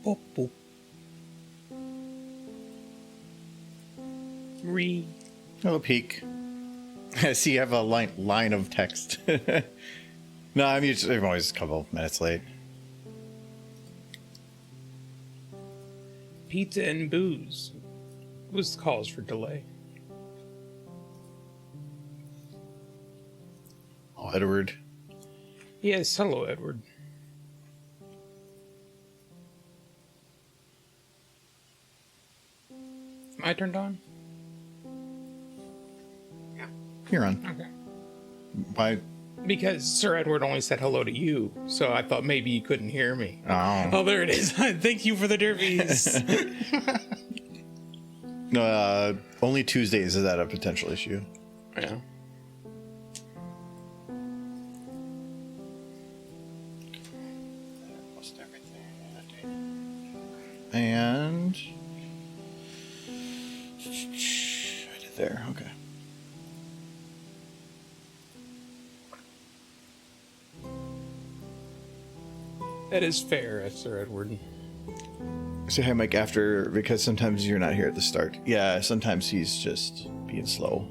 boop, boop. Re. Oh, peek. I see you have a line of text. No, I'm always a couple minutes late. Pizza and booze was cause for delay. Oh, Edward. Yes, hello, Edward. Am I turned on? You're on. Okay. Why? Because Sir Edward only said hello to you, so I thought maybe you couldn't hear me. Oh. Oh, there it is. Thank you for the derbies. Only Tuesdays is that a potential issue. Yeah. And right there. Okay. That is fair, Sir Edward. Say hi, Mike, after, because sometimes you're not here at the start. Yeah, sometimes he's just being slow.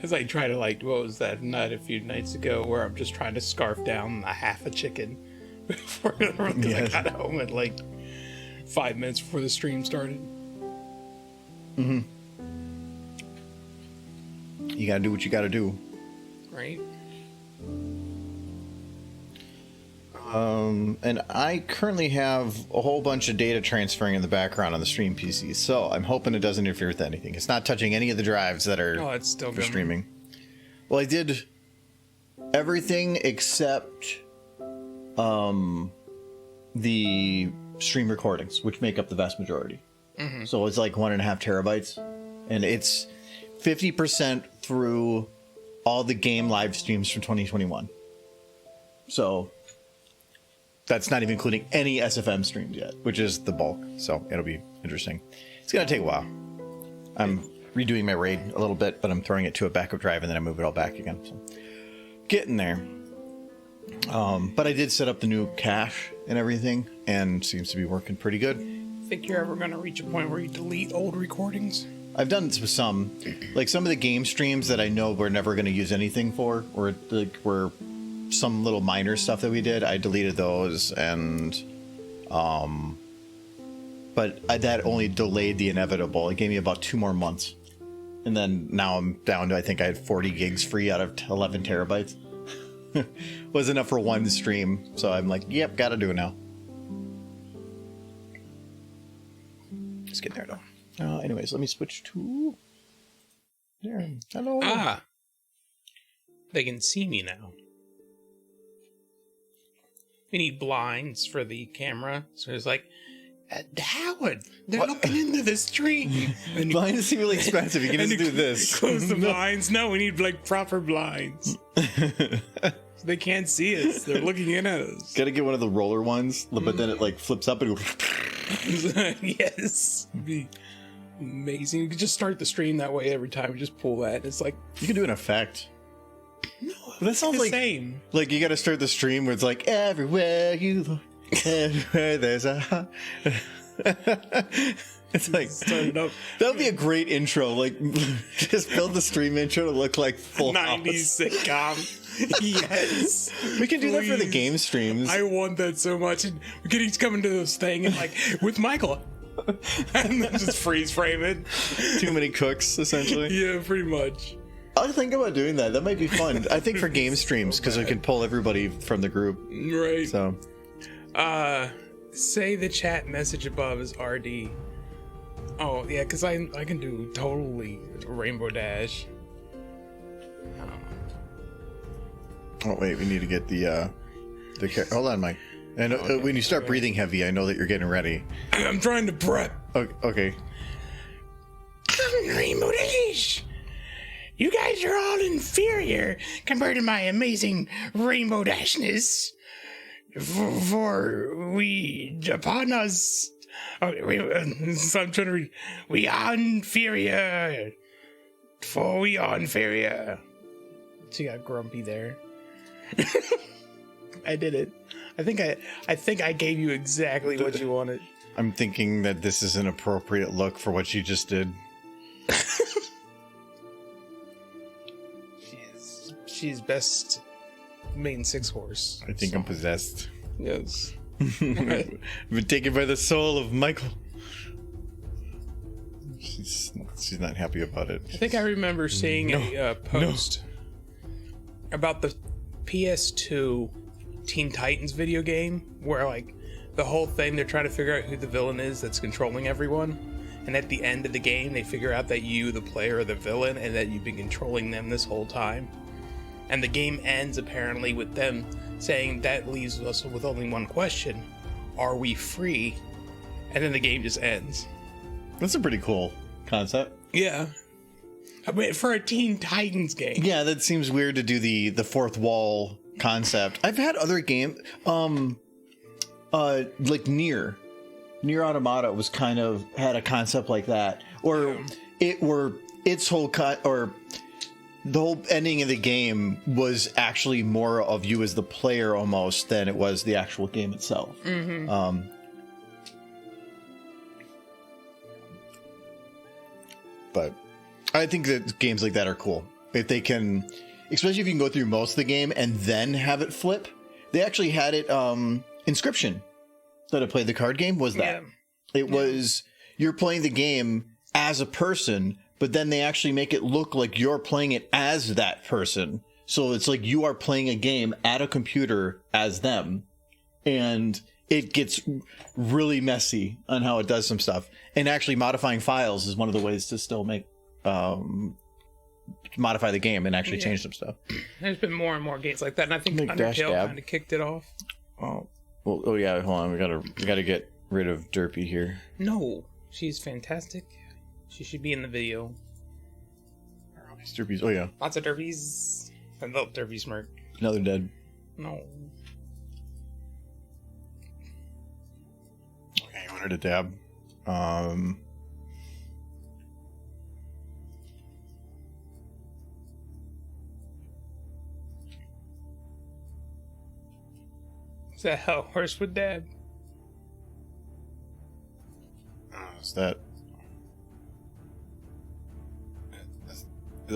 As I try to, what was that night a few nights ago where I'm just trying to scarf down a half a chicken before I got home at 5 minutes before the stream started. Mm-hmm. You gotta do what you gotta do. Right? And I currently have a whole bunch of data transferring in the background on the stream PC, so I'm hoping it doesn't interfere with anything. It's not touching any of the drives that are it's still for going. streaming. Well, I did everything except the stream recordings, which make up the vast majority. Mm-hmm. So it's 1.5 terabytes, and it's 50% through all the game live streams from 2021. So that's not even including any SFM streams yet, which is the bulk. So it'll be interesting. It's going to take a while. I'm redoing my RAID a little bit, but I'm throwing it to a backup drive and then I move it all back again. So getting there. But I did set up the new cache and everything, and seems to be working pretty good. Think you're ever going to reach a point where you delete old recordings? I've done it with some. Some of the game streams that I know we're never going to use anything for, or were some little minor stuff that we did, I deleted those, and but that only delayed the inevitable. It gave me about 2 more months, and then now I'm down to, I think I had 40 gigs free out of 11 terabytes. Was enough for one stream, so I'm like, yep, gotta do it now. Just getting there though. Anyways, let me switch to there. Hello. They can see me now. We need blinds for the camera, so it's Howard, they're looking into the stream. Blinds seem really expensive. You can just do this. Close the blinds. No, we need proper blinds. So they can't see us. They're looking in at us. Gotta get one of the roller ones, but then it flips up and goes. Yes, it'd be amazing. You could just start the stream that way every time. You just pull that. It's you can do an effect. No, that sounds the same. You gotta start the stream where it's everywhere you look, everywhere there's a. It's start it up. That would be a great intro. Just build the stream intro to look like full 90s sitcom. Yes, we can do that for the game streams. I want that so much. And we could each come into this thing and with Michael, and then just freeze frame it. Too many cooks, essentially. Yeah, pretty much. I'll think about doing that. That might be fun. I think for game streams, because we can pull everybody from the group. Right. So, say the chat message above is RD. Oh yeah, because I can do totally Rainbow Dash. Oh wait, we need to get the hold on, Mike. And when you start breathing heavy, I know that you're getting ready. I'm trying to prep. Okay. Rainbow Dash. You guys are all inferior compared to my amazing Rainbow Dashness. For we upon us. I'm trying to read. We are inferior. For we are inferior. She got grumpy there. I did it. I think I gave you exactly what you wanted. I'm thinking that this is an appropriate look for what you just did. She's best main 6 horse. I think I'm possessed. Yes. I've been taken by the soul of Michael. She's not happy about it. I think I remember seeing a post about the PS2 Teen Titans video game where, like, the whole thing, they're trying to figure out who the villain is that's controlling everyone. And at the end of the game, they figure out that you, the player, are the villain and that you've been controlling them this whole time. And the game ends, apparently, with them saying that leaves us with only one question. Are we free? And then the game just ends. That's a pretty cool concept. Yeah. I mean, for a Teen Titans game. Yeah, that seems weird to do the fourth wall concept. I've had other games, like Nier Automata was kind of had a concept like that, or its whole the whole ending of the game was actually more of you as the player almost than it was the actual game itself. Mm-hmm. But I think that games like that are cool. If they can, especially if you can go through most of the game and then have it flip. They actually had it, Inscription, that I played the card game, was that. Yeah. It was, you're playing the game as a person, but then they actually make it look like you're playing it as that person. So it's like you are playing a game at a computer as them. And it gets really messy on how it does some stuff. And actually modifying files is one of the ways to still make modify the game and actually change some stuff. There's been more and more games like that, and I think Undertale kind of kicked it off. Oh, well, oh yeah, hold on, we gotta get rid of Derpy here. No, she's fantastic. She should be in the video. These Derpies, oh yeah. Lots of Derpies. And little Derpy smirk. Now they're dead. No. Okay, I wanted to dab. Is that how a horse would dab? Is that...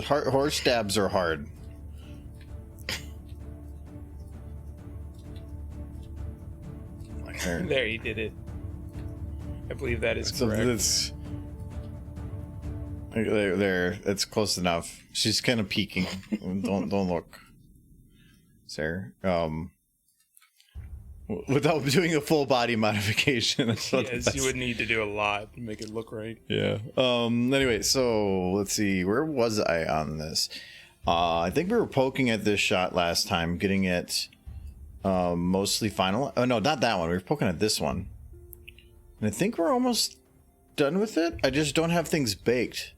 Horse dabs are hard. There, you did it. I believe that is correct. There, that's close enough. She's kind of peeking. don't look, sir. Without doing a full body modification. Yes, you would need to do a lot to make it look right. Yeah. Anyway, so let's see. Where was I on this? I think we were poking at this shot last time, getting it mostly final. Oh, no, not that one. We were poking at this one. And I think we're almost done with it. I just don't have things baked.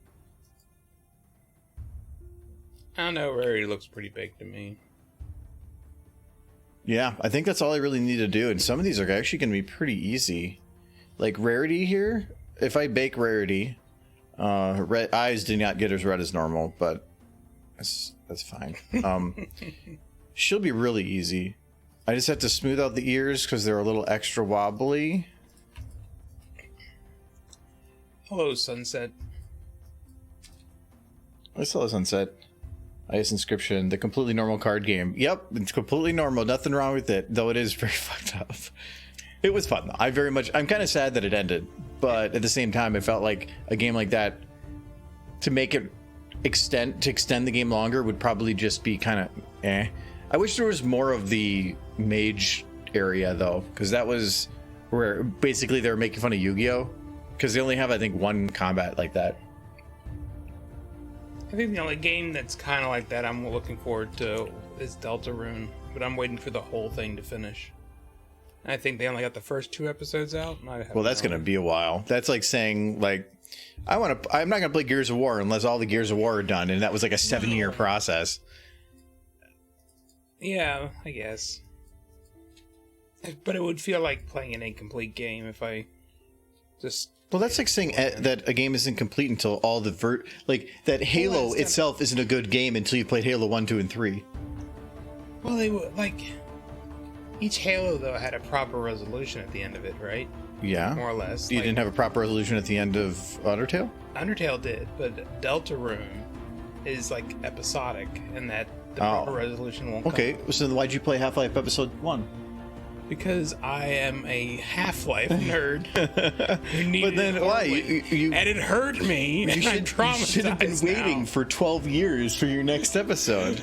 I don't know. Rarity looks pretty baked to me. Yeah, I think that's all I really need to do. And some of these are actually going to be pretty easy. Like Rarity here, if I bake Rarity, red eyes do not get as red as normal, but that's fine. She'll be really easy. I just have to smooth out the ears because they're a little extra wobbly. Hello, Sunset. I saw Sunset. Ice Inscription, the completely normal card game. Yep, it's completely normal. Nothing wrong with it, though it is very fucked up. It was fun, though. I'm kind of sad that it ended, but at the same time, it felt like a game like that, to make it extend the game longer, would probably just be kind of eh. I wish there was more of the mage area, though, because that was where basically they were making fun of Yu-Gi-Oh! Because they only have, I think, one combat like that. I think the only game that's kind of like that I'm looking forward to is Deltarune, but I'm waiting for the whole thing to finish. And I think they only got the first 2 episodes out. Well, that's going to be a while. That's like saying, like, I'm not going to play Gears of War unless all the Gears of War are done, and that was like a 7-year process. Yeah, I guess. But it would feel like playing an incomplete game if I just... Well, that's like saying that a game isn't complete until all the that Halo itself isn't a good game until you played Halo 1, 2, and 3. Well, they would, like... Each Halo, though, had a proper resolution at the end of it, right? Yeah. More or less. You didn't have a proper resolution at the end of Undertale? Undertale did, but Deltarune is like episodic, and that the proper resolution won't Okay, come. so then why'd you play Half-Life Episode 1? Because I am a Half-Life nerd. But then why? And it hurt me. You should have been waiting for 12 years for your next episode.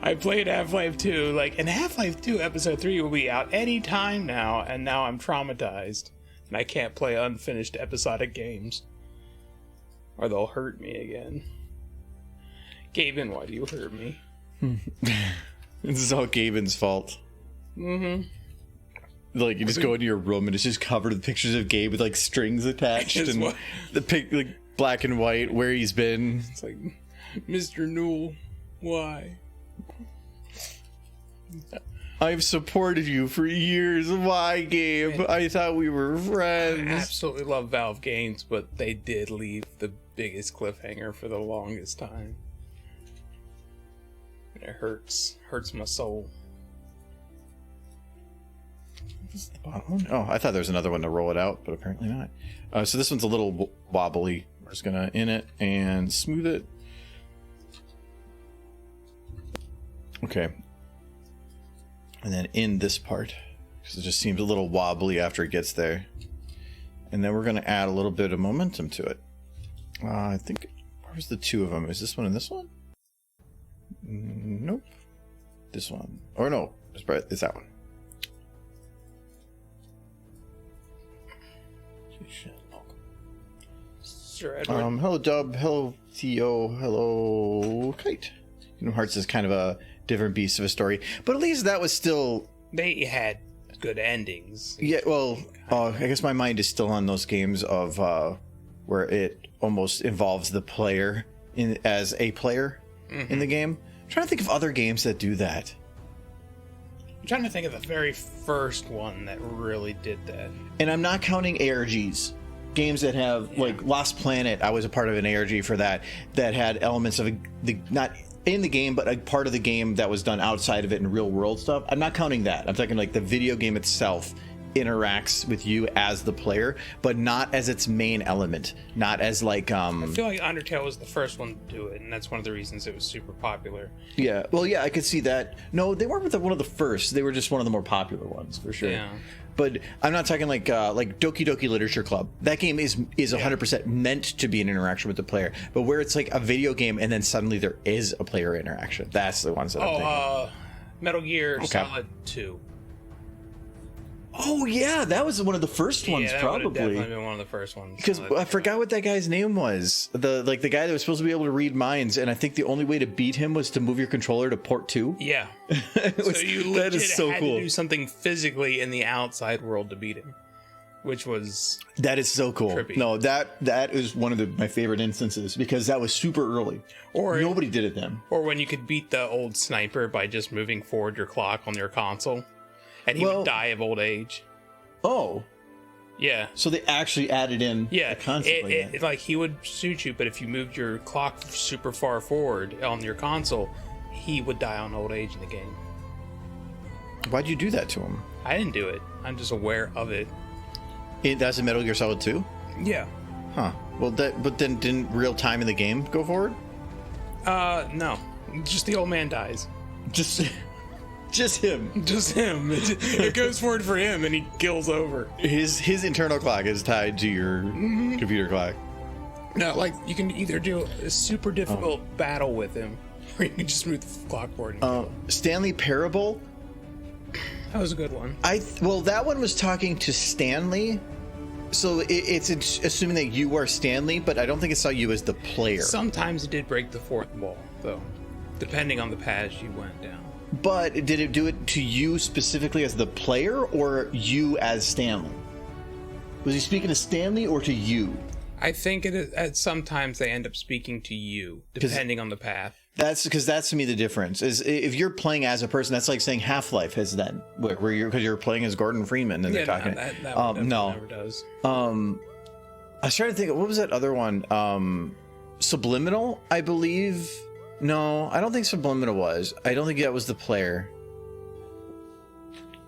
I played Half-Life 2, and Half-Life 2 Episode 3 will be out any time now, and now I'm traumatized. And I can't play unfinished episodic games. Or they'll hurt me again. Gaben, why do you hurt me? This is all Gaben's fault. Mm-hmm. You just go into your room and it's just covered with pictures of Gabe with strings attached and the black and white where he's been. It's like, Mr. Newell, why? I've supported you for years. Why, Gabe? I thought we were friends. I absolutely love Valve games, but they did leave the biggest cliffhanger for the longest time. And it hurts my soul. Oh, I thought there was another one to roll it out, but apparently not. So this one's a little wobbly. We're just gonna in it and smooth it. Okay. And then in this part, because it just seems a little wobbly after it gets there. And then we're gonna add a little bit of momentum to it. I think, where's the two of them? Is this one and this one? Nope. This one. Or no, it's that one. Sir Edward. Hello Dub, hello Theo, hello Kite. Kingdom Hearts is kind of a different beast of a story, but at least that was still... They had good endings. Yeah, well, I guess my mind is still on those games of where it almost involves the player as a player in the game. I'm trying to think of other games that do that. I'm trying to think of the very first one that really did that. And I'm not counting ARGs. Games that have, Lost Planet, I was a part of an ARG for that had elements of not in the game, but a part of the game that was done outside of it in real world stuff. I'm not counting that. I'm talking the video game itself interacts with you as the player, but not as its main element. Not as I feel like Undertale was the first one to do it, and that's one of the reasons it was super popular. Yeah, well, yeah, I could see that. No, they weren't one of the first. They were just one of the more popular ones, for sure. Yeah. But I'm not talking like Doki Doki Literature Club. That game is 100% meant to be an interaction with the player. But where it's like a video game and then suddenly there is a player interaction. That's the ones that I'm thinking. Metal Gear Solid 2. Oh yeah, that was one of the first ones, that probably. Would have definitely been one of the first ones. Because I forgot what that guy's name was. The guy that was supposed to be able to read minds, and I think the only way to beat him was to move your controller to port 2. Yeah. So you that is so had cool. to do something physically in the outside world to beat him, which was so cool. Trippy. No, that is one of my favorite instances because that was super early. Or nobody did it then. Or when you could beat the old sniper by just moving forward your clock on your console, and he would die of old age. Oh. Yeah. So they actually added in a concept like that. He would shoot you, but if you moved your clock super far forward on your console, he would die on old age in the game. Why'd you do that to him? I didn't do it. I'm just aware of it. That's in Metal Gear Solid 2? Yeah. Huh. Well, but then didn't real time in the game go forward? No. Just the old man dies. Just him. Just him. It goes forward for him, and he kills over. His internal clock is tied to your computer clock. No, you can either do a super difficult battle with him, or you can just move the clock forward. Stanley Parable. That was a good one. That one was talking to Stanley. So it's assuming that you are Stanley, but I don't think it saw you as the player. Sometimes it did break the fourth wall, though, depending on the paths you went down. But did it do it to you specifically as the player, or you as Stanley? Was he speaking to Stanley or to you? I think sometimes they end up speaking to you, depending on the path. That's because that's to me the difference is if you're playing as a person, that's like saying Half-Life has then where you're playing as Gordon Freeman and they're talking. That one never does. I was trying to think, what was that other one? Subliminal, I believe. No, I don't think Subliminal was. I don't think that was the player.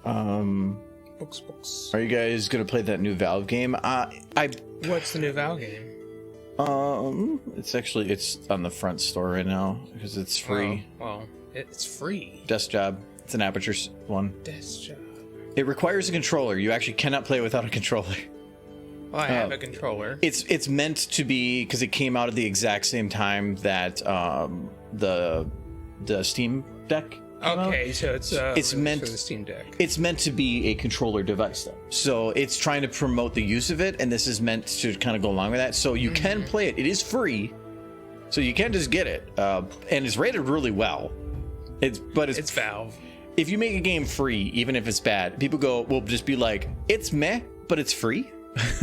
Books. Are you guys gonna play that new Valve game? What's the new Valve game? It's on the front store right now because it's free. Well, it's free. Desk Job. It's an Aperture one. Desk Job. It requires a controller. You actually cannot play without a controller. Well, I have a controller. It's meant to be because it came out at the exact same time that the Steam Deck. Okay, so it's meant for the Steam Deck. It's meant to be a controller device, though. So it's trying to promote the use of it, and this is meant to kind of go along with that. So you can play it. It is free, so you can just get it, and it's rated really well. It's Valve. If you make a game free, even if it's bad, people will just be like, it's meh, but it's free.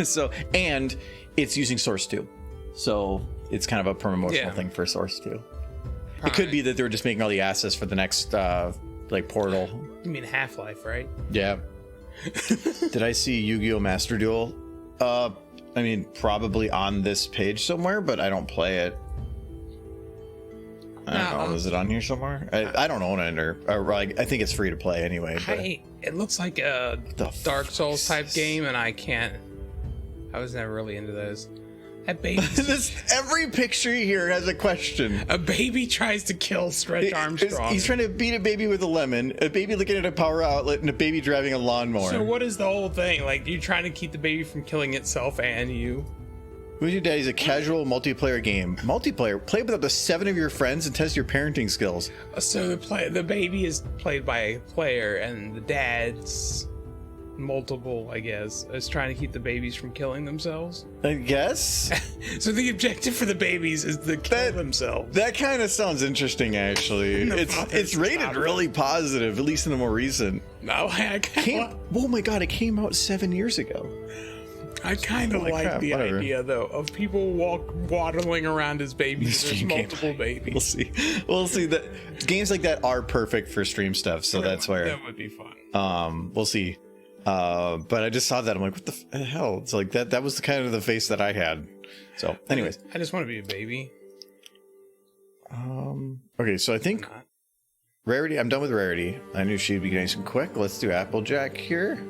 So, and it's using Source 2. So it's kind of a promotional thing for Source 2. It could be that they were just making all the assets for the next Portal. You mean Half-Life, right? Yeah. Did I see Yu-Gi-Oh! Master Duel? I mean, probably on this page somewhere, but I don't play it. I don't know. Is it on here somewhere? I don't own it, or I think it's free to play anyway. But it looks like a Dark Souls type game, and I was never really into those. That baby. Every picture here has a question. A baby tries to kill Stretch Armstrong. He's trying to beat a baby with a lemon, a baby looking at a power outlet, and a baby driving a lawnmower. So what is the whole thing? Like, you trying to keep the baby from killing itself and you? Who's Your Daddy's a casual multiplayer game. Multiplayer. Play with up to 7 of your friends and test your parenting skills. So the baby is played by a player, and the dad's multiple, I guess, is trying to keep the babies from killing themselves. I guess. So the objective for the babies is to kill themselves. That kind of sounds interesting, actually. It's rated really positive, at least in the more recent. No, oh my god, it came out 7 years ago. I kind of like the idea, though, of people waddling around as babies. There's multiple babies. We'll see. That games like that are perfect for stream stuff, so that's where that would be fun. We'll see. But I just saw that. I'm like, what the hell? It's like that was kind of the face that I had. So, anyways. I just want to be a baby. Okay, so I think Rarity, I'm done with Rarity. I knew she'd be nice and quick. Let's do Applejack here.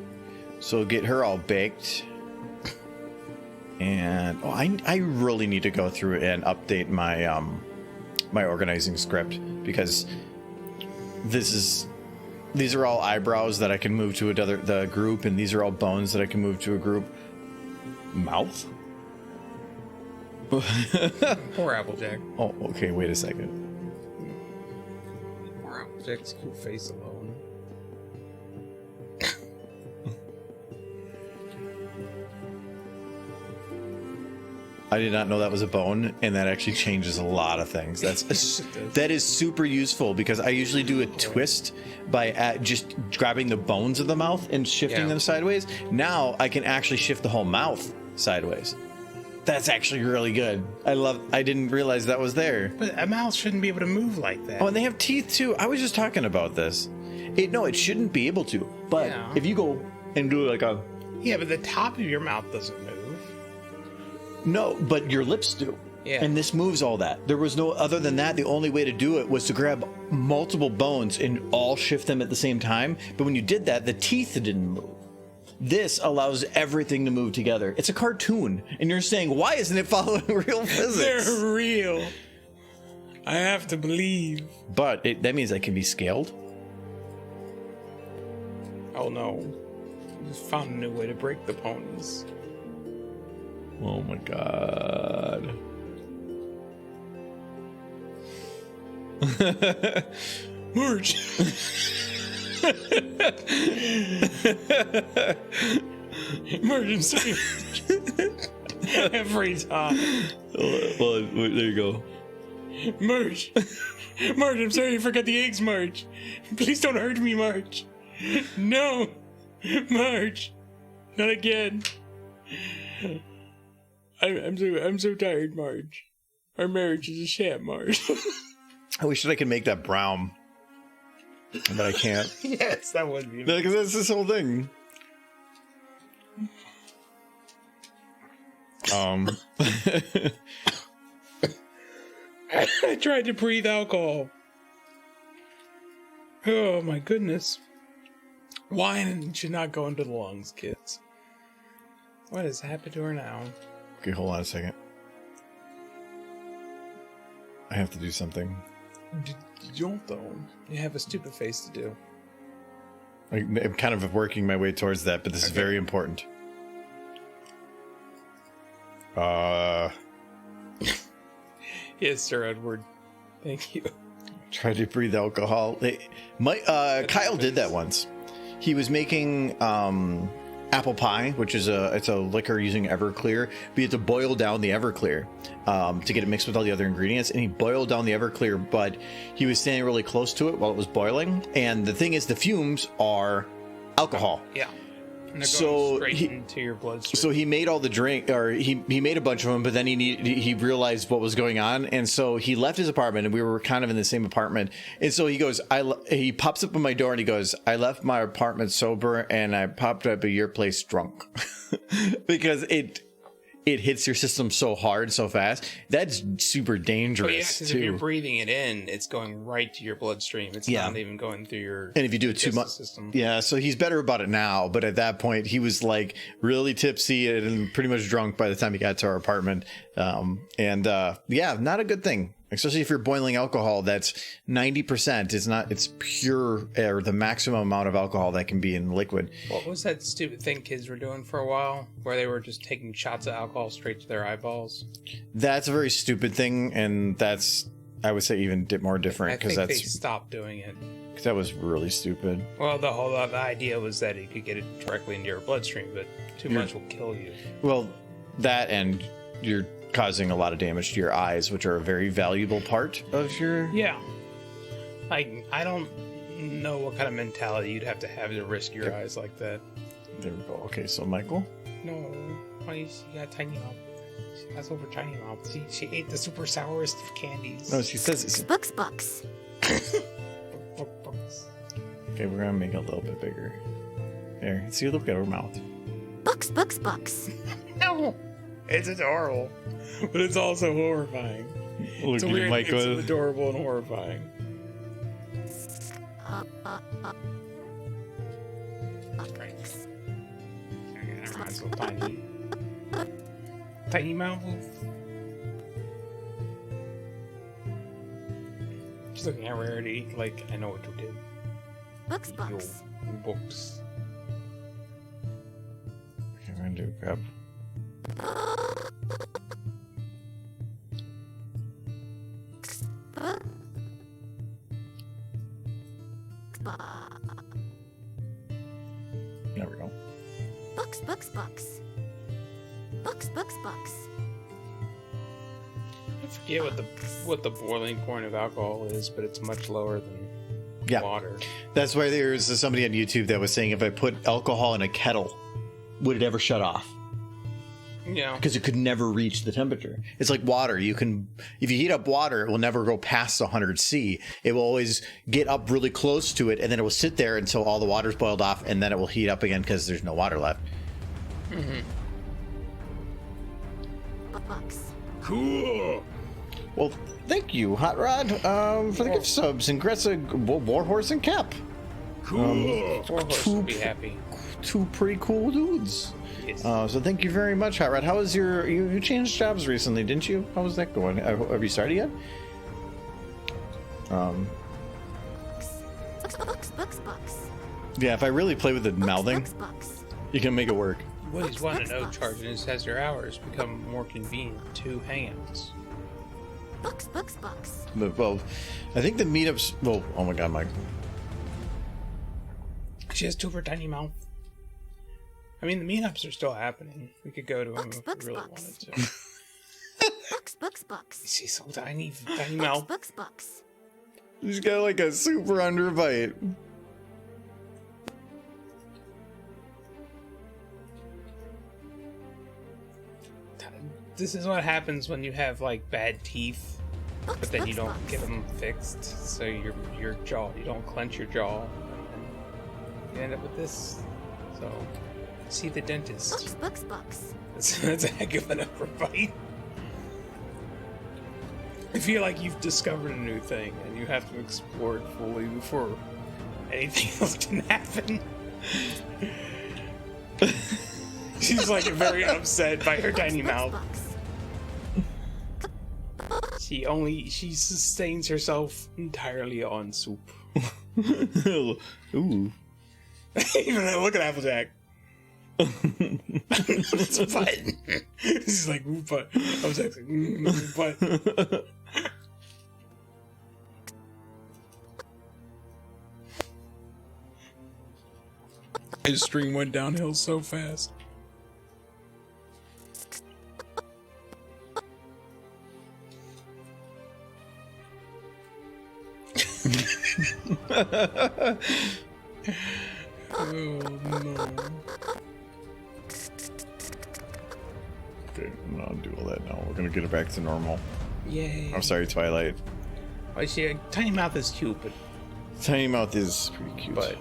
So get her all baked. And I really need to go through and update my my organizing script, because these are all eyebrows that I can move to the group, and these are all bones that I can move to a group. Mouth? Poor Applejack. Oh, okay, wait a second. Poor Applejack's cute face alone. I did not know that was a bone, and that actually changes a lot of things. That is super useful, because I usually do a twist by just grabbing the bones of the mouth and shifting them sideways. Now I can actually shift the whole mouth sideways. That's actually really good. I didn't realize that was there. But a mouse shouldn't be able to move like that. Oh, and they have teeth too. I was just talking about this. It shouldn't be able to. But if you go and do like a... Yeah, but the top of your mouth doesn't move. No, but your lips do. Yeah. And this moves all that. There was no other than that. The only way to do it was to grab multiple bones and all shift them at the same time. But when you did that, the teeth didn't move. This allows everything to move together. It's a cartoon. And you're saying, why isn't it following real physics? They're real. I have to believe. But that means they can be scaled. Oh no. I just found a new way to break the ponies. Oh my god. Merge. Emergency. Every time. Well, there you go. Merge. Marge, I'm sorry I forgot the eggs, Marge. Please don't hurt me, Marge. No. Marge. Not again. I'm so tired, Marge. Our marriage is a sham, Marge. I wish that I could make that brown, but I can't. Yes, that would be. Because that's this whole thing. I tried to breathe alcohol. Oh my goodness. Wine should not go into the lungs, kids. What has happened to her now? Okay, hold on a second. I have to do something. Don't though. You have a stupid face to do. I'm kind of working my way towards that, but this is very important. Yes, Sir Edward. Thank you. Try to breathe alcohol. Kyle did that once. He was making apple pie, which is it's a liquor using Everclear, but you have to boil down the Everclear to get it mixed with all the other ingredients. And he boiled down the Everclear, but he was standing really close to it while it was boiling. And the thing is, the fumes are alcohol. Yeah. And they're going straight into your bloodstream. So he made all the drink, or he made a bunch of them, but then he realized what was going on, and so he left his apartment, and we were kind of in the same apartment. And so he goes, he pops up on my door, and he goes, "I left my apartment sober, and I popped up at your place drunk," because it hits your system so hard, so fast. That's super dangerous. Oh, yeah, because if you're breathing it in, it's going right to your bloodstream. It's not even going through your. And if you do it too much, system. Yeah. So he's better about it now, but at that point, he was like really tipsy and pretty much drunk by the time he got to our apartment. Not a good thing. Especially if you're boiling alcohol, that's 90%. It's pure, or the maximum amount of alcohol that can be in liquid. What was that stupid thing kids were doing for a while, where they were just taking shots of alcohol straight to their eyeballs? That's a very stupid thing, and that's, I would say, even more different, because they stopped doing it. Because that was really stupid. Well, the idea was that it could get it directly into your bloodstream, but too much will kill you. Well, that, and you're causing a lot of damage to your eyes, which are a very valuable part of your... Yeah. I don't know what kind of mentality you'd have to risk your eyes like that. There we go. Okay, so Michael? No. Why she got tiny mouth? She has over tiny mouth. She ate the super sourest of candies. No, she says it's... Books. Okay, we're gonna make it a little bit bigger. There, see, look at her mouth. Books. No! It's adorable, but it's also horrifying. Look at Michael. It's adorable and horrifying. Thanks. Everyone's so tiny. Tiny mouth. She's looking at Rarity like, I know what you did. Books. Books. Okay, we're gonna do grab. There we go. Books. I forget what the boiling point of alcohol is, but it's much lower than water. That's why there's somebody on YouTube that was saying if I put alcohol in a kettle, would it ever shut off? Yeah. Because it could never reach the temperature. It's like water. If you heat up water, it will never go past 100 C. It will always get up really close to it, and then it will sit there until all the water's boiled off, and then it will heat up again because there's no water left. Mm-hmm. Books. Cool. Well, thank you, Hot Rod, for the gift subs, and Greta, Warhorse, and Cap. Cool. Warhorse would be happy. Two pretty cool dudes. Yes. So thank you very much, Hot Rod. How was you changed jobs recently, didn't you? How was that going? Have you started yet? Books. Yeah, if I really play with the mouthing, Books. you can make it work. What he's wanting to know, charges has your hours become more convenient to hangouts. Books. Well, I think the meetups. Well, oh my God, Mike. She has super tiny mouth. I mean, the meetups are still happening. We could go to them if we really wanted to. Books. She's so tiny mouth. Books. She's got like a super underbite. This is what happens when you have like bad teeth, but then you don't get them fixed. So your jaw, you don't clench your jaw, and you end up with this. So see the dentist. Books. That's a heck of an upper bite. I feel like you've discovered a new thing, and you have to explore it fully before anything else can happen. She's like very upset by her tiny Books, mouth. books. She sustains herself entirely on soup. Ooh. Even though, look at Applejack. It's a butt. She's like, ooh, butt. Applejack's like, butt. His stream went downhill so fast. Oh no. Okay, I'm not gonna do all that now. We're gonna get it back to normal. Yay. I'm sorry, Twilight. I see, tiny mouth is cute, but Tiny Mouth is pretty cute. But-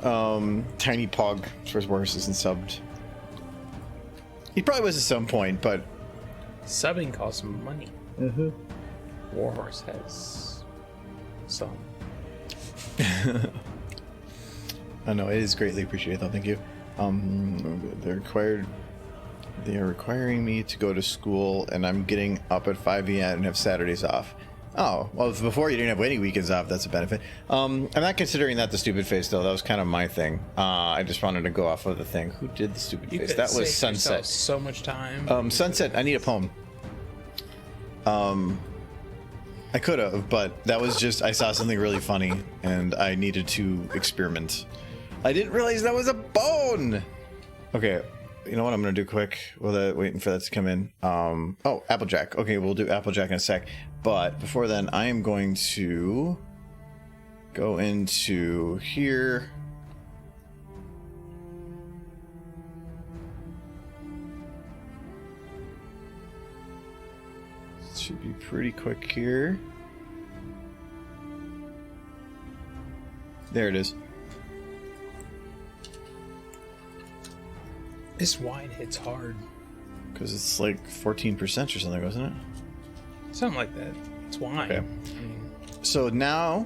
Tiny Pog, first Warhorse isn't subbed. He probably was at some point, but subbing costs money. mm-hmm. Warhorse has some. I know it is greatly appreciated though. Thank you. They are requiring me to go to school, and I'm getting up at 5 a.m. and have Saturdays off. Oh, well, if before you didn't have any weekends off, that's a benefit. I'm not considering that the stupid face, though. That was kind of my thing. I just wanted to go off of the thing. Who did the stupid You face? could That was save yourself Sunset. so much time. Sunset, I need a poem. I could have, but that was just, I saw something really funny, and I needed to experiment. I didn't realize that was a bone! Okay, you know what I'm gonna do quick while waiting for that to come in. Oh, Applejack. Okay, we'll do Applejack in a sec. But before then, I am going to go into here. Should be pretty quick here. There it is. This wine hits hard. Because it's like 14% or something, wasn't it? Something like that. It's wine. Okay. So now,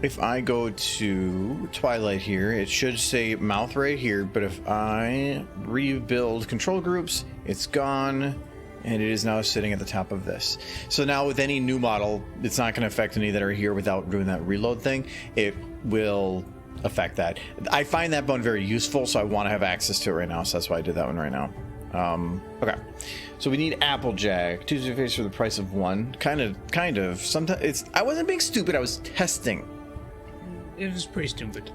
if I go to Twilight here, it should say mouth right here, but if I rebuild control groups, it's gone, and it is now sitting at the top of this. So now with any new model, it's not going to affect any that are here without doing that reload thing. It will affect that. I find that bone very useful, so I want to have access to it right now, so that's why I did that one right now. Okay. So we need Applejack. Tuesday face for the price of one. Kind of. Sometimes I wasn't being stupid. I was testing. It was pretty stupid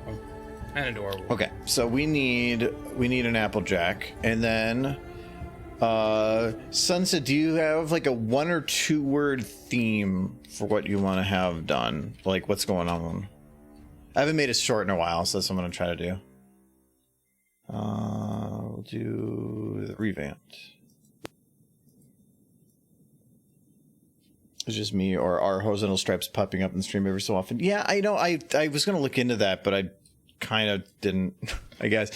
and adorable. Okay. So we need an Applejack, and then Sunset. Do you have like a 1 or 2 word theme for what you want to have done? Like what's going on? I haven't made a short in a while, so that's what I'm gonna try to do. We'll do the revamped. It's just me or our horizontal stripes popping up in the stream every so often. Yeah, I know. I was going to look into that, but I kind of didn't, I guess.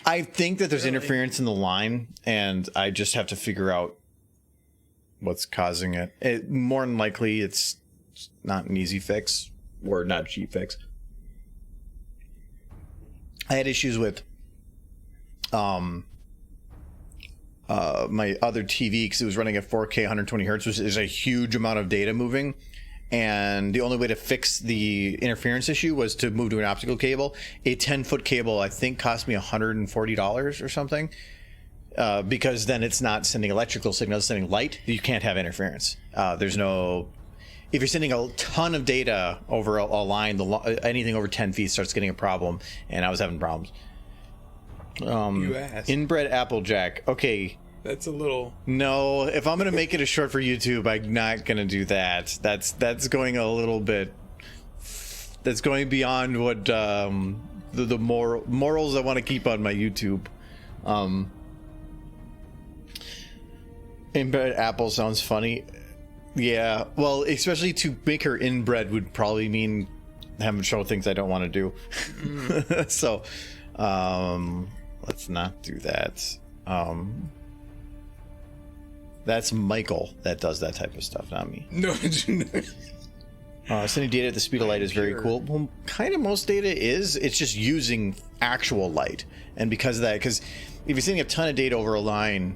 I think that there's interference in the line, and I just have to figure out what's causing it. More than likely, it's not an easy fix, or not a cheap fix. I had issues with my other TV because it was running at 4K 120 hertz, which is a huge amount of data moving, and the only way to fix the interference issue was to move to an optical cable. A 10-foot cable I think cost me $140 or something, because then it's not sending electrical signals, it's sending light. You can't have interference. There's no, if you're sending a ton of data over a line, anything over 10 feet starts getting a problem, and I was having problems. You asked. Inbred Applejack. Okay. That's a little. No, if I'm gonna make it a short for YouTube, I'm not gonna do that. That's going a little bit. That's going beyond what the morals I want to keep on my YouTube. Inbred Apple sounds funny. Yeah, well, especially to make her inbred would probably mean having show things I don't want to do. So, let's not do that. That's Michael that does that type of stuff, not me. No, Sending data at the speed of light is very cool. Well, kind of most data is. It's just using actual light. And because of that, because if you're sending a ton of data over a line,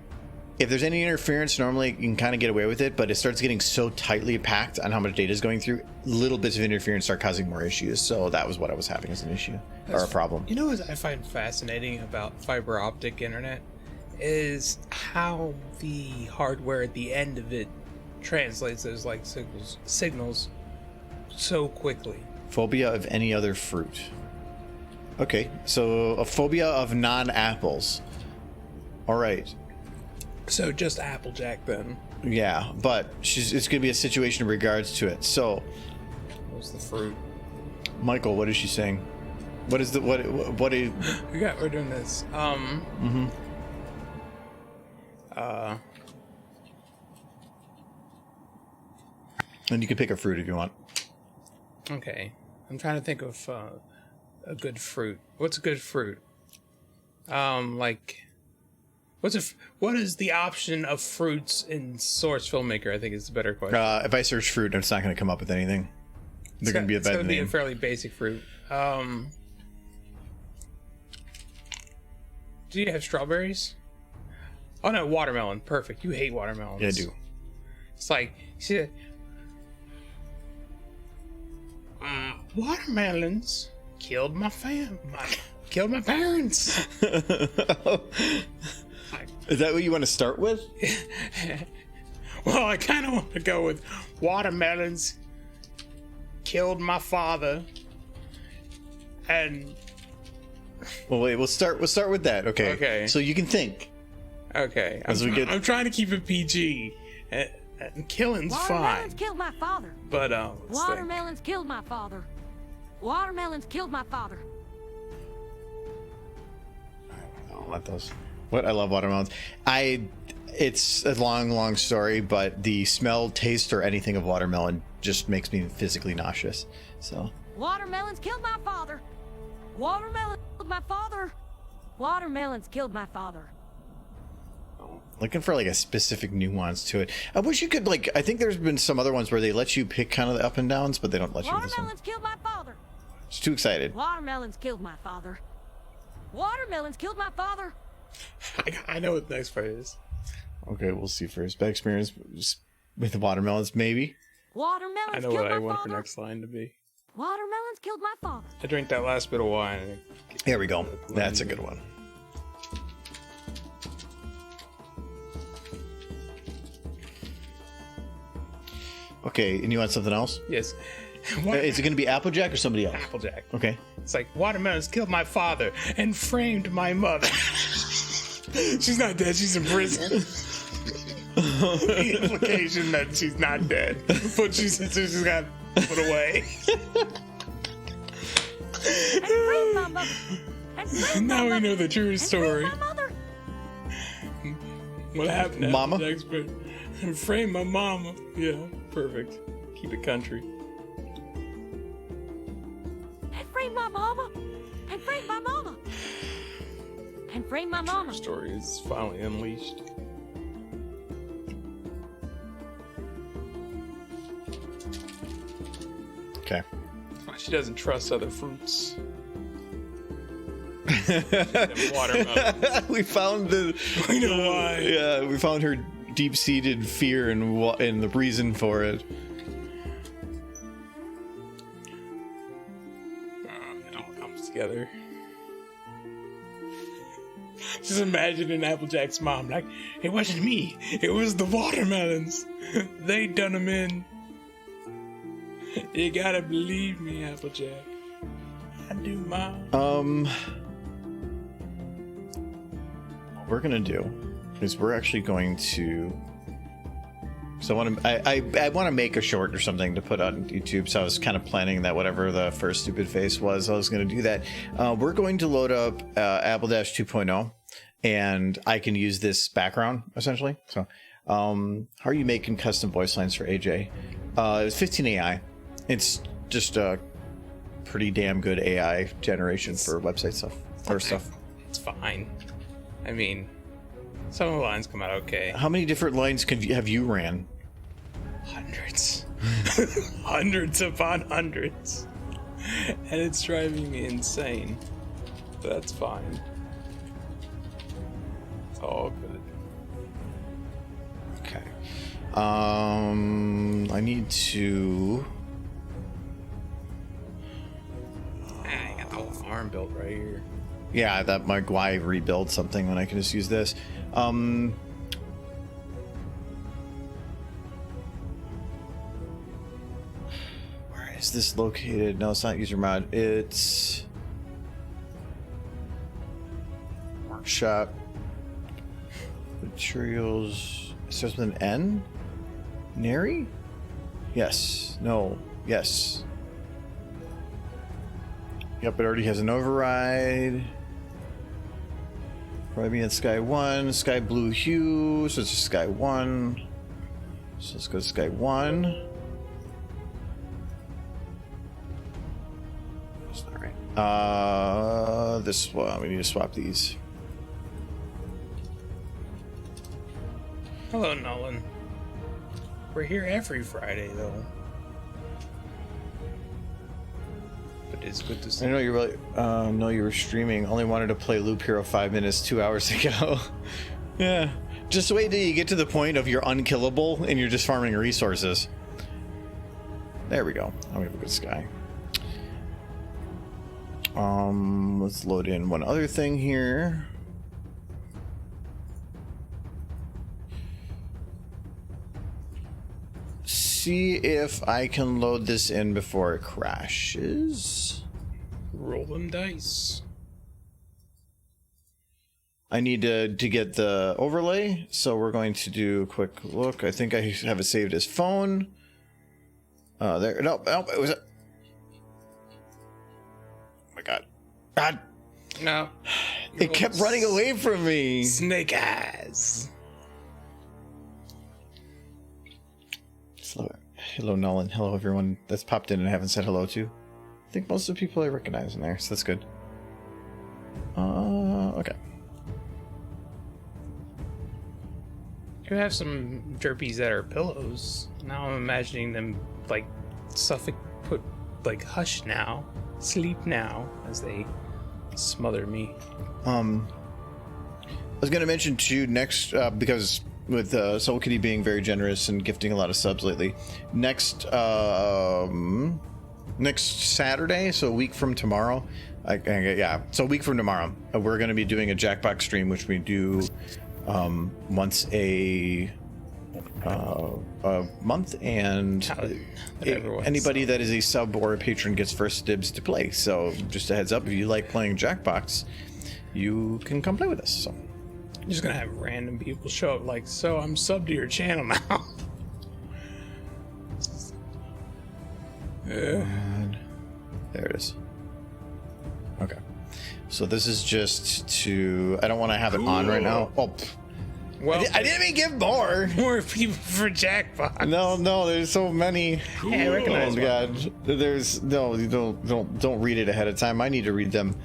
if there's any interference, normally you can kind of get away with it, but it starts getting so tightly packed on how much data is going through, little bits of interference start causing more issues. So that was what I was having as an issue or a problem. You know what I find fascinating about fiber optic internet is how the hardware at the end of it translates those like signals so quickly. Phobia of any other fruit. Okay, so a phobia of non-apples. All right. So just Applejack then. Yeah, but it's going to be a situation in regards to it. So, What's the fruit? Michael, what is she saying? What is the what is? We're doing this. And you can pick a fruit if you want. Okay, I'm trying to think of a good fruit. What's a good fruit? Like, what is the option of fruits in Source Filmmaker? I think is the better question. If I search fruit, it's not going to come up with anything. They're going to be a bad name. It's going to be a fairly basic fruit. Do you have strawberries? Oh no, watermelon. Perfect. You hate watermelons. Yeah, I do. It's like, see, watermelons killed my killed my parents. Is that what you want to start with? Well, I kind of want to go with watermelons killed my father, and Well, wait. We'll start with that. Okay. Okay. So you can think. okay. I'm trying to keep it PG. And killing's Watermelons fine, killed my father. but let's think. Watermelons killed my father. Watermelons killed my father. I'll let those. What I love watermelons. It's a long story, but the smell, taste, or anything of watermelon just makes me physically nauseous. So. Watermelons killed my father. Watermelons killed my father. Watermelons killed my father. Looking for like a specific nuance to it. I wish you could like. I think there's been some other ones where they let you pick kind of the up and downs, but they don't let you with this one. Watermelons killed my father. Just too excited. Watermelons killed my father. Watermelons killed my father. I know what the next part is. Okay, we'll see first. Bad experience with watermelons, maybe. Watermelons I know killed what I my want father. for next line to be. Watermelons killed my father. I drank that last bit of wine. Here we go. That's a good one. Okay, and you want something else? Yes. Is it going to be Applejack or somebody else? Applejack? Okay. It's like watermelons killed my father and framed my mother. She's not dead. She's in prison. The implication that she's not dead, but she's got put away. And framed my mother. And framed Now my we mother. know the true And story. framed my mother. What happened to Mama? Applejack's frame my mama. Yeah, perfect. Keep it country. And framed my mama. And framed my mama. And framed my mama. Story is finally unleashed. Okay. She doesn't trust other fruits. Watermelon. We found the. We know why. Yeah, we found her deep-seated fear and the reason for it. It all comes together. Just imagining Applejack's mom like, it wasn't me, it was the watermelons. They done them in. You gotta believe me, Applejack. I do, Mom. What we're gonna do is we're actually going to. So I want to make a short or something to put on YouTube. So I was kind of planning that whatever the first stupid face was, I was going to do that. We're going to load up Apple-Dash 2.0, and I can use this background essentially. So, how are you making custom voice lines for AJ? It's 15 AI. It's just a pretty damn good AI generation for website stuff or stuff. It's fine. I mean, some of the lines come out okay. How many different lines have you ran? Hundreds. Hundreds upon hundreds. And it's driving me insane. But that's fine. It's all good. Okay. I need to... I got the whole farm built right here. Yeah, that might why rebuild something when I can just use this. Where is this located? No, it's not user mod. It's workshop materials. It starts with an N. Nary? Yes. No. Yes. Yep, it already has an override. Probably be in Sky 1, Sky Blue Hue, so it's just Sky 1. So let's go to Sky 1. That's not right. This one, we need to swap these. Hello, Nolan. We're here every Friday, though. But it's good to see. I know you really know you were streaming. Only wanted to play Loop Hero 5 minutes 2 hours ago. Yeah. Just wait till you get to the point of you're unkillable and you're just farming resources. There we go. Oh, we have a good sky. Let's load in one other thing here. See if I can load this in before it crashes. Roll them dice. I need to get the overlay, so we're going to do a quick look. I think I have it saved as phone. There. No, it was. Oh my god. God. No. It kept running away from me. Snake eyes. Hello, Nolan. Hello, everyone that's popped in and I haven't said hello to. I think most of the people I recognize in there, so that's good. Okay. You have some derpies that are pillows. Now I'm imagining them like put like hush now, sleep now, as they smother me. I was going to mention too next, because with Soul Kitty being very generous and gifting a lot of subs lately, next Saturday, so a week from tomorrow, so a week from tomorrow, we're going to be doing a Jackbox stream, which we do once a month, and anybody that is a sub or a patron gets first dibs to play. So just a heads up, if you like playing Jackbox, you can come play with us. So I'm just gonna have random people show up like, so I'm subbed to your channel now. And there it is. Okay, so this is just to, I don't want to have it on right now. Oh, well, I didn't even give more people for Jackbox. No, there's so many. Yeah, I recognize. Oh god, there's no, you don't read it ahead of time. I need to read them.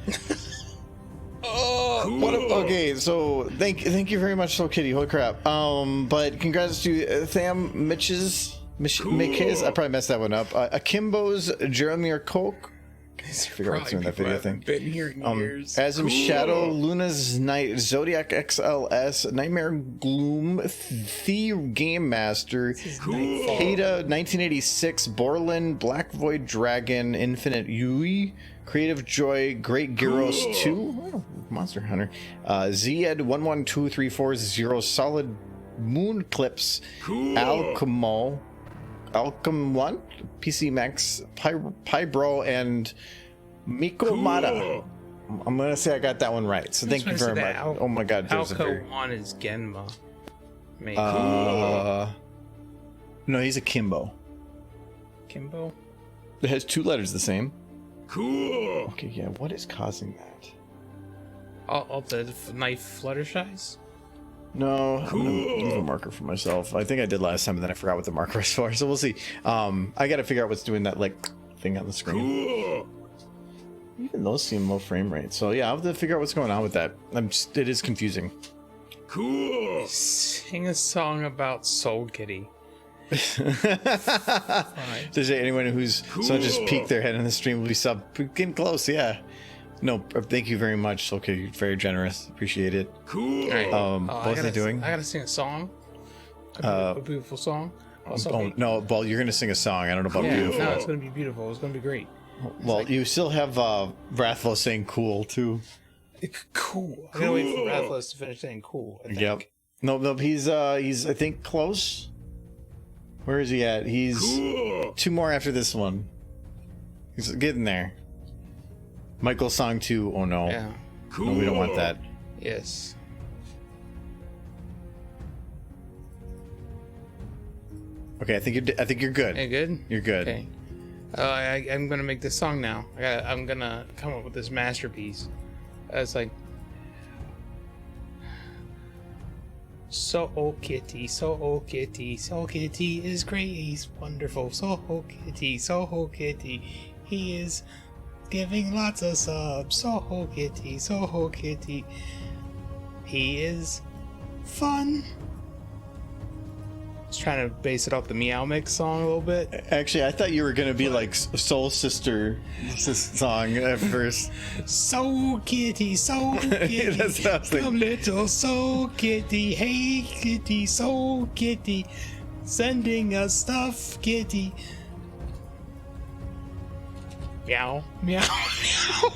Okay, so thank you very much, Soul Kitty. Holy crap. But congrats to Tham Mitch's, I probably messed that one up. Akimbo's Jeremy Coke. I figure out what's doing that video thing. Been here in years. Asm Shadow, Luna's Night, Zodiac XLS, Nightmare Gloom, The Game Master, Hada 1986, Borland, Black Void Dragon, Infinite Yui, Creative Joy, Great Gyros 2, Monster Hunter, Zed 112340, Solid Moon Clips, Alchemo, Alchem 1, PC Max, Pybro, and Mikomata. I'm gonna say I got that one right. So thank you very much. Oh my god, there's Alco 1 is Genma. Maybe. No, he's a Kimbo. Kimbo? It has two letters the same. Cool. Okay, yeah, what is causing that? All the knife Fluttershies? No, I'm gonna leave a marker for myself. I think I did last time, and then I forgot what the marker is for. So we'll see. I gotta figure out what's doing that like thing on the screen. Cool. Even those seem low frame rate. So yeah, I'll have to figure out what's going on with that. It is confusing. Cool. Sing a song about Soul Kitty. There's anyone who's so just peek their head in the stream will be sub. Getting close, yeah. No, thank you very much. Okay, you're very generous. Appreciate it. Cool. Right. What was I doing? I gotta sing a song. A beautiful song. No, well, you're gonna sing a song. I don't know about beautiful. No, it's gonna be beautiful. It's gonna be great. Well, you still have Wrathful saying cool too. Cool. I'm gonna wait for Wrathful to finish saying cool. I think. Yep. No, he's I think close. Where is he at? He's 2 more after this one. He's getting there. Michael's song 2. Oh no. Yeah. No, we don't want that. Yes. Okay, I think you're good. Hey, good. You're good. Okay. I'm gonna make this song now. I'm gonna come up with this masterpiece. It's like, so kitty, so kitty, so kitty is great. He's wonderful. So kitty, he is giving lots of subs. So kitty, he is fun. I was trying to base it off the Meow Mix song a little bit. Actually, I thought you were gonna be like Soul Sister song at first. So kitty, That's what I was thinking. come little so kitty, hey kitty, so kitty, sending us stuff, kitty. Meow, meow, meow.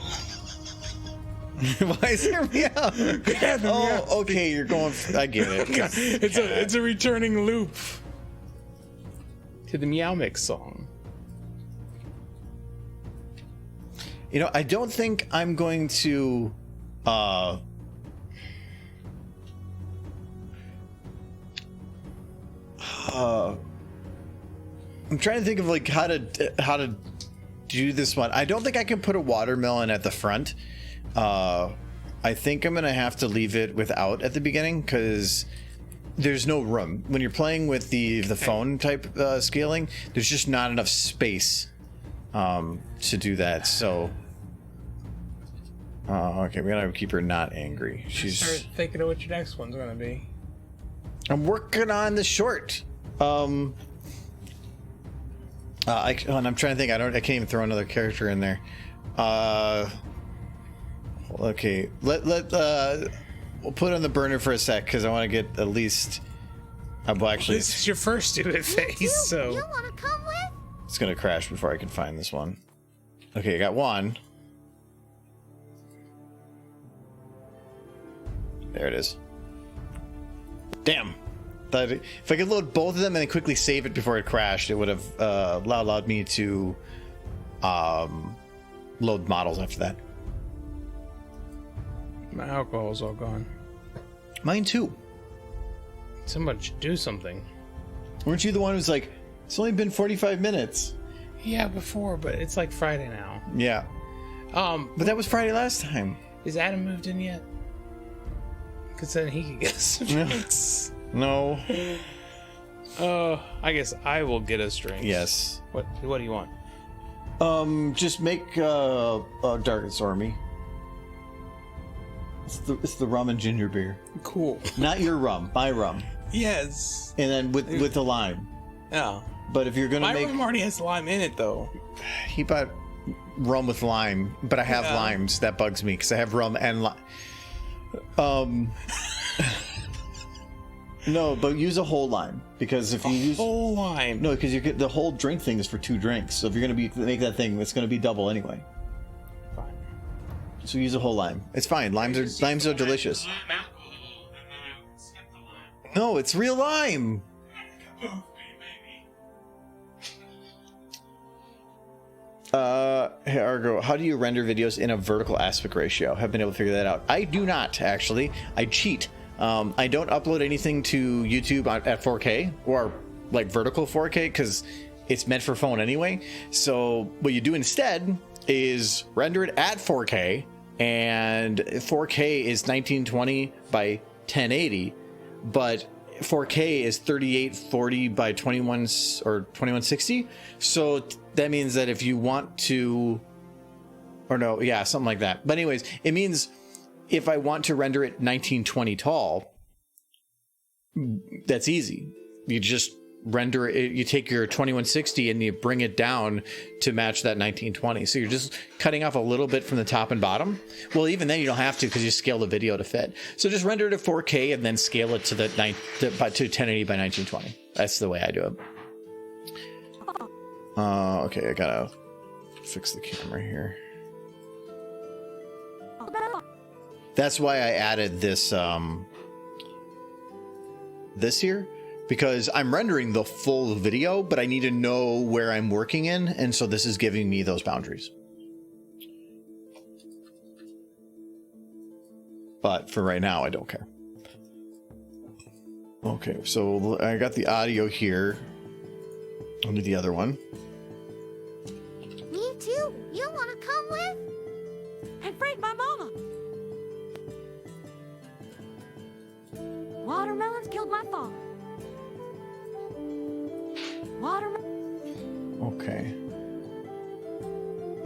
Why is there meow? Oh, okay, you're going. I get it. It's a returning loop to the Meow Mix song. You know, I don't think I'm going to. I'm trying to think of like how to do this one. I don't think I can put a watermelon at the front. I think I'm gonna have to leave it without at the beginning because there's no room when you're playing with the phone type scaling. There's just not enough space to do that. So okay, we gotta keep her not angry. Start thinking of what your next one's gonna be. I'm working on the short. And I'm trying to think. I can't even throw another character in there. Okay, we'll put it on the burner for a sec because I want to get at least. Well, actually, This is your first do it phase, so You wanna come with? it's gonna crash before I can find this one. Okay, I got one. There it is. Damn. If I could load both of them and then quickly save it before it crashed, it would have allowed me to load models after that. my alcohol's all gone. Mine too. Somebody should do something. Weren't you the one who's like, it's only been 45 minutes? Yeah, before, but it's like Friday now. Yeah. But that was Friday last time. Is Adam moved in yet? Because then he could get some drinks. No. I guess I will get us drinks. Yes. What do you want? Just make a dark and stormy. It's the rum and ginger beer. Cool. Not your rum, my rum. Yes. And then with the lime. Yeah. But if you're gonna My make, room already has lime in it, though. he bought rum with lime, but I have limes. That bugs me because I have rum and lime. No, but use a whole lime because if you use whole lime. no, because you get the whole drink thing is for 2 drinks. So if you're gonna make that thing, it's gonna be double anyway. Fine. So use a whole lime. It's fine. Limes are delicious. No, it's real lime. Hey Argo, how do you render videos in a vertical aspect ratio? Have been able to figure that out. I do not actually. I cheat. I don't upload anything to YouTube at 4K or like vertical 4K because it's meant for phone anyway. So what you do instead is render it at 4K, and 4K is 1920 by 1080, but 4K is 3840 by 21 or 2160. So that means that if you want to, or no, yeah, something like that. But anyways, it means if I want to render it 1920 tall, that's easy. You just render it. You take your 2160 and you bring it down to match that 1920. So you're just cutting off a little bit from the top and bottom. Well, even then you don't have to because you scale the video to fit. So just render it at 4K and then scale it to to 1080 by 1920. That's the way I do it. Okay, I gotta fix the camera here. That's why I added this this here, because I'm rendering the full video, but I need to know where I'm working in, and so this is giving me those boundaries. But for right now, I don't care. Okay, so I got the audio here. I'll do the other one. Me too. You want to come with? And break my mama. Watermelons killed my father. Okay.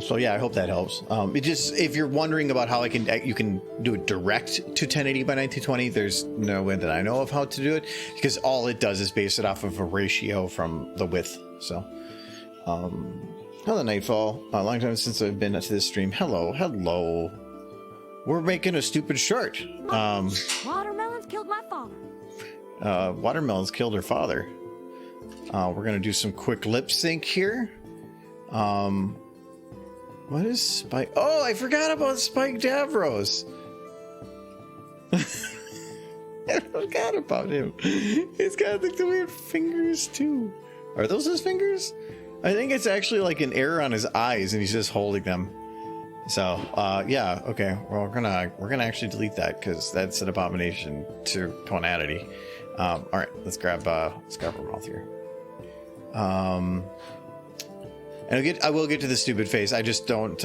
So yeah, I hope that helps. It just, if you're wondering about how you can do it direct to 1080 by 1920, there's no way that I know of how to do it, because all it does is base it off of a ratio from the width. So, hello Nightfall. A long time since I've been to this stream. Hello. We're making a stupid short. Watermelons killed my father. Watermelons killed her father. We're gonna do some quick lip sync here. What is Spike? Oh, I forgot about Spike Davros. I forgot about him. He's got like the weird fingers too. Are those his fingers? I think it's actually like an error on his eyes, and he's just holding them. So, yeah, okay. Well, we're gonna actually delete that because that's an abomination to tonality. All right, let's grab our mouth here. And I will get to the stupid face. I just don't.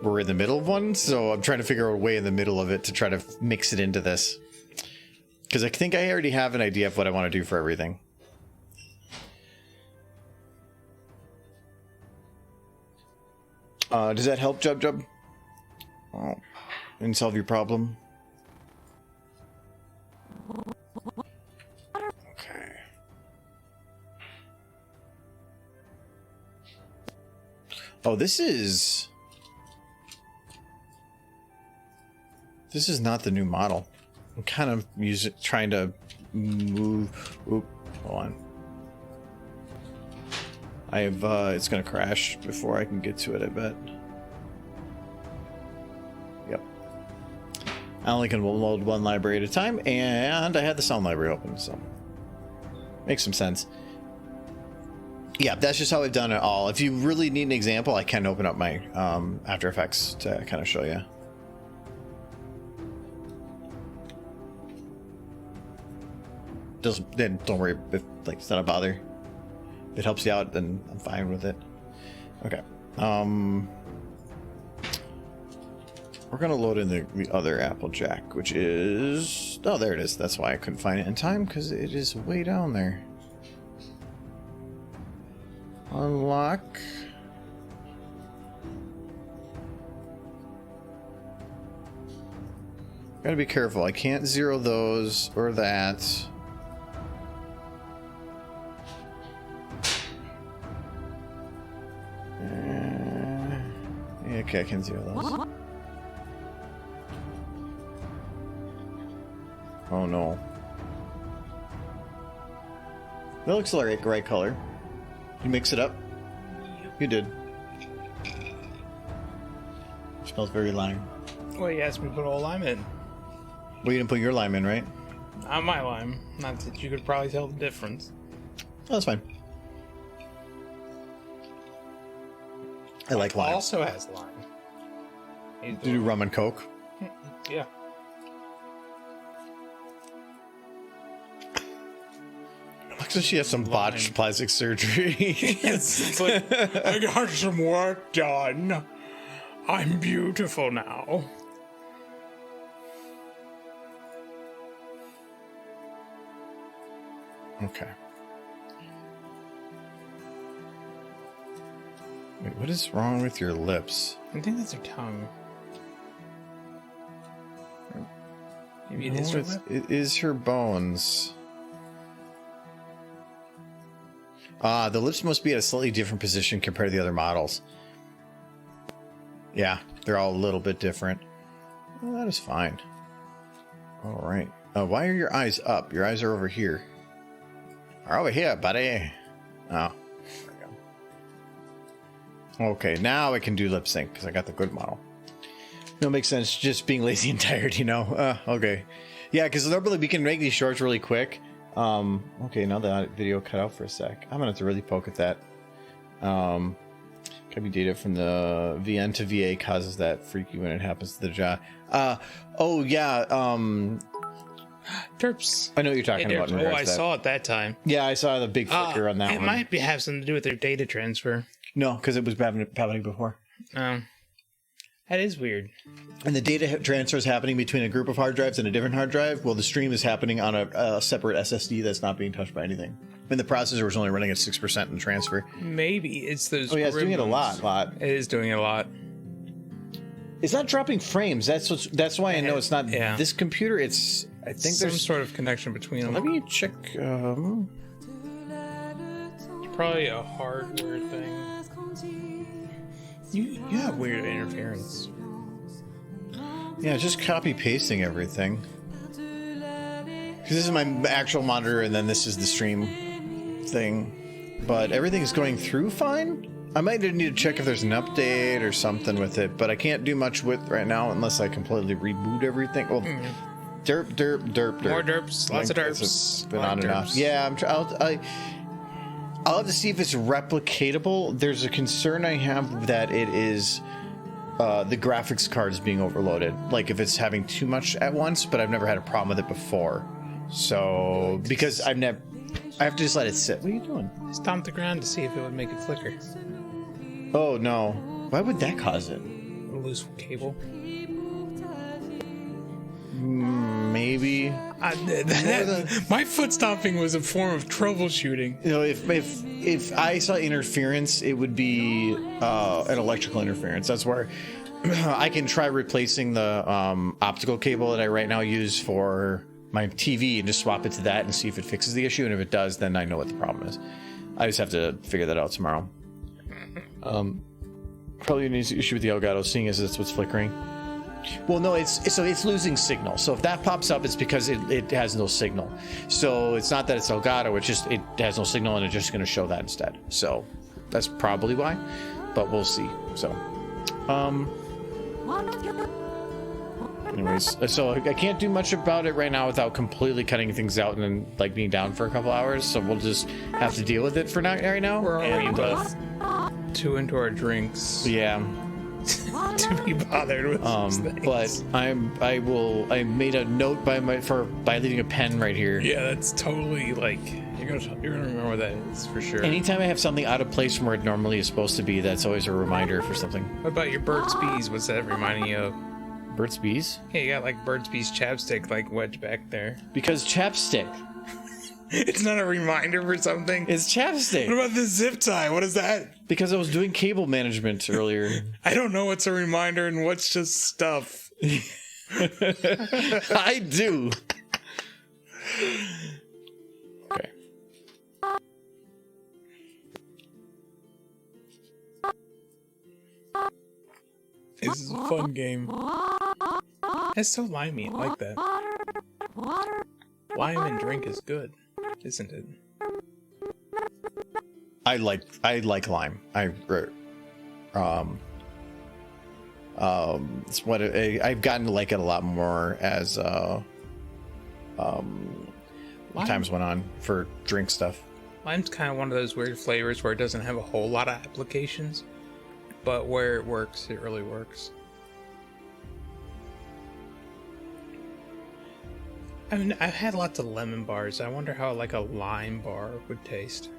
We're in the middle of one, so I'm trying to figure out a way in the middle of it to try to mix it into this. Because I think I already have an idea of what I want to do for everything. Does that help, Jub? Oh, and solve your problem? Okay. Oh, this is not the new model. I'm kind of trying to move. Oop, hold on. I have, it's gonna crash before I can get to it, I bet. Yep. I only can load one library at a time, and I had the sound library open, so makes some sense. Yeah, that's just how I've done it all. If you really need an example, I can open up my After Effects to kind of show you. Then don't worry if like it's not a bother. If it helps you out, then I'm fine with it. Okay. We're gonna load in the other Applejack, which is, oh, there it is. That's why I couldn't find it in time, because it is way down there. Unlock. Gotta be careful. I can't zero those or that. Okay, I can zero those. Oh no. That looks like the right color. You mix it up? You did. Smells very lime. Well, you asked me to put all lime in. Well, you didn't put your lime in, right? Not my lime. Not that you could probably tell the difference. Oh, that's fine. I like lime. Also has lime. You do rum and coke? Yeah. Looks like she has some botched plastic surgery. It's like, I got some work done. I'm beautiful now. Okay. Wait, what is wrong with your lips? I think that's her tongue. Maybe it No, is her lip? it is her bones. The lips must be at a slightly different position compared to the other models. Yeah, they're all a little bit different. Well, that is fine. All right. Why are your eyes up? Your eyes are over here. Are over here, buddy. Oh. Okay, now I can do lip sync because I got the good model. No, makes sense. Just being lazy and tired, you know. Okay. Yeah, because normally we can make these shorts really quick. Okay, now the video cut out for a sec. I'm gonna have to really poke at that. Copy data from the VN to VA causes that freaky when it happens to the jaw. Oh yeah. Derps. I know what you're talking about. Oh, I saw it that time. Yeah, I saw the big flicker on that one. It might have something to do with their data transfer. No, because it was happening before. That is weird. And the data transfer is happening between a group of hard drives and a different hard drive. Well, the stream is happening on a separate SSD that's not being touched by anything. And the processor was only running at 6% in the transfer. Maybe it's those. Oh yeah, it's doing it a lot. It is doing it a lot. It's not dropping frames. That's why I know it's not this computer. I think Some there's sort of connection between them. Let me check. It's probably a hardware thing. You have weird interference. Yeah, just copy pasting everything. Because this is my actual monitor, and then this is the stream thing. But everything's going through fine. I might need to check if there's an update or something with it, but I can't do much with right now unless I completely reboot everything. Well, derp. More derps, lots of derps. It's been on and off. Yeah, I'll have to see if it's replicatable. There's a concern I have that it is the graphics card is being overloaded. Like if it's having too much at once, but I've never had a problem with it before. So because I have to just let it sit. What are you doing? Stomp the ground to see if it would make it flicker. Oh no! Why would that cause it? A loose cable. Maybe. My foot stomping was a form of troubleshooting. You know, if I saw interference, it would be an electrical interference. That's where I can try replacing the optical cable that I right now use for my TV and just swap it to that and see if it fixes the issue. And if it does, then I know what the problem is. I just have to figure that out tomorrow. Probably an issue with the Elgato, seeing as that's what's flickering. Well, no, it's losing signal. So if that pops up, it's because it has no signal. So it's not that it's Elgato, it's just it has no signal and it's just going to show that instead. So that's probably why, but we'll see. So, anyways, so I can't do much about it right now without completely cutting things out and then like being down for a couple hours. So we'll just have to deal with it for now right now. We're already both too into our drinks. Yeah. To be bothered with these things. But I made a note by leaving a pen right here. Yeah, that's totally like you're gonna remember what that is for sure. Anytime I have something out of place from where it normally is supposed to be, that's always a reminder for something. What about your Burt's Bees? What's that reminding you of? Burt's Bees? Yeah, you got like Burt's Bees chapstick like wedged back there. Because chapstick. It's not a reminder for something. It's chapstick. What about this zip tie? What is that? Because I was doing cable management earlier. I don't know what's a reminder and what's just stuff. I do. Okay. This is a fun game. It's so limey. I like that. Lime and drink is good, isn't it? I like lime. It's what I've gotten to like it a lot more as times went on for drink stuff. Lime's kind of one of those weird flavors where it doesn't have a whole lot of applications, but where it works, it really works. I mean, I've had lots of lemon bars. I wonder how like a lime bar would taste.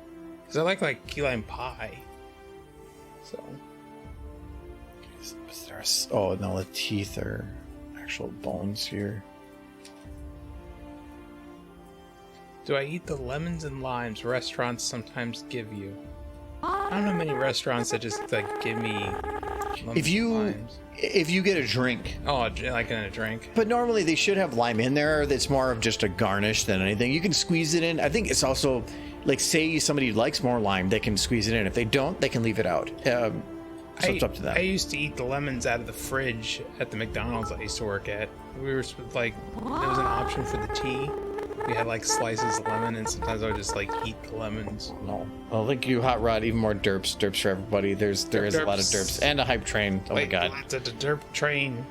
Because I like key lime pie. So. Oh, no, the teeth are actual bones here. Do I eat the lemons and limes restaurants sometimes give you? I don't know many restaurants that just like give me lemons and limes. If you get a drink. Oh, like in a drink. But normally they should have lime in there. That's more of just a garnish than anything. You can squeeze it in. I think it's also like say somebody likes more lime, they can squeeze it in. If they don't, they can leave it out. So it's up to them. I used to eat the lemons out of the fridge at the McDonald's I used to work at. We were like, there was an option for the tea. We had like slices of lemon, and sometimes I would just like eat the lemons. No. Well, thank you, Hot Rod. Even more derps for everybody. There is a lot of derps and a hype train. Oh my god. It's a derp train.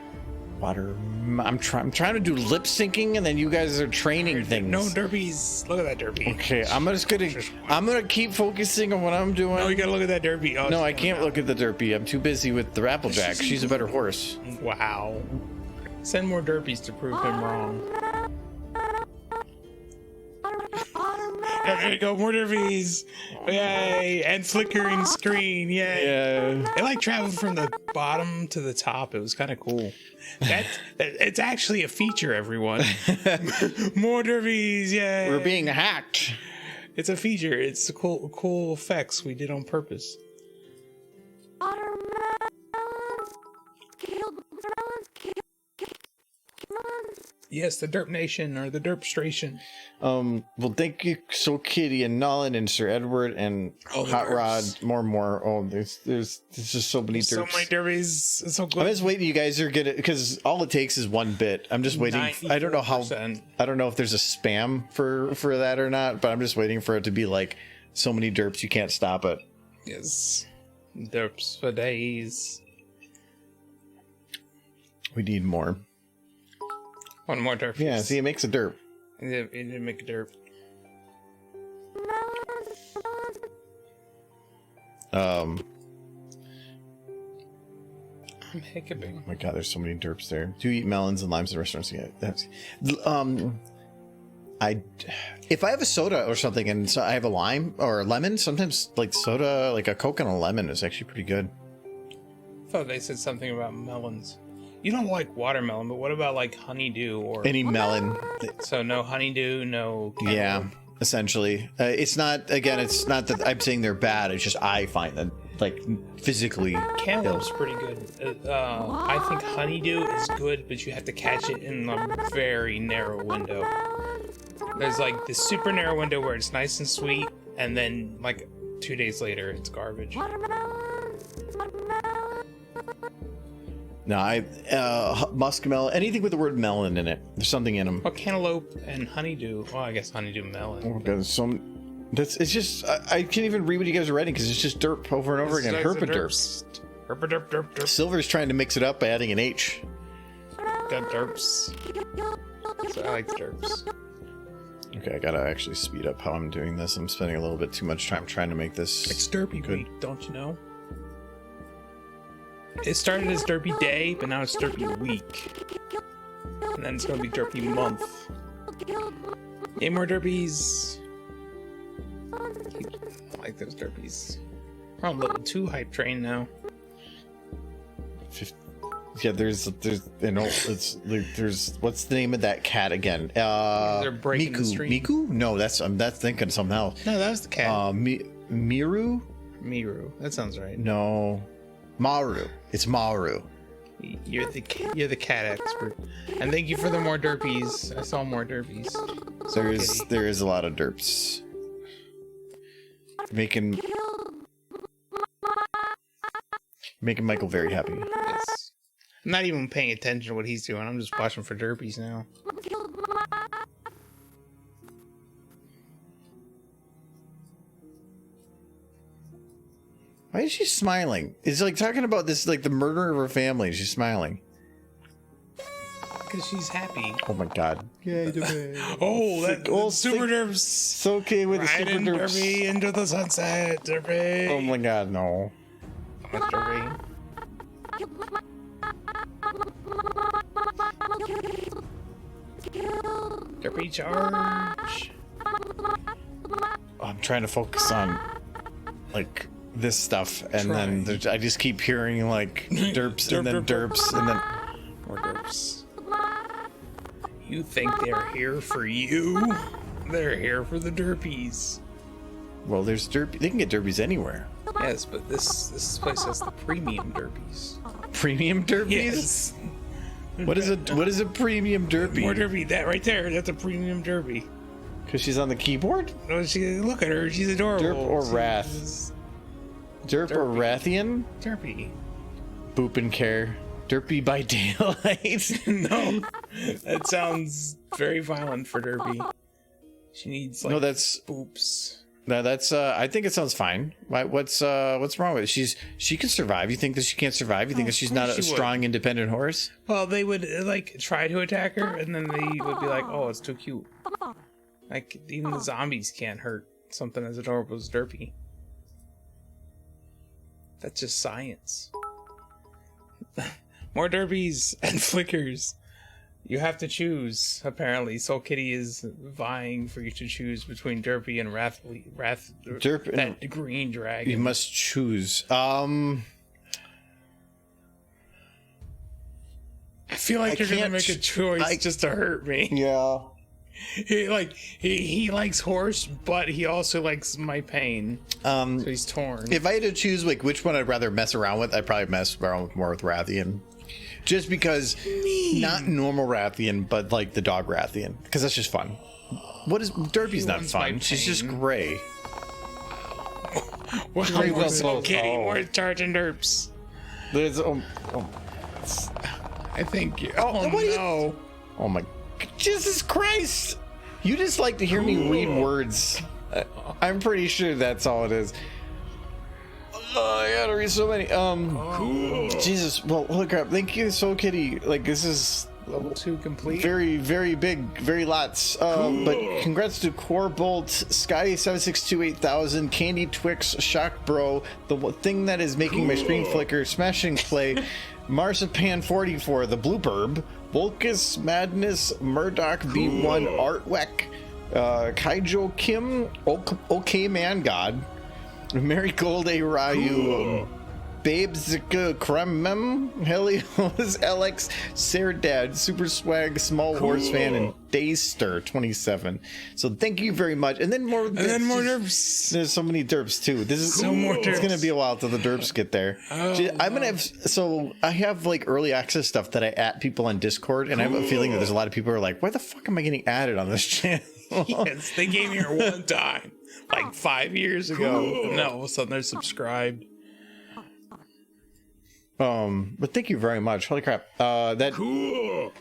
Water. I'm trying to do lip syncing, and then you guys are training things. No derpies. Look at that derpy. Okay, I'm gonna keep focusing on what I'm doing. No, you gotta look at that derpy. Oh, no, I can't look at the derpy. I'm too busy with the Applejack. She's a better horse. Wow. Send more derpies to prove him wrong. There you go, more derpies. Yay! And flickering screen. Yay! Yeah. It like traveled from the bottom to the top. It was kind of cool. It's actually a feature, everyone. More derpies. Yay! We're being hacked. It's a feature. It's cool effects we did on purpose. Yes, the Derp Nation or the Derpstration. Well, thank you, So Kitty and Nolan and Sir Edward and Hot Rod. More. Oh, there's just so many derps. So many derbies. It's so good. I'm just waiting. You guys are gonna, because all it takes is one bit. I'm just waiting. I don't know how. I don't know if there's a spam for that or not, but I'm just waiting for it to be like so many derps you can't stop it. Yes, derps for days. We need more. One more derp. Yeah, see, it makes a derp. It didn't make a derp. I'm hiccuping. Oh my god, there's so many derps there. Do you eat melons and limes in restaurants? Yeah, that's. If I have a soda or something and so I have a lime or a lemon, sometimes like soda, like a Coke and a lemon is actually pretty good. I thought they said something about melons. You don't like watermelon, but what about like honeydew or any melon? So no honeydew, no cantaloupe. Yeah, essentially. It's not that I'm saying they're bad. It's just I find them like physically. Cantaloupe's pretty good. I think honeydew is good, but you have to catch it in a very narrow window. There's like this super narrow window where it's nice and sweet, and then like 2 days later, it's garbage. No, muskmelon, anything with the word melon in it. There's something in them. Well, cantaloupe and honeydew. Well, I guess honeydew melon. Oh, God, it's just, I can't even read what you guys are writing because it's just derp over and over again. Herpaderps. Herpaderp. Silver's trying to mix it up by adding an H. Got derps. So I like derps. Okay, I gotta actually speed up how I'm doing this. I'm spending a little bit too much time trying to make this. It's derpy week, don't you know? It started as Derpy Day, but now it's Derpy Week. And then it's going to be Derpy Month. Yay, more Derpies! I like those Derpies. We're on level 2 hype train now. Yeah, there's you know, it's like there's what's the name of that cat again? They're breaking the stream. Miku? No, that's thinking something else. No, that was the cat. Miru? Miru. That sounds right. No. Maru. It's Maru. You're the cat expert. And thank you for the more derpies. I saw more derpies. There is a lot of derps. Making Michael very happy. Yes. I'm not even paying attention to what he's doing. I'm just watching for derpies now. Why is she smiling? It's like talking about this, like the murder of her family. She's smiling. Because she's happy. Oh my god. Yeah, oh, that super derps. It's okay with the super derps. Derpy into the sunset, derpy. Oh my god, no. How much derpy? Derpy charge. I'm trying to focus on like this stuff, and then I just keep hearing like derps and then derps and then more derps. You think they're here for you? They're here for the derpies. Well, there's derpy. They can get derpies anywhere. Yes, but this place has the premium derpies. Premium derpies? Yes. What is a premium derpy? More derpy. That right there. That's a premium derpy. Because she's on the keyboard? Oh, look at her. She's adorable. Derp or Wrath? Derp or Rathian? Derpy. Boop and care. Derpy by daylight. No. That sounds very violent for Derpy. She needs, like, no, that's boops. No, that's I think it sounds fine. What's wrong with it? She can survive. You think that she can't survive? You think that she's not a strong, independent horse? Well, they would like try to attack her, and then they would be like, "Oh, it's too cute." Like even the zombies can't hurt something as adorable as Derpy. That's just science. More Derpies and Flickers. You have to choose, apparently. Soul Kitty is vying for you to choose between Derpy and that green dragon. You must choose. I feel like you're gonna make a choice just to hurt me. Yeah. He likes horse, but he also likes my pain. So he's torn. If I had to choose like which one I'd rather mess around with, I'd probably mess around more with Rathian. Just because, not normal Rathian, but like the dog Rathian, because that's just fun. What is Derpy's not fun? She's just gray. Well, we're so kidding. We're charging derps. There's I think. Oh my, Jesus Christ! You just like to hear me read words. I'm pretty sure that's all it is. I gotta read so many. Cool. Jesus. Well, holy crap! Thank you, Soul Kitty. Like this is level 2 complete. Very, very big, very lots. But congrats to Core Bolt, Sky 7628000, Candy Twix, Shock Bro, the thing that is making my screen flicker, Smashing Play, Marzipan 44, the Blooperb, Volcus Madness, Murdoch B1, Artwek, Kaijo Kim, OK Man God, Marigold A Ryu, Babes Kremem, Helios, Alex, Serdad, Super Swag, Small Horse Fan, and Daystar 27. So thank you very much. And then more. Derps. There's so many derps too. This is more It's gonna be a while till the derps get there. I'm gonna have. So I have like early access stuff that I at people on Discord, and I have a feeling that there's a lot of people who are like, "Why the fuck am I getting added on this channel?" Yes, they came here one time, like 5 years ago. And now all of a sudden they're subscribed. But thank you very much. Holy crap. Oh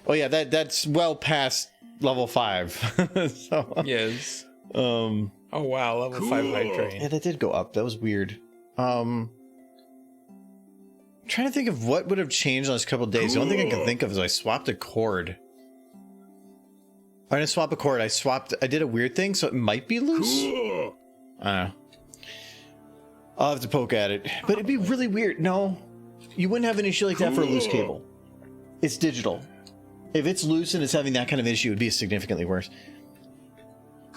yeah, that's well past level 5. So, yes. Oh wow, level 5 hype train. Yeah, that did go up. That was weird. I'm trying to think of what would have changed in the last couple of days. The only thing I can think of is I swapped a chord. I didn't swap a chord. I did a weird thing, so it might be loose. I don't know. I'll have to poke at it. But it'd be really weird. No. You wouldn't have an issue like that for a loose cable. It's digital. If it's loose and it's having that kind of issue, it would be significantly worse.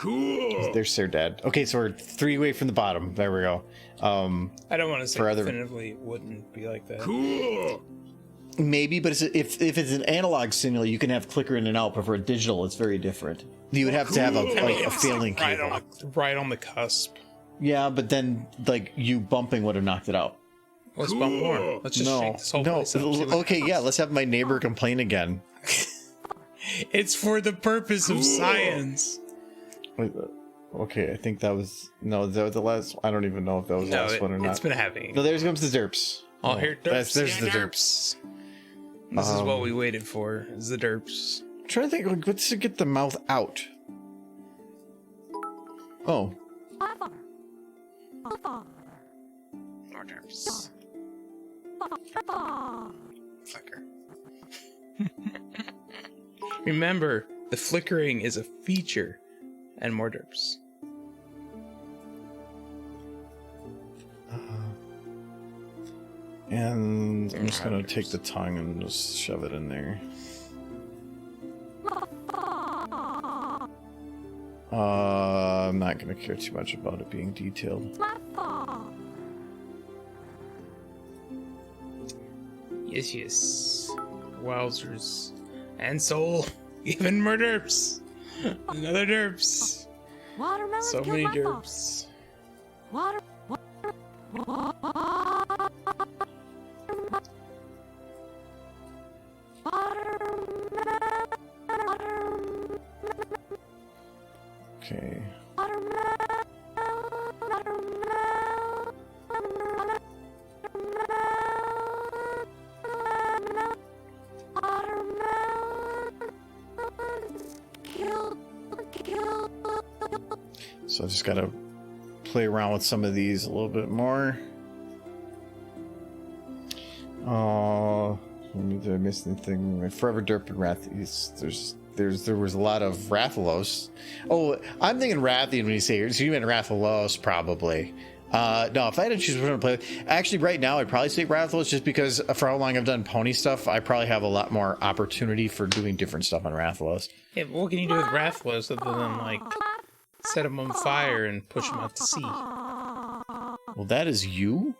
There's their dad. Okay, so we're 3 away from the bottom. There we go. I don't want to say definitively it wouldn't be like that. Maybe, but if it's an analog signal, you can have clicker in and out, but for a digital, it's very different. You would have to have a failing cable. Right on the cusp. Yeah, but then like you bumping would have knocked it out. Let's bump more. Let's just shake this whole place up. Okay, yeah, let's have my neighbor complain again. It's for the purpose of science. Wait, okay, I think that was the last. I don't even know if that was the last one or not. It's been happening. No, there comes the derps. Oh, here derps. There's the derps. This is what we waited for. Is the derps. I'm trying to think, like, what's to get the mouth out? Oh. More derps. Flicker. Remember, the flickering is a feature, and more derps. And I'm just gonna take the tongue and just shove it in there. I'm not gonna care too much about it being detailed. Yes. Wowzers. And soul. Even more derps. Another derps. Watermelon So killed many my father. derps. Okay. So I just gotta play around with some of these a little bit more. Did I miss anything? Forever Derp and Wrath. There was a lot of Rathalos. Oh, I'm thinking Rathian when you say it. So you meant Rathalos, probably. No, if I had to choose which one to play with, actually right now I'd probably say Rathalos, just because for how long I've done pony stuff, I probably have a lot more opportunity for doing different stuff on Rathalos. Yeah, but what can you do with Rathalos other than, like, set him on fire and push him out to sea? Well, that is you?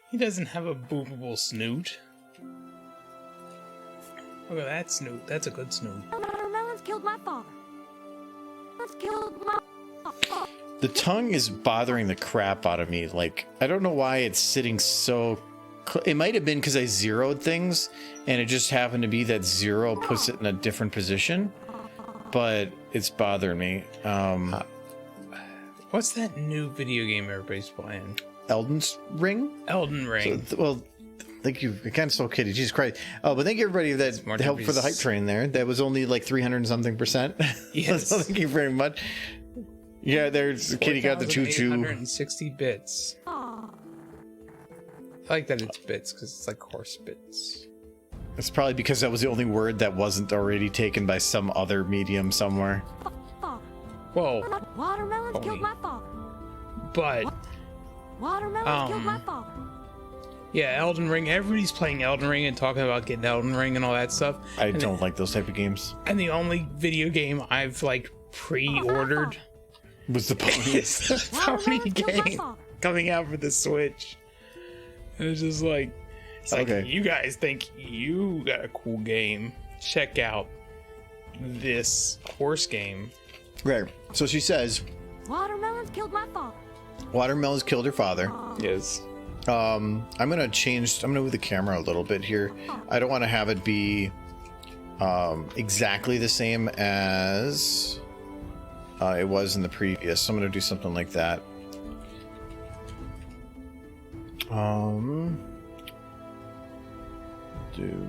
He doesn't have a boopable snoot. Look at that snoot. That's a good snoot. Watermelons killed my father. Let's kill my father. The tongue is bothering the crap out of me. Like, I don't know why it's sitting so... It might have been because I zeroed things, and it just happened to be that 0 puts it in a different position. But it's bothering me. What's that new video game everybody's playing? Elden Ring? Elden Ring. So, well, thank you. I kind of so kidding. Jesus Christ. Oh, but thank you everybody that helped for the hype train there. That was only like 300 and something percent. Yes. So thank you very much. Yeah, there's Kitty got the choo-choo. 160 bits. I like that it's bits because it's like horse bits. It's probably because that was the only word that wasn't already taken by some other medium somewhere. Whoa. Watermelons Pony. killed my father. But Watermelons killed my father. yeah, Elden Ring. Everybody's playing Elden Ring and talking about getting Elden Ring and all that stuff. I don't like those type of games. And the only video game I've like pre-ordered Was the pony? is the pony game coming out for the Switch. And it's just like, it's like, Okay. you guys think you got a cool game? Check out this horse game. Right. So she says, Watermelons killed my father. watermelons killed her father. Yes. I'm gonna move the camera a little bit here. I don't want to have it be exactly the same as it was in the previous, so I'm gonna do something like that. Do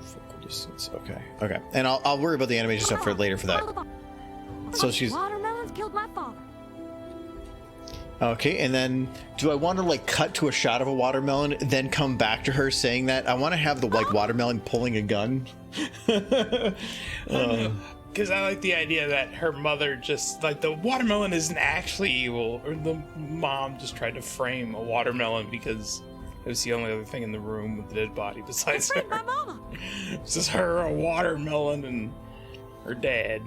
focal distance. Okay, and I'll worry about the animation stuff for later for that. So she's Watermelons killed my father. okay, and then do I want to like cut to a shot of a watermelon, then come back to her saying that? I want to have the like watermelon pulling a gun. Because I like the idea that her mother just, like, the watermelon isn't actually evil, or the mom just tried to frame a watermelon because it was the only other thing in the room with the dead body besides her. My mama. It's just her, a watermelon, and her dad.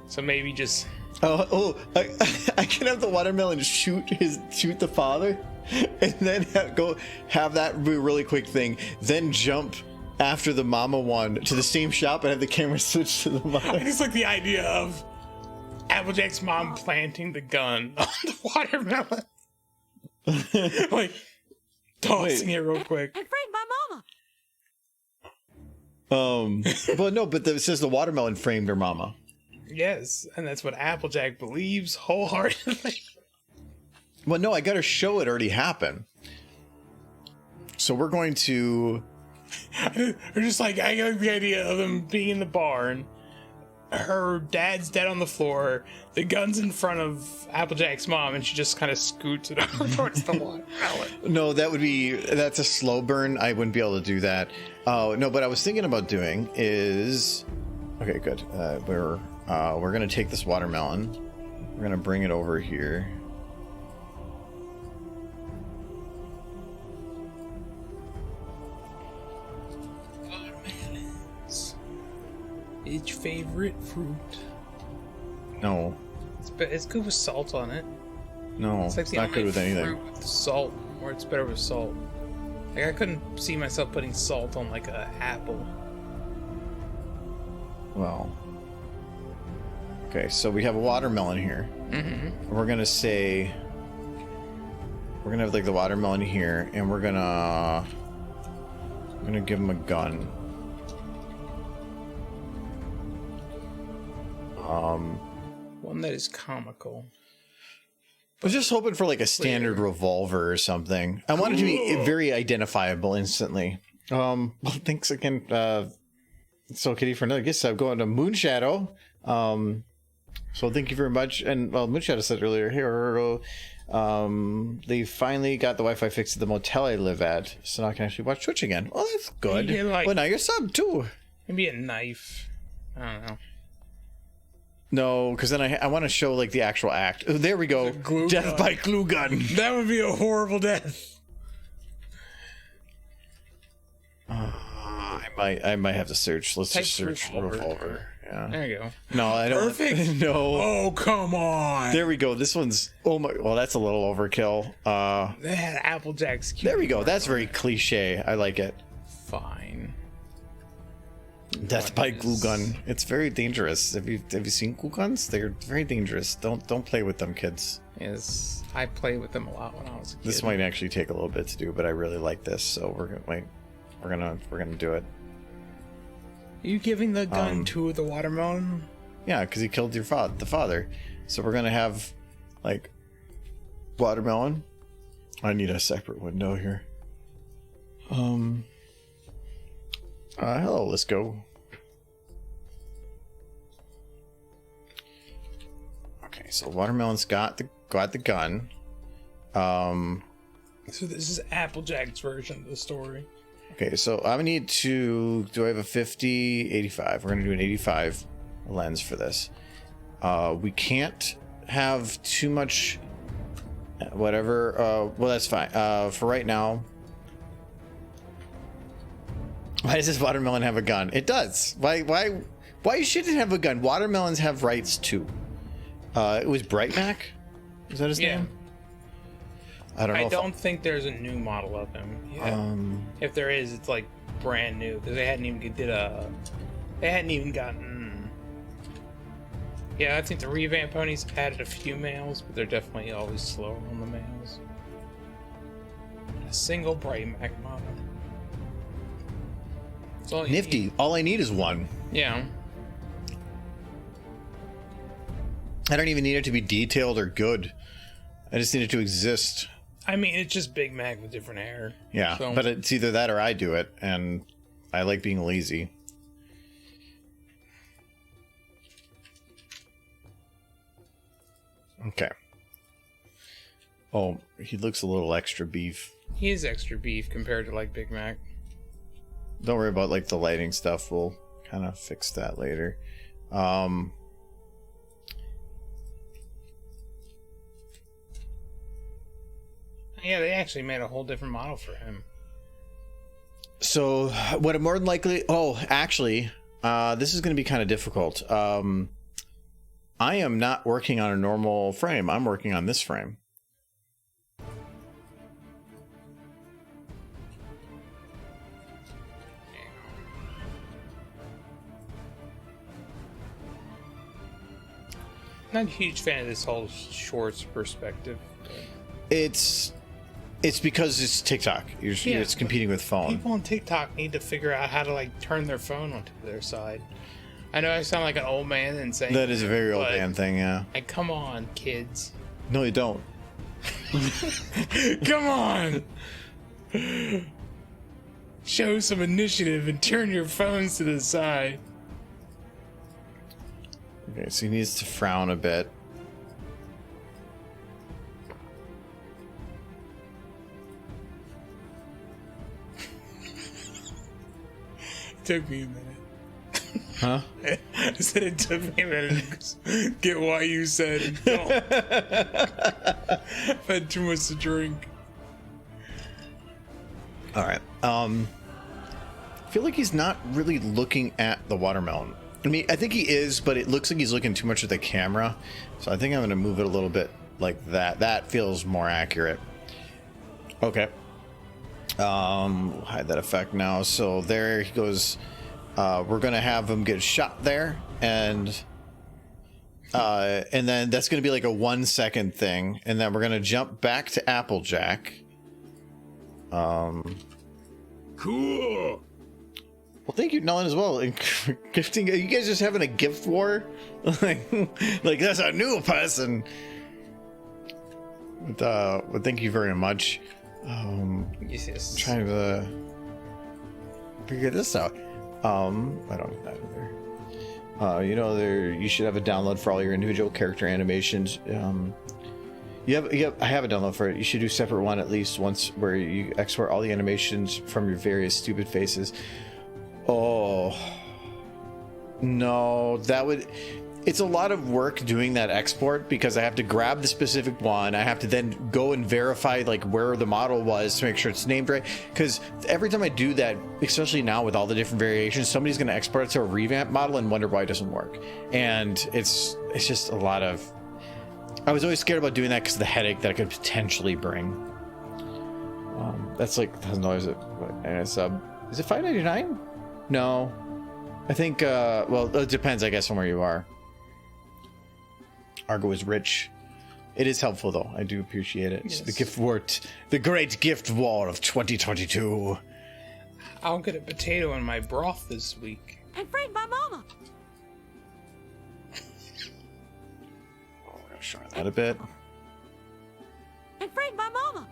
So maybe just... I can have the watermelon shoot the father, and then have that be a really quick thing, then jump after the mama one to the same shop and have the camera switch to the I mother. just like the idea of Applejack's mom planting the gun on the watermelon. Like, tossing it real quick. And framed my mama. But it says the watermelon framed her mama. Yes, and that's what Applejack believes wholeheartedly. Well, no, I gotta show it already happened. So we're going to... Or just like, I like the idea of them being in the barn. Her dad's dead on the floor. The gun's in front of Applejack's mom, and she just kind of scoots it over towards the watermelon. No, that's a slow burn. I wouldn't be able to do that. Oh, no, but I was thinking about doing is... Okay, good. We're gonna take this watermelon. We're gonna bring it over here. Watermelons. It's your favorite fruit. No, It's good with salt on it. no, It's like it's the not only good with anything. fruit with salt, or it's better with salt. Like, I couldn't see myself putting salt on like a apple. Well, okay, so we have a watermelon here. Mm-hmm. We're gonna have like the watermelon here, and we're gonna give him a gun. One that is comical. I was just hoping for like a standard revolver or something. I wanted to be very identifiable instantly. Well, thanks again, So Kitty, for another guess. I'm going to Moonshadow. So thank you very much. And well, Moonshadow said earlier here, they finally got the Wi-Fi fixed at the motel I live at, so now I can actually watch Twitch again. Well, that's good. Well, now you're sub too. Maybe a knife. I don't know. No, because then I want to show like the actual act. Oh, there we go. Death by glue gun. That would be a horrible death. I might have to search. Let's just search revolver. Yeah. There you go. No, I don't. Perfect. No. Oh, come on. There we go. This one's. Oh my. Well, that's a little overkill. They had Applejack's. There we go. That's very cliche. I like it. Fine. Death by glue gun. It's very dangerous. Have you seen glue guns? They're very dangerous. Don't play with them, kids. Yes, I played with them a lot when I was a kid. This might actually take a little bit to do, but I really like this, so we're gonna do it. Are you giving the gun to the watermelon? Yeah, because he killed your the father. So we're gonna have like watermelon. I need a separate window here. Hello, let's go. Okay, so watermelon's got the gun. So this is Applejack's version of the story. Okay, so I'm gonna need to. Do I have a 50, 85? We're gonna do an 85 lens for this. We can't have too much. Whatever. Well, that's fine. For right now. Why does this watermelon have a gun? It does. Why should it have a gun? Watermelons have rights too. It was Brightmac. Is that his name? I don't know. I don't think there's a new model of him. Yeah. If there is, it's like brand new because they hadn't even gotten. Yeah, I think the revamp ponies added a few males, but they're definitely always slower on the males. A single Brightmac model. All Nifty. Need. All I need is one. Yeah. I don't even need it to be detailed or good. I just need it to exist. I mean, it's just Big Mac with different hair. Yeah, so. But it's either that or I do it, and I like being lazy. Okay. Oh, he looks a little extra beef. He is extra beef compared to like Big Mac. Don't worry about like the lighting stuff. We'll kind of fix that later. Yeah, they actually made a whole different model for him. So what it more than likely... Oh, actually, this is going to be kind of difficult. I am not working on a normal frame. I'm working on this frame. Not a huge fan of this whole shorts perspective. It's because it's TikTok. It's competing with phone. People on TikTok need to figure out how to like turn their phone onto their side. I know I sound like an old man and saying that is a very old man thing. Yeah. Like, come on, kids. No, you don't. Come on. Show some initiative and turn your phones to the side. Okay, so he needs to frown a bit. It took me a minute. Huh? I said it took me a minute to get why you said don't. I've had too much to drink. All right. I feel like he's not really looking at the watermelon. I mean, I think he is, but it looks like he's looking too much at the camera. So I think I'm going to move it a little bit like that. That feels more accurate. Okay. We'll hide that effect now. So there he goes. We're going to have him get shot there. And then that's going to be like a 1 second thing. And then we're going to jump back to Applejack. Cool. Well, thank you, Nolan, as well. And gifting. You guys just having a gift war? like that's a new person. But thank you very much. Yes. Trying to figure this out. I don't need that either. You should have a download for all your individual character animations. I have a download for it. You should do separate one at least once where you export all the animations from your various stupid faces. Oh no, it's a lot of work doing that export because I have to grab the specific one. I have to then go and verify like where the model was to make sure it's named right. Because every time I do that, especially now with all the different variations, somebody's going to export it to a revamp model and wonder why it doesn't work. And it's just a lot of. I was always scared about doing that because of the headache that I could potentially bring. That's like $1,000 and a sub. Is it $5.99? No, I think. Well, it depends, I guess, on where you are. Argo is rich. It is helpful, though. I do appreciate it. Yes. The gift war, the great gift war of 2022. I'll get a potato in my broth this week. And freed my mama. Oh, we're gonna shorten that a bit. And freed my mama.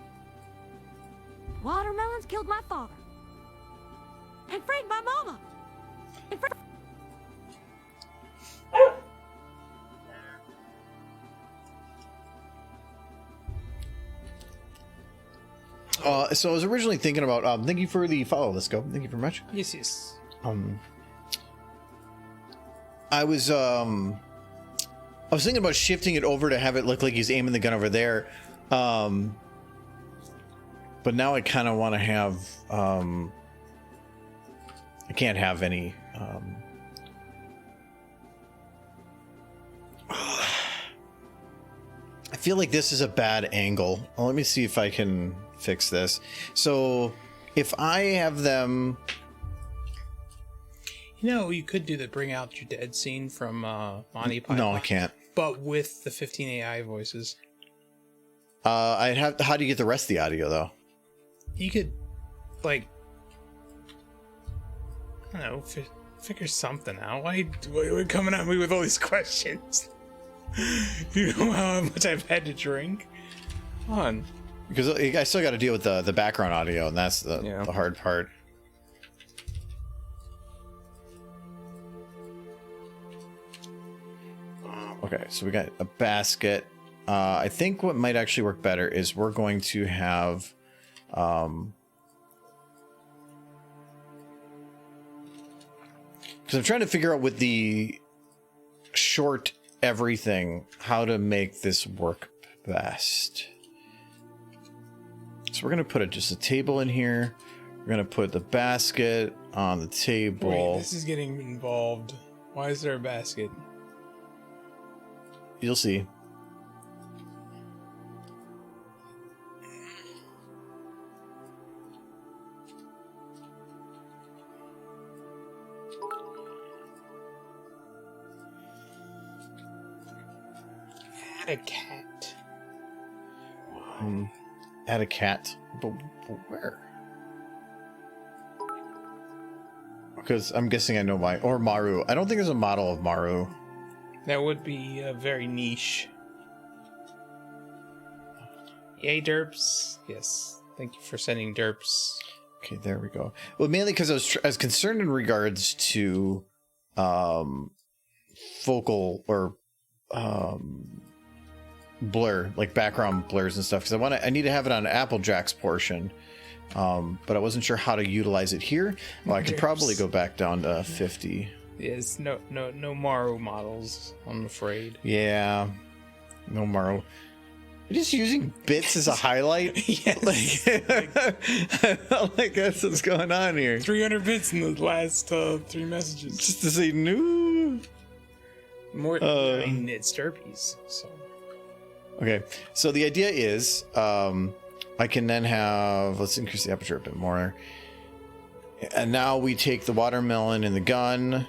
Watermelons killed my father. And freed my mama. And freed... So I was originally thinking about. Thank you for the follow. Let's go. Thank you very much. Yes. I was thinking about shifting it over to have it look like he's aiming the gun over there. But now I kind of want to have. I can't have any. I feel like this is a bad angle. Well, let me see if I can fix this. So if I have them. You know, you could do the bring out your dead scene from Monty Python. No, I can't. But with the 15 AI voices. I'd have. How do you get the rest of the audio though? You could, like, I don't know, figure something out. Why are you coming at me with all these questions? You know how much I've had to drink? Come on. Because I still got to deal with the background audio, and that's the hard part. Okay, so we got a basket. I think what might actually work better is we're going to have... because I'm trying to figure out with the short everything how to make this work best. So we're going to put just a table in here. We're going to put the basket on the table. Wait, this is getting involved. Why is there a basket? You'll see. Add a cat. Add a cat, but where? Because I'm guessing I know why. Or Maru. I don't think there's a model of Maru. That would be very niche. Yay, derps. Yes. Thank you for sending derps. Okay, there we go. Well, mainly because I was concerned in regards to focal or blur, like background blurs and stuff, because I need to have it on Applejack's portion, but I wasn't sure how to utilize it here. Well, I could probably go back down to 50. Yes, no Maru models, I'm afraid. Yeah, no Maru. You're just using bits as a highlight. Yes. Like that's what's going on here. 300 bits in the last 3 messages. Just to say new. More. I mean, it's derpies. So. Okay, so the idea is I can then have, let's increase the aperture a bit more. And now we take the watermelon and the gun,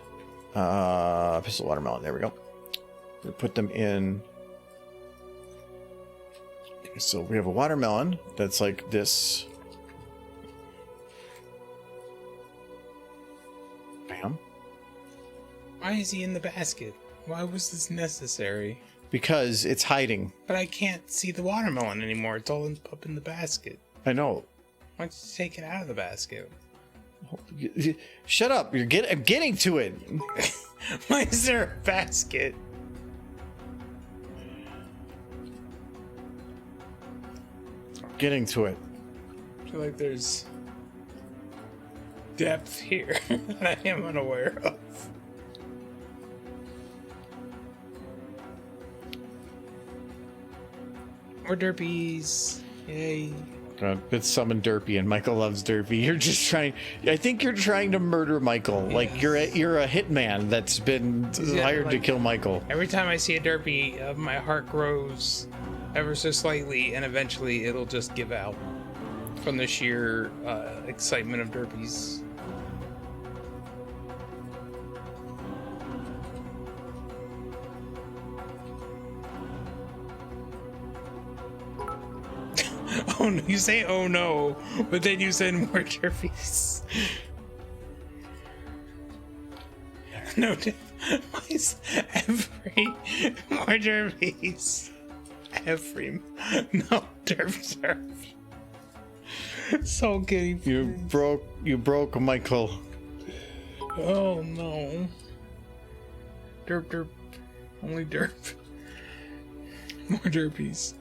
pistol watermelon, there we go. We put them in. Okay, so we have a watermelon that's like this. Why is he in the basket? Why was this necessary? Because it's hiding. But I can't see the watermelon anymore. It's all up in the basket. I know. Why don't you take it out of the basket? Shut up! I'm getting to it. Why is there a basket? Getting to it. I feel like there's depth here that I am unaware of. More derpies. Yay. It's summon Derpy, and Michael loves Derpy. You're just trying. I think you're trying to murder Michael. Yes. Like you're a hitman that's been hired to kill Michael. Every time I see a derpy, my heart grows ever so slightly, and eventually it'll just give out from the sheer excitement of derpies. Oh no, you say oh no, but then you send more derpies. No, why is every more derpies? Every no derp. So giddy. You broke Michael. Oh no. Derp. Only derp. More derpies.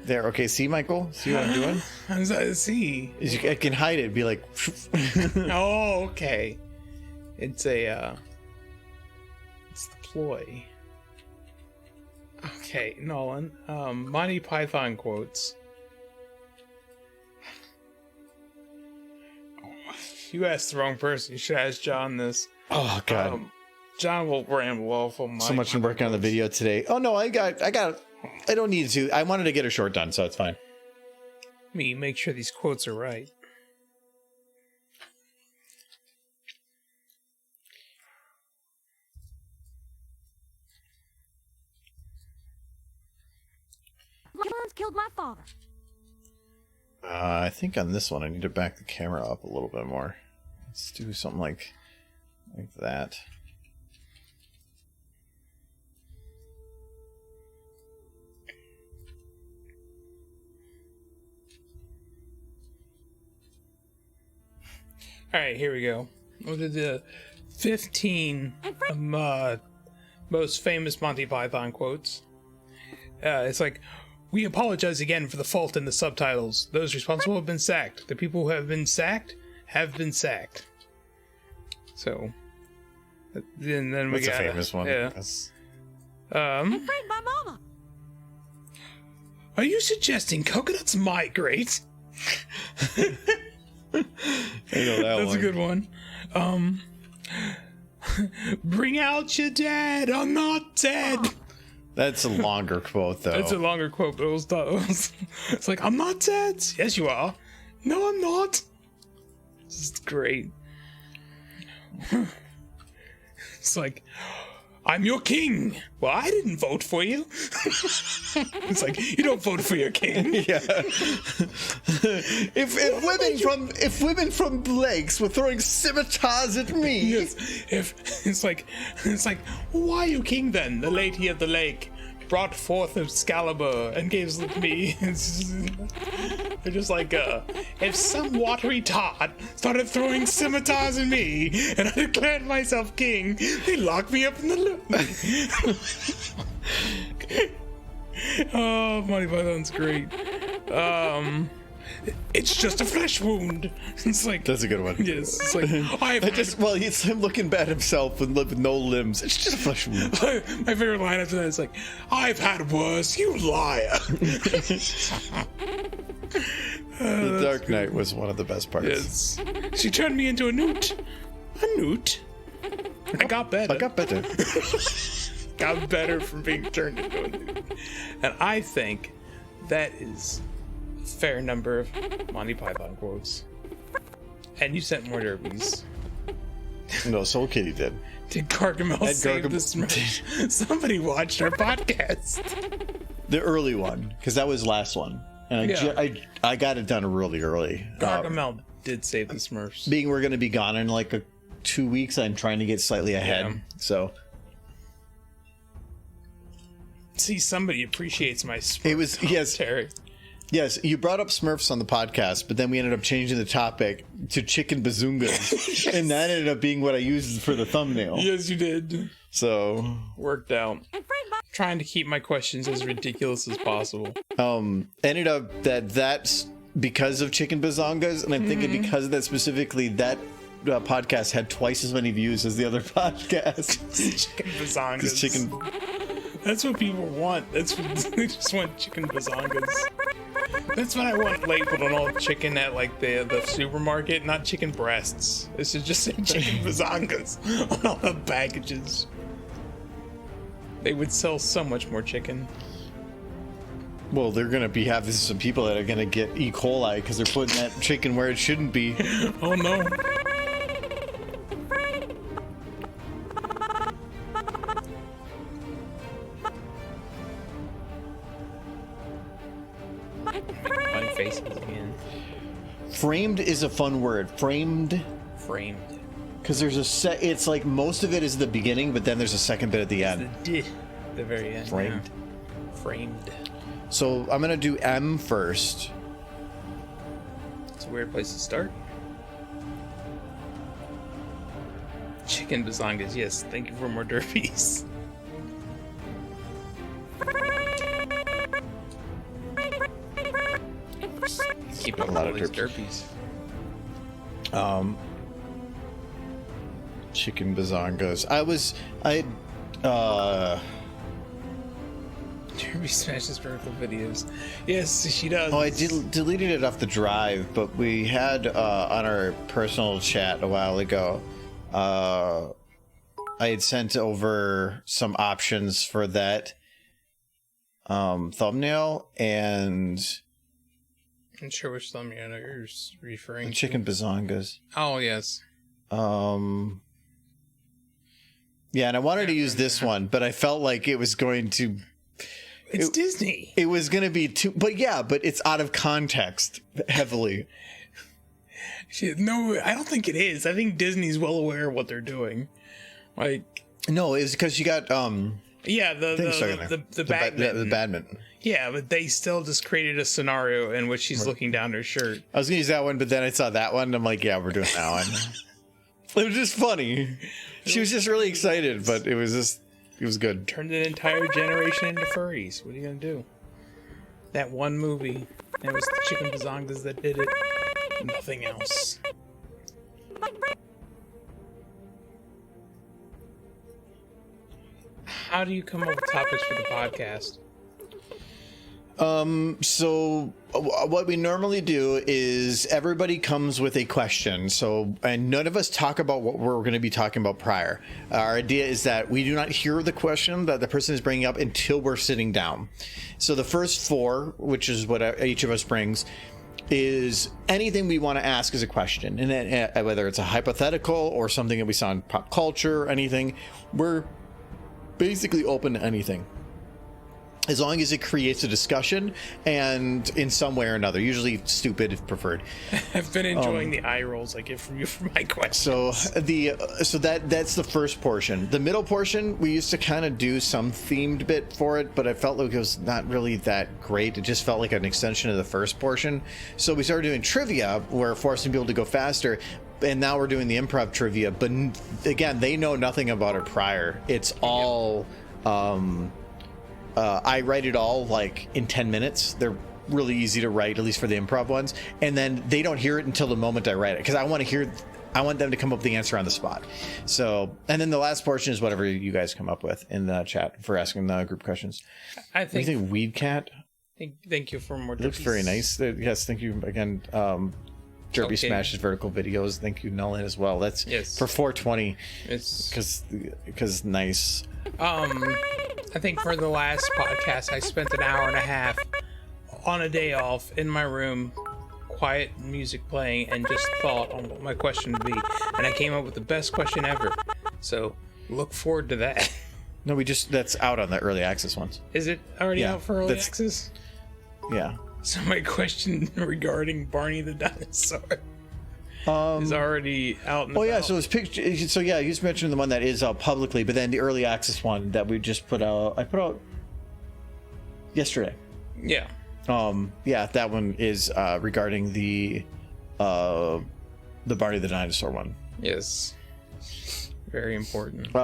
There, okay, see, Michael? See what I'm doing? How's that? See? I can hide it, be like... Oh, okay. It's a, it's the ploy. Okay, Nolan. Monty Python quotes. You asked the wrong person. You should ask John this. Oh, God. John will ramble awful much. So much in working on the video today. Oh, no, I don't need to. I wanted to get a short done, so it's fine. Me make sure these quotes are right. Watermelons killed my father. I think on this one, I need to back the camera up a little bit more. Let's do something like that. All right, here we go. We'll do the 15 most famous Monty Python quotes. It's like, we apologize again for the fault in the subtitles. Those responsible have been sacked. The people who have been sacked have been sacked. So, then we That's got a famous one. Yeah. And Frank, my mama. Are you suggesting coconuts migrate? I know that That's one. a good one. Bring out your dad. I'm not dead. That's a longer quote, though. It's a longer quote, but it's like, I'm not dead. Yes, you are. No, I'm not. This is great. It's like, I'm your king. Well, I didn't vote for you. It's like, you don't vote for your king. Yeah. if women from lakes were throwing scimitars at me. Yes. It's like, why are you king then? The lady of the lake brought forth Excalibur and gave it to me. They're just like, if some watery tot started throwing scimitars at me and I declared myself king, they locked me up in the loop. Oh, Monty Python's great. It's just a flesh wound. It's like, That's a good one. yes, it's like, He's him looking bad himself with no limbs. It's just a flesh wound. my favorite line after that is like, I've had worse, you liar. The Dark Knight was one of the best parts. Yes. She turned me into a newt. A newt? I got better. I got better. Got better from being turned into a newt. And I think that is a fair number of Monty Python quotes. And you sent more derbies. No, Soul Kitty did. Did Gargamel save this merch? Somebody watched our podcast. The early one, because that was last one. And I got it done really early. Gargamel did save the Smurfs. Being we're going to be gone in like 2 weeks. I'm trying to get slightly ahead. Yeah. So See, somebody appreciates my it was commentary. Yes, you brought up Smurfs on the podcast, but then we ended up changing the topic to chicken bazungas, and that ended up being what I used for the thumbnail. Yes, you did. So Worked out. Trying to keep my questions as ridiculous as possible. ended up that's because of chicken bazongas, and I'm thinking because of that specifically, that podcast had twice as many views as the other podcast. Chicken bazongas. 'Cause chicken. That's what people want. That's what they just want, chicken bazongas. That's what I want labeled on all chicken at like the supermarket, not chicken breasts. It should just say chicken bazongas on all the packages. They would sell so much more chicken. Well, they're gonna be having some people that are gonna get E. coli because they're putting that chicken where it shouldn't be. Oh no. Funny faces again. Framed is a fun word. Framed, Framed. because there's it's like most of it is the beginning, but then there's a second bit at the end. The very end. Framed. Yeah. Framed. So I'm gonna do M first. It's a weird place to start. Chicken bazongas, yes. Thank you for more derbies. Keep up A lot all of these derbies. Chicken bazongas. Derby smashes vertical videos. Yes, she does. I deleted it off the drive, but we had on our personal chat a while ago, I had sent over some options for that thumbnail, and I'm not sure which thumbnail you're referring chicken to. bazongas. Oh, yes. Yeah, and I wanted to use this one, but I felt like it was going to... It's Disney. It was going to be too... But it's out of context heavily. No, I don't think it is. I think Disney's well aware of what they're doing. Like... No, it's because you got... Yeah, the badminton. The badminton. Yeah, but they still just created a scenario in which she's looking down her shirt. I was going to use that one, but then I saw that one, and I'm like, yeah, we're doing that one. It was just funny. She was just really excited, but it was good. Turned an entire generation into furries. What are you going to do? That one movie, it was the chicken bazongas that did it. Nothing else. How do you come up with topics for the podcast? So what we normally do is everybody comes with a question. So, and none of us talk about what we're going to be talking about prior. Our idea is that we do not hear the question that the person is bringing up until we're sitting down. So the first four, which is what each of us brings, is anything we want to ask as a question. And then, whether it's a hypothetical or something that we saw in pop culture, anything, we're basically open to anything, as long as it creates a discussion and in some way or another, usually stupid if preferred. I've been enjoying the eye rolls I get from you for my questions. So that's the first portion. The middle portion, we used to kind of do some themed bit for it, but I felt like it was not really that great. It just felt like an extension of the first portion. So we started doing trivia, where forcing people to go faster. And now we're doing the improv trivia, but again, they know nothing about it prior. It's all I write it all like in 10 minutes. They're really easy to write, at least for the improv ones. And then they don't hear it until the moment I write it, because I want them to come up with the answer on the spot. So, and then the last portion is whatever you guys come up with in the chat for asking the group questions. I think. You think Weed Cat? Thank you for more. It looks very nice. Yes, thank you again. Derby Smashes vertical videos. Thank you, Nolan, as well. That's for 420. It's because nice. I think for the last podcast, I spent an hour and a half on a day off in my room, quiet music playing, and just thought on what my question would be, and I came up with the best question ever. So look forward to that. No, that's out on the early access ones. Is it already out for early access? Yeah. So my question regarding Barney the dinosaur. is already out. And Oh yeah, about. so it's picture. So yeah, you just mentioned the one that is out publicly, but then the early access one that we just put out. I put out yesterday. Yeah. Yeah, that one is regarding the Barney the Dinosaur one. Yes. Very important.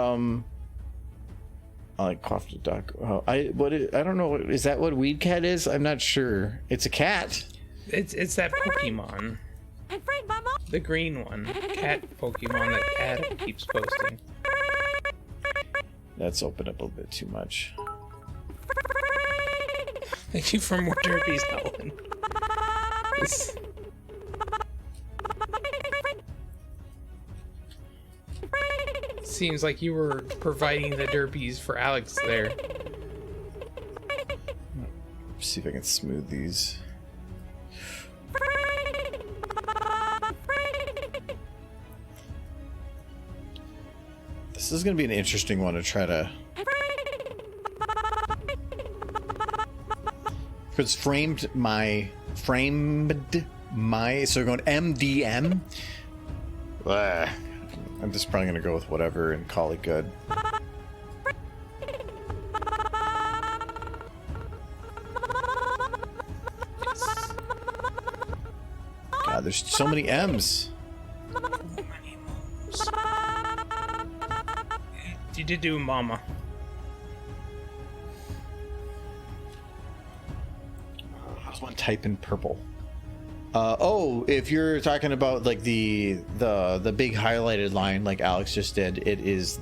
I like cough the duck. I don't know. Is that what Weed Cat is? I'm not sure. It's a cat. It's that Pokemon. I freed my mom. The green one. Cat Pokemon that Adam keeps posting. That's opened up a little bit too much. Thank you for more derbies, Nolan. This- Seems like you were providing the derbies for Alex there. See if I can smooth these. This is going to be an interesting one to try to... Because framed my... So we're going MDM. Ugh. I'm just probably going to go with whatever and call it good. God, there's so many M's. You did do Mama. I just want to type in purple. If you're talking about like the big highlighted line like Alex just did, it's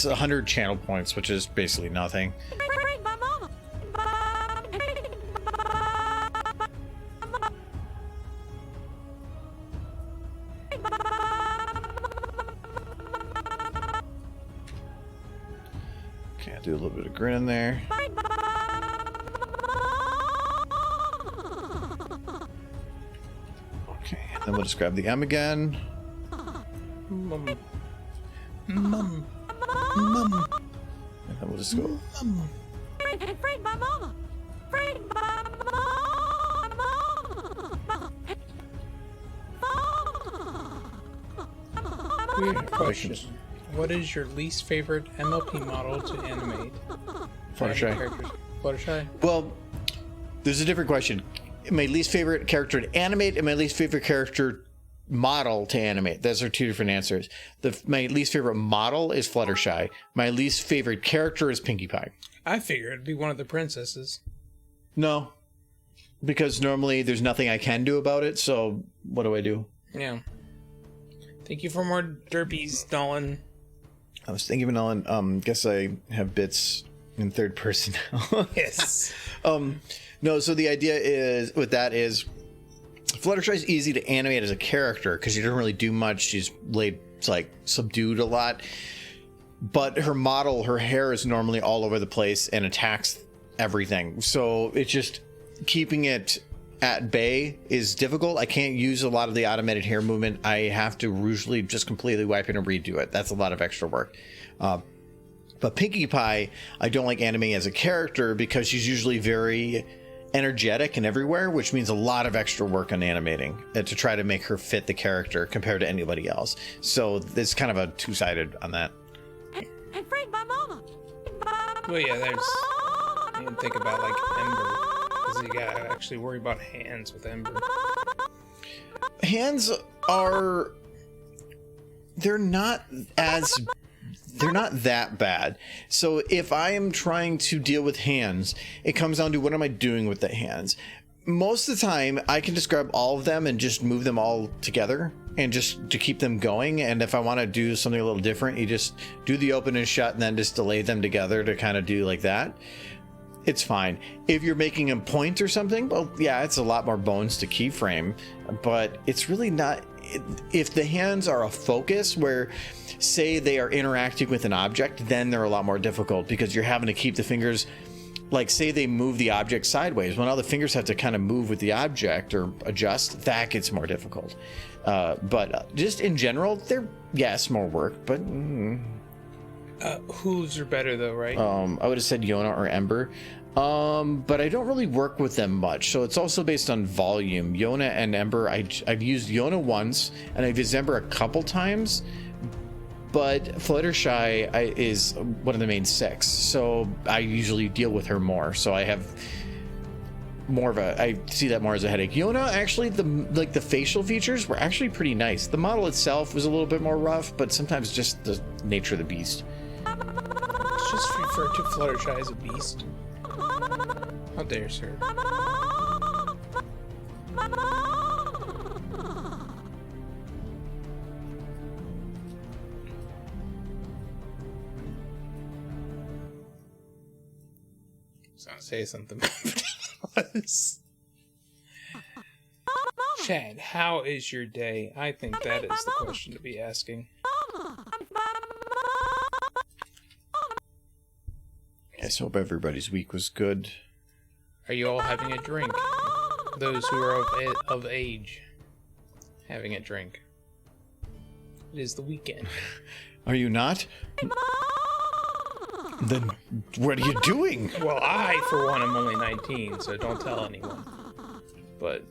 100 channel points, which is basically nothing. Okay, I'll do a little bit of grin there. Then we'll just grab the M again. Mum. And then we'll just go. Freed my mama. Freed my Weird question. What is your least favorite MLP model to animate? Fluttershy. Fluttershy? Well, there's a different question. My least favorite character to animate and my least favorite character model to animate. Those are two different answers. My least favorite model is Fluttershy. My least favorite character is Pinkie Pie. I figured it'd be one of the princesses. No, because normally there's nothing I can do about it. So what do I do? Yeah. Thank you for more derbies, Nolan. I was thinking of Nolan. Guess I have bits in third person now. Yes. No, so the idea is with that is Fluttershy is easy to animate as a character because she doesn't really do much. She's subdued a lot, but her model, her hair is normally all over the place and attacks everything. So it's just keeping it at bay is difficult. I can't use a lot of the automated hair movement. I have to usually just completely wipe it and redo it. That's a lot of extra work. But Pinkie Pie, I don't like animating as a character because she's usually very energetic and everywhere, which means a lot of extra work on animating to try to make her fit the character compared to anybody else. So it's kind of a two-sided on that. I freed my mama. Well, yeah, there's... You didn't think about, like, Ember. Because you gotta actually worry about hands with Ember. Hands are... They're not that bad. So if I am trying to deal with hands, it comes down to what am I doing with the hands? Most of the time, I can just grab all of them and just move them all together and just to keep them going. And if I want to do something a little different, you just do the open and shut and then just delay them together to kind of do like that. It's fine. If you're making a point or something, well, yeah, it's a lot more bones to keyframe, but it's really not. If the hands are a focus where, say, they are interacting with an object, then they're a lot more difficult because you're having to keep the fingers, like, say they move the object sideways. Well, now the fingers have to kind of move with the object or adjust. That gets more difficult. But just in general, they're, yes, more work, but Hooves are better though, right? I would have said Yona or Ember. But I don't really work with them much, so it's also based on volume. Yona and Ember, I've used Yona once, and I've used Ember a couple times, but Fluttershy is one of the main 6, so I usually deal with her more, so I have more of I see that more as a headache. Yona, actually, the facial features were actually pretty nice. The model itself was a little bit more rough, but sometimes just the nature of the beast. Just refer to Fluttershy as a beast. How dare, sir. So say something. Chad, how is your day? I think that is the question to be asking. I just hope everybody's week was good. Are you all having a drink? Those who are of age having a drink. It is the weekend. Are you not? Then what are you doing? Well, I, for one, am only 19, so don't tell anyone. But,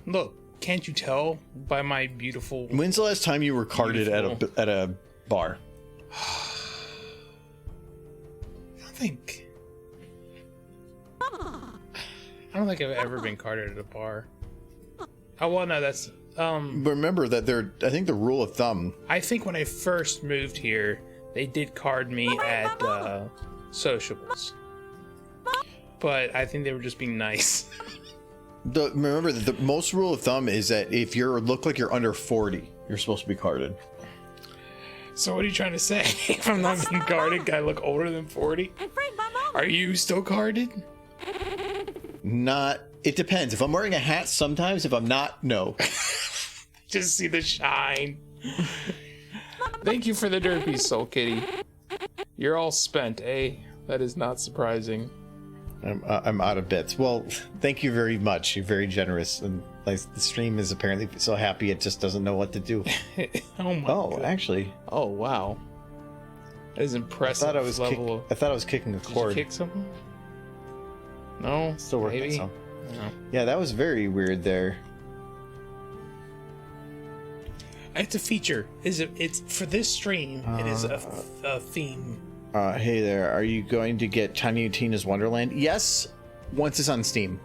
look, can't you tell by my beautiful... When's the last time you were carded at a bar? I don't think I've ever been carded at a bar. Oh, well, no, that's... But remember that I think the rule of thumb... I think when I first moved here, they did card me at sociables. But I think they were just being nice. Remember that the most rule of thumb is that if you look like you're under 40, you're supposed to be carded. So what are you trying to say? If I'm not being carded, I look older than 40? Are you still carded? Not. It depends. If I'm wearing a hat, sometimes. If I'm not, no. Just see the shine. Thank you for the derpy, Soul Kitty. You're all spent, eh? That is not surprising. I'm out of bits. Well, thank you very much. You're very generous. And the stream is apparently so happy it just doesn't know what to do. Oh my God. Actually. Oh wow. That is impressive. I thought I was kicking a cord. Did you kick something? No? Still working. Maybe? So. No. Yeah, that was very weird there. It's a feature. It's for this stream. It is a theme. Hey there. Are you going to get Tiny Tina's Wonderland? Yes, once it's on Steam.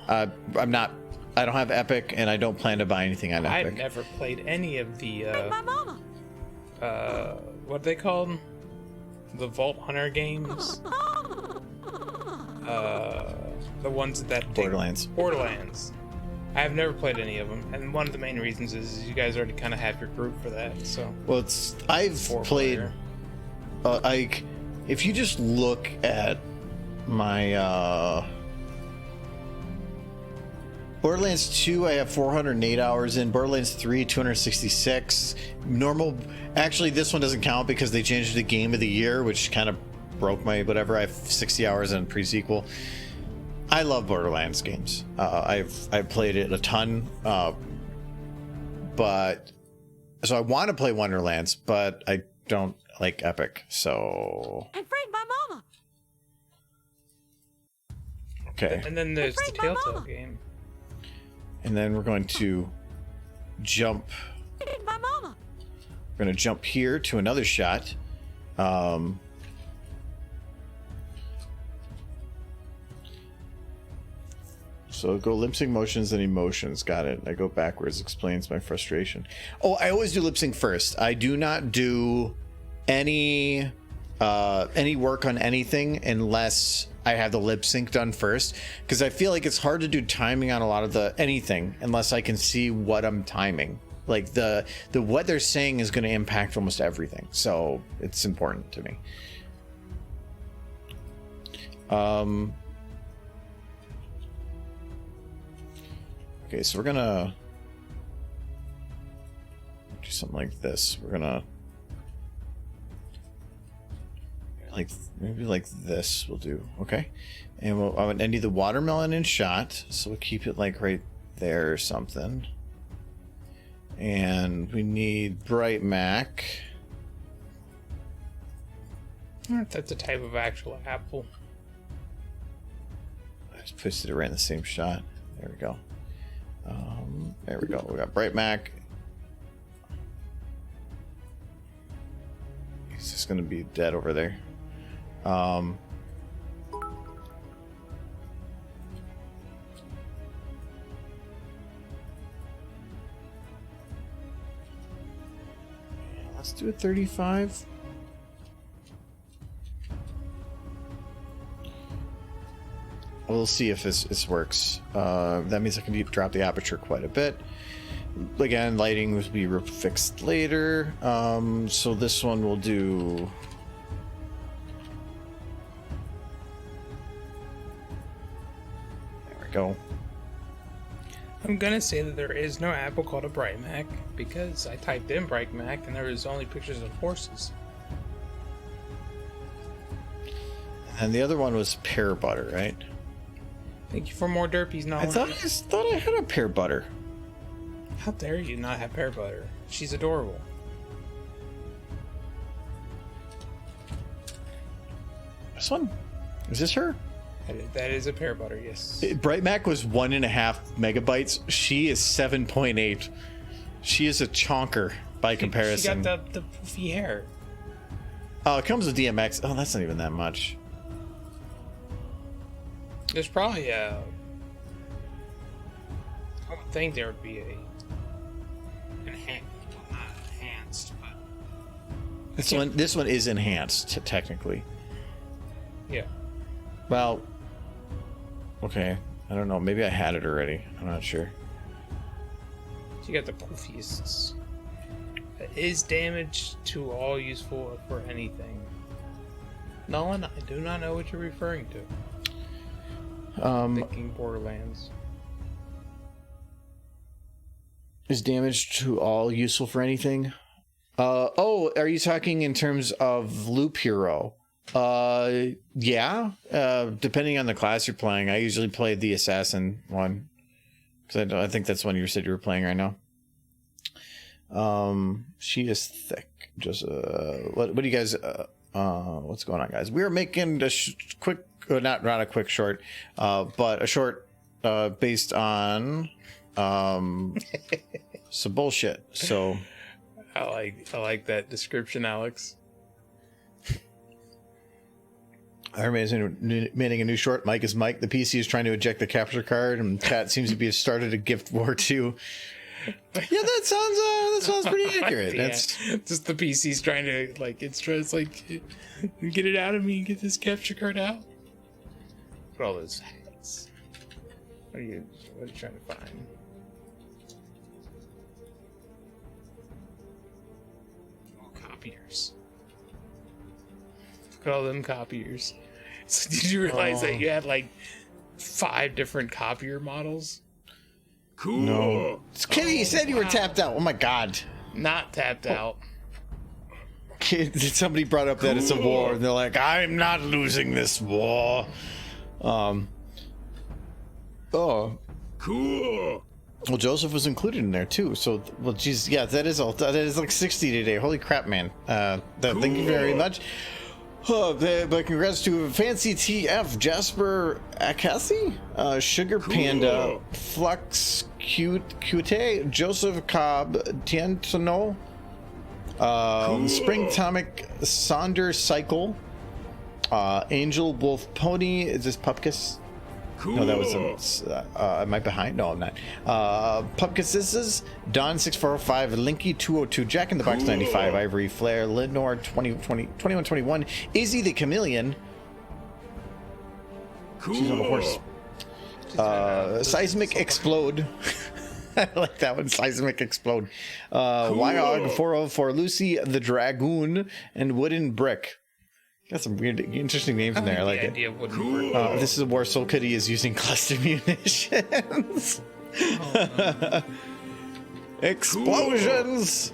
I'm not. I don't have Epic, and I don't plan to buy anything on Epic. I've never played any of the. What are they called? The Vault Hunter games. The ones that Borderlands. Borderlands. I have never played any of them, and one of the main reasons is you guys already kind of have your group for that. So. Well, I've played. If you just look at my Borderlands 2, I have 408 hours in. Borderlands 3, 266. Normal. Actually, this one doesn't count because they changed the game of the year, which kind of broke my whatever. I have 60 hours in pre-sequel. I love Borderlands games. I've played it a ton, but so I want to play Wonderlands, but I don't like Epic. So And freed my mama. okay, And then there's the Telltale game. and then we're going to jump. Freed my mama. We're going to jump here to another shot. So go lip sync motions and emotions. Got it. I go backwards. Explains my frustration. Oh, I always do lip sync first. I do not do any work on anything unless I have the lip sync done first, because I feel like it's hard to do timing on a lot of the anything unless I can see what I'm timing. Like the what they're saying is going to impact almost everything, so it's important to me. Okay, so we're gonna do something like this. We're gonna maybe like this. We'll do okay, and I need the watermelon in shot, so we'll keep it like right there or something. And we need Bright Mac. wonder if that's a type of actual apple. I just pasted it right in the same shot. There we go. There we go. We got Bright Mac. He's just gonna be dead over there. Let's do a 35. We'll see if this works. That means I can drop the aperture quite a bit. Again, lighting will be fixed later. So this one will do. There we go. I'm gonna say that there is no apple called a Bright Mac because I typed in Bright Mac and there was only pictures of horses. And the other one was pear butter, right? Thank you for more derpies, I knowledge. thought I had a pear butter. How dare you not have pear butter? She's adorable. This one? Is this her? That is a pear butter, yes. Bright Mac was 1.5 megabytes. She is 7.8. She is a chonker by comparison. She got the poofy hair. Oh, it comes with DMX. Oh, that's not even that much. There's probably I would think there would be not enhanced, but This one is enhanced technically. yeah. Well, okay. I don't know. Maybe I had it already. I'm not sure. You got the poofiest. Is damage to all useful for anything? Nolan, I do not know what you're referring to. Thinking Borderlands. Is damage to all useful for anything? Oh, are you talking in terms of Loop Hero? Yeah. Depending on the class you're playing, I usually play the assassin one because I think that's one you said you were playing right now. She is thick. Just what do you guys? What's going on, guys? We're making a quick, not a quick short, but a short based on some bullshit. So I like that description, Alex. Everybody's manning a new short. Mike is Mike. The PC is trying to eject the capture card, and chat seems to be started a gift war too. Yeah, that sounds pretty accurate. Yeah. That's just the PC's trying to get it out of me, get this capture card out. Look at all those hats. What are you trying to find? Oh, copiers. Look at all them copiers. So did you realize that you had like 5 different copier models? Cool. no. Kitty, you said you were tapped out. Oh my god. Not tapped out. Somebody brought up that it's a war, and they're like, "I'm not losing this war." Oh, Cool. well, Joseph was included in there too. So, well, geez, yeah, that is like 60 today. Holy crap, man! Thank you very much. But congrats to Fancy TF, Jasper Akasi, Sugar Panda, Flux Cute, Joseph Cobb, Tientano, Spring Tomic, Sonder Cycle, Angel Wolf Pony. Is this Pupkis? Cool. No, that was am I behind? No, I'm not. Pupkis, Don 6405, Linky 202, Jack in the Box 95, Ivory Flare, Lidnor 2121, Izzy the Chameleon. Cool. She's on a horse. Seismic Explode. I like that one. Seismic Explode. Wyog 404, Lucy the Dragoon, and Wooden Brick. Got some weird, interesting names in there. I like it. This is where Soul Kitty is using cluster munitions. Explosions.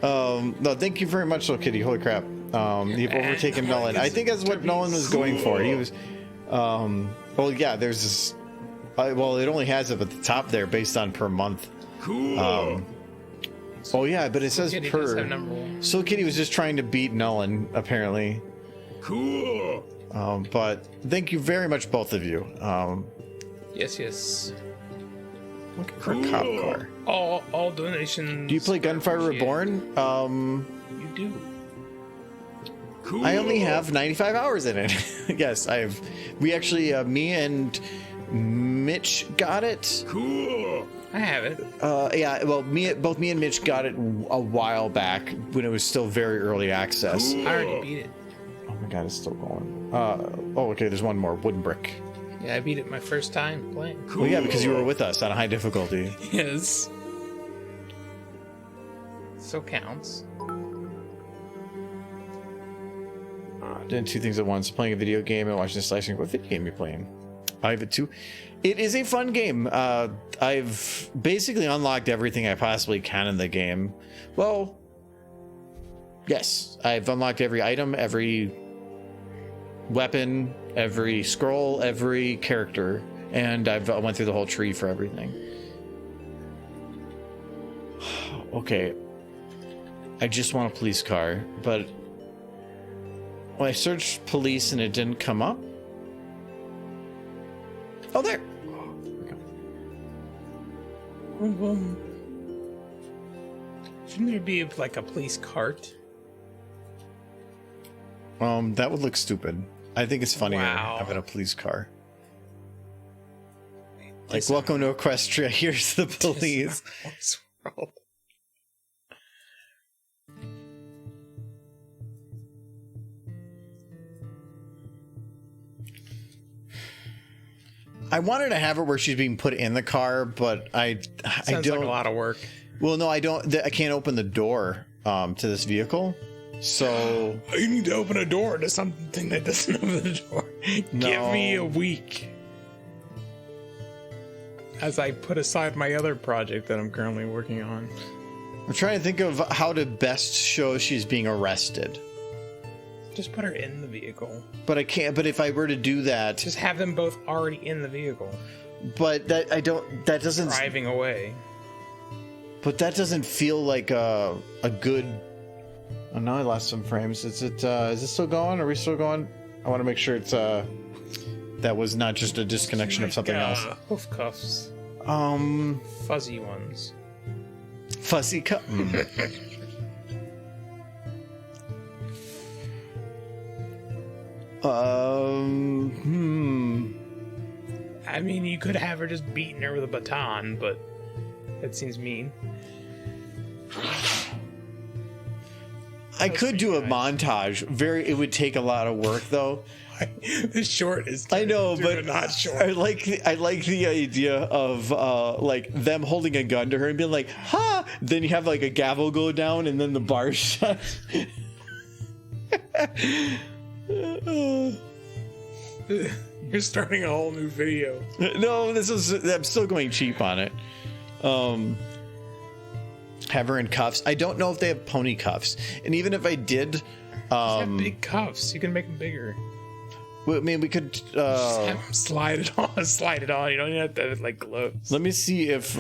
No, thank you very much, Soul Kitty. Holy crap. You've overtaken Nolan. I think that's what Nolan was going for. He was. Well, yeah. There's this. Well, it only has it at the top there, based on per month. Oh yeah, but it says per. Soul Kitty was just trying to beat Nolan, apparently. Cool. But thank you very much, both of you. Yes. Looking for a cop car. All donations. Do you play Gunfire Reborn? You do. Cool. I only have 95 hours in it. Yes, we actually, me and Mitch got it. Cool. I have it. Yeah, well, both me and Mitch got it a while back when it was still very early access. Cool. I already beat it. Oh my god, it's still going. Okay, there's one more. Wooden brick. Yeah, I beat it my first time playing. Cool. Well, yeah, because you were with us on a high difficulty. Yes. So counts. Doing two things at once: playing a video game and watching a slicing. What video game are you playing? I have it too. It is a fun game. I've basically unlocked everything I possibly can in the game. Well, yes, I've unlocked every item, every weapon, every scroll, every character, and I went through the whole tree for everything. Okay, I just want a police car, but when I searched police and it didn't come up. Oh, there. Shouldn't there be like a police cart? That would look stupid. I think it's funnier Wow. having a police car. Like, welcome to Equestria. Here's the police. I wanted to have her where she's being put in the car, but I Sounds don't. like a lot of work. Well, no, I don't. I can't open the door to this vehicle. So You need to open a door to something that doesn't open the door. No. Give me a week. As I put aside my other project that I'm currently working on. I'm trying to think of how to best show she's being arrested. Just put her in the vehicle. But I can't. But if I were to do that, Just have them both already in the vehicle. but that I don't. That doesn't. Driving away. But that doesn't feel like a good. Oh, now I lost some frames. Is it still going? Are we still going? I want to make sure it's that was not just a disconnection of something else. Hoof cuffs. Fuzzy ones. Fuzzy cup. I mean, you could have her just beating her with a baton, but that seems mean. I could do a montage. It would take a lot of work though. This short is. I know, but not short. I like the idea of like them holding a gun to her and being like, "Ha!" Then you have like a gavel go down, and then the bar shut. You're starting a whole new video. No, I'm still going cheap on it. Have her in cuffs. I don't know if they have pony cuffs, and even if I did, Have big cuffs. You can make them bigger. I mean, we could. Just have them slide it on. Slide it on. You don't even have to have like gloves. Let me see if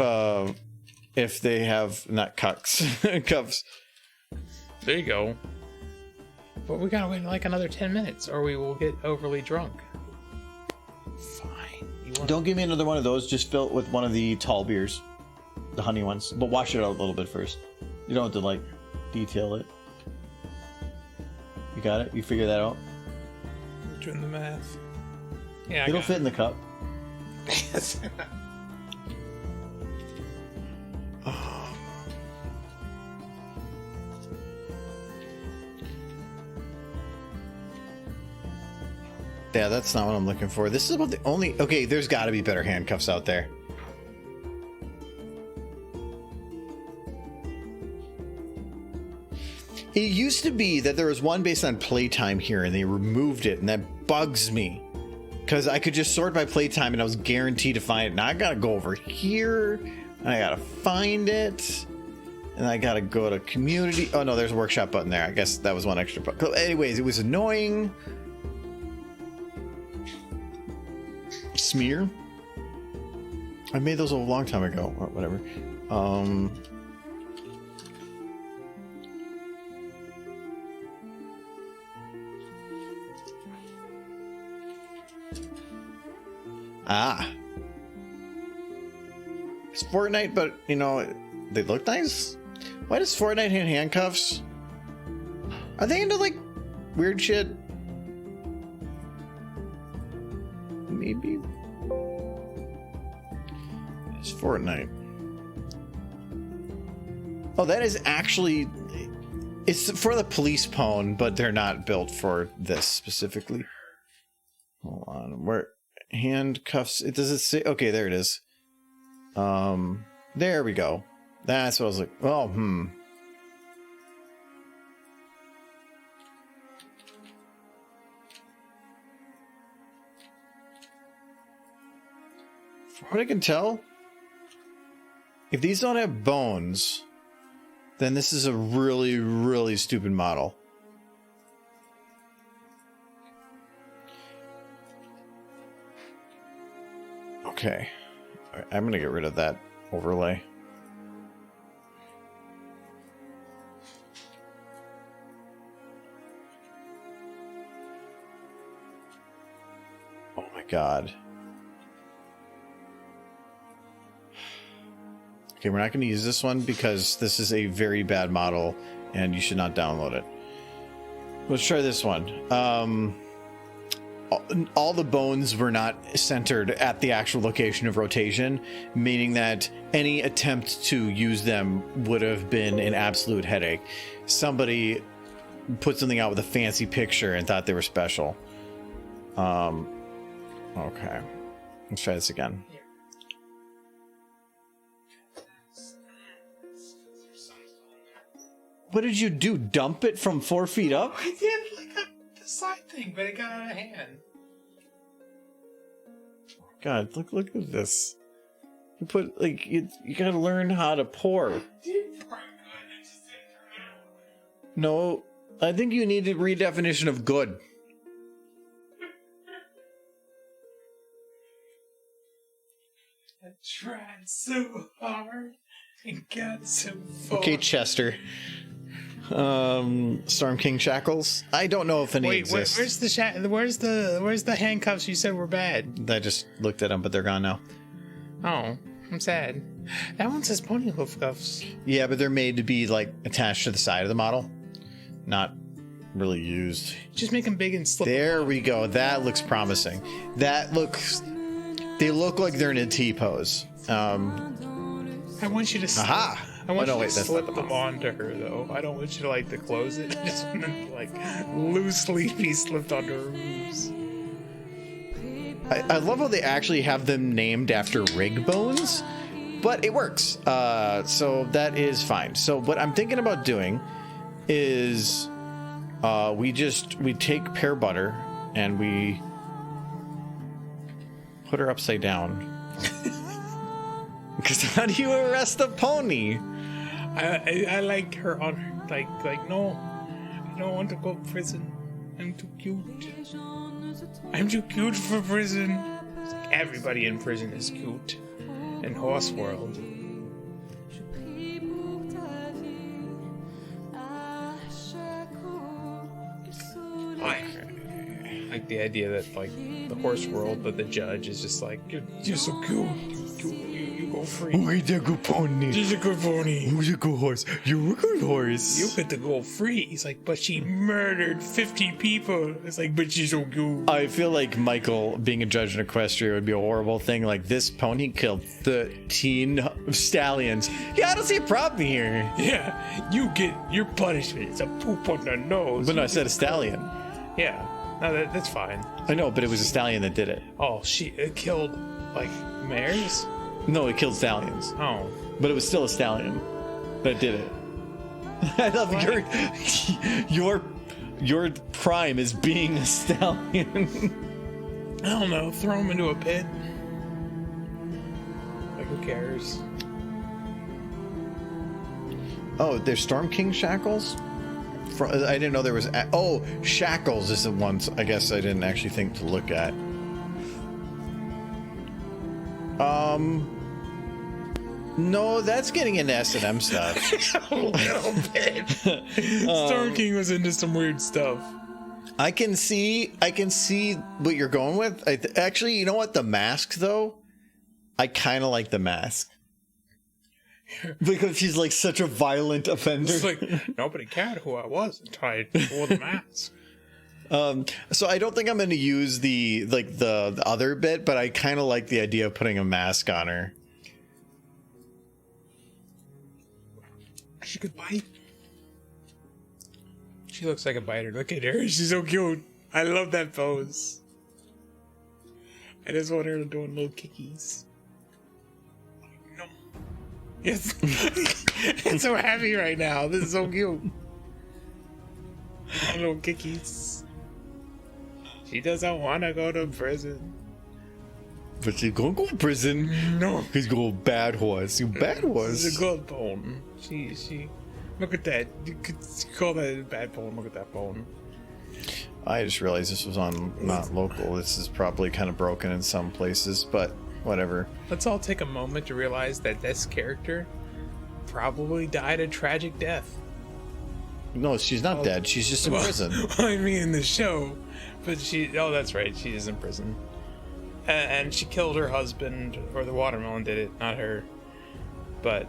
they have not cuffs. Cuffs. There you go. But we gotta wait like another 10 minutes, or we will get overly drunk. Fine. Don't give me another one of those. Just fill it with one of the tall beers, the honey ones. But wash it out a little bit first. You don't have to like detail it. You got it? You figure that out? Doing the math. Yeah, It'll fit in the cup. Yes. Yeah, that's not what I'm looking for. This is about the only... Okay, there's got to be better handcuffs out there. It used to be that there was one based on playtime here, and they removed it, and that bugs me. Because I could just sort by playtime, and I was guaranteed to find it. Now I gotta go over here, and I gotta find it, and I gotta go to community. Oh no, there's a workshop button there. I guess that was one extra button. Anyways, it was annoying. Smear. I made those a long time ago. Whatever. Ah. It's Fortnite, but, you know, they look nice. Why does Fortnite have handcuffs? Are they into, like, weird shit? Maybe. It's Fortnite. Oh, that is actually... It's for the police pwn, but they're not built for this specifically. Hold on. Where... Handcuffs... Does it say... Okay, there it is. There we go. That's what I was like... Oh, From what I can tell, if these don't have bones, then this is a really, really stupid model. Okay. I'm gonna get rid of that overlay. Oh my god. Okay, we're not going to use this one because this is a very bad model and you should not download it. Let's try this one. All the bones were not centered at the actual location of rotation, meaning that any attempt to use them would have been an absolute headache. Somebody put something out with a fancy picture and thought they were special. Okay. Let's try this again. What did you do? Dump it from 4 feet up? I did like the side thing, but it got out of hand. God, look at this. You put like you gotta learn how to pour. No, I think you need a redefinition of good. I tried so hard and got so far. Okay, Chester. Storm King shackles. I don't know if any exist. Where's the handcuffs you said were bad? I just looked at them, but they're gone now. Oh, I'm sad. That one says pony hoof cuffs. Yeah, but they're made to be like attached to the side of the model, not really used. Just make them big and slip. There we go. That looks promising. That looks. They look like they're in a T pose. I want you to. Aha! I want you to that's slip not them onto her, though. I don't want you to, like, to close it. I just want them to, like, loosely be slipped onto her moves. I love how they actually have them named after rig bones, but it works. So that is fine. So what I'm thinking about doing is we take pear butter and we put her upside down. Because how do you arrest a pony? I like her on her, like, no, I don't want to go to prison. I'm too cute. I'm too cute for prison. Everybody in prison is cute. In Horse World. I like the idea that, like, the Horse World, but the judge is just like, you're so cute. You go free. Oh, he's a good pony. He's a good pony. Who's a good horse? You're a good horse. You get to go free. He's like, but she murdered 50 people. It's like, but she's so good. I feel like Michael being a judge in Equestria would be a horrible thing. Like, this pony killed 13 stallions. Yeah, I don't see a problem here. Yeah, you get your punishment. It's a poop on the nose. But no, I said a stallion. Yeah, no, that's fine. I know, but it was a stallion that did it. Oh, it killed, like, mares? No, it killed stallions. Oh. But it was still a stallion that did it. I love your prime is being a stallion. I don't know. Throw him into a pit. Like, who cares? Oh, there's Storm King shackles? I didn't know there was... shackles is the ones I guess I didn't actually think to look at. No, that's getting into S&M stuff. A little bit. Storm King was into some weird stuff. I can see what you're going with. Actually, you know what? The mask, though, I kind of like the mask. Because she's like such a violent offender. It's like, nobody cared who I was until I wore the mask. So I don't think I'm going to use the other bit, but I kind of like the idea of putting a mask on her. She could bite. She looks like a biter. Look at her. She's so cute. I love that pose. I just want her doing little kickies. No. Yes. I'm so happy right now. This is so cute. Little kickies. She doesn't want to go to prison. But she's going to go to prison. No. He's going bad horse. You bad horse. She's a good bone. She. Look at that. You could call that a bad bone. Look at that bone. I just realized this was on not local. This is probably kind of broken in some places, but whatever. Let's all take a moment to realize that this character probably died a tragic death. No, she's not dead. She's just in prison. Well, I mean, in the show. But oh, that's right. She is in prison. And she killed her husband, or the watermelon did it, not her. But,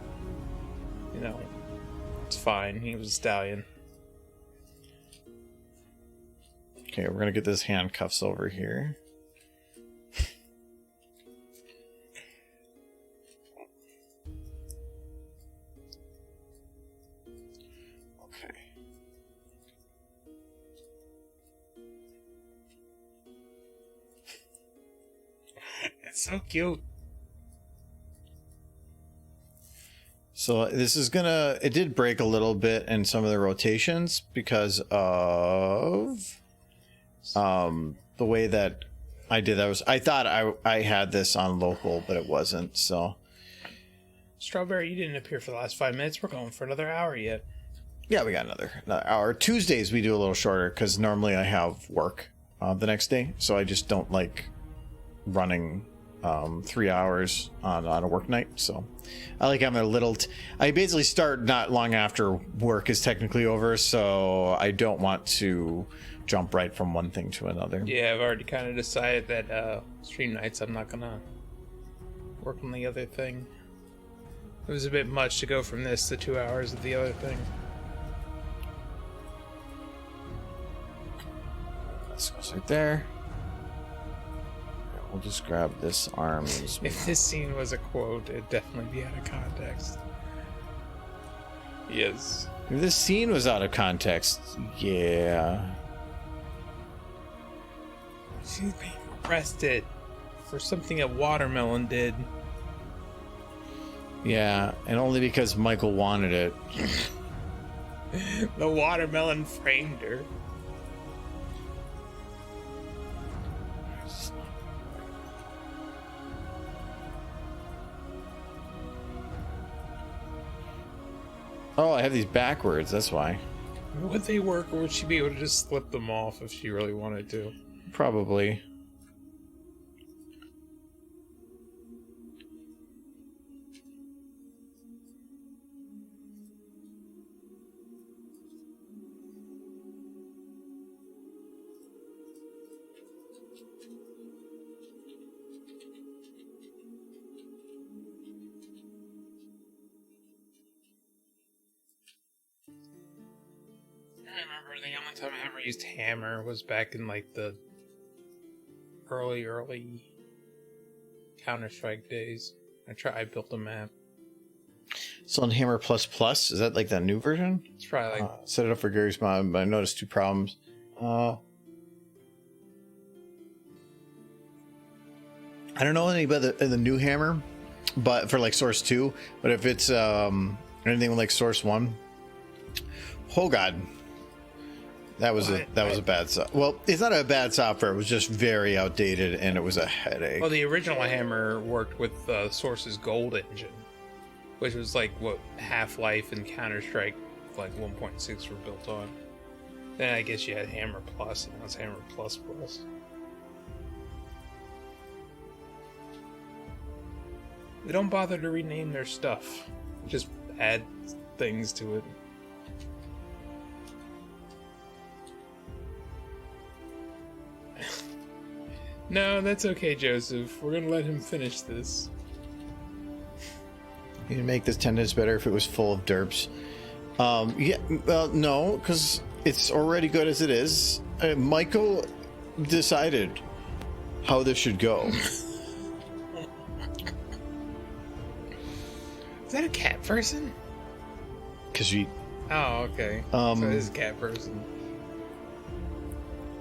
you know, it's fine. He was a stallion. Okay, we're gonna get this handcuffs over here. Okay. It's so cute. So this is gonna, it did break a little bit in some of the rotations because of the way that I did that. I thought I had this on local, but it wasn't. So Strawberry, you didn't appear for the last 5 minutes. We're going for another hour yet. yeah, we got another hour. Tuesdays we do a little shorter because normally I have work the next day, so I just don't like running 3 hours on a work night. So I like having a little I basically start not long after work is technically over, so I don't want to jump right from one thing to another. Yeah, I've already kind of decided that stream nights I'm not gonna work on the other thing. It was a bit much to go from this to 2 hours of the other thing. This goes right there. We'll just grab this arm. If this scene was a quote, it'd definitely be out of context. Yes. If this scene was out of context, yeah. She's being arrested for something a watermelon did. Yeah, and only because Michael wanted it. The watermelon framed her. Oh, I have these backwards, that's why. Would they work, or would she be able to just slip them off if she really wanted to? Probably. I remember the only time I ever used hammer was back in like the early Counter-Strike days. I built a map. So on Hammer Plus Plus, is that like that new version? It's probably like Set it up for Gary's mom, but I noticed two problems. I don't know any about the new Hammer, but for like Source 2, but if it's anything like Source 1, oh god. That was a bad well, it's not a bad software, it was just very outdated and it was a headache. well, the original hammer worked with Source's Gold engine, which was like what Half-Life and Counter-Strike like 1.6 were built on. Then I guess you had Hammer Plus, and now it's Hammer Plus Plus. They don't bother to rename their stuff. Just add things to it. No, that's okay, Joseph. We're gonna let him finish this. You'd make this 10 minutes better if it was full of derps. Yeah, well, no, because it's already good as it is. Michael decided how this should go. Is that a cat person? Because you Oh, okay. So it is a cat person.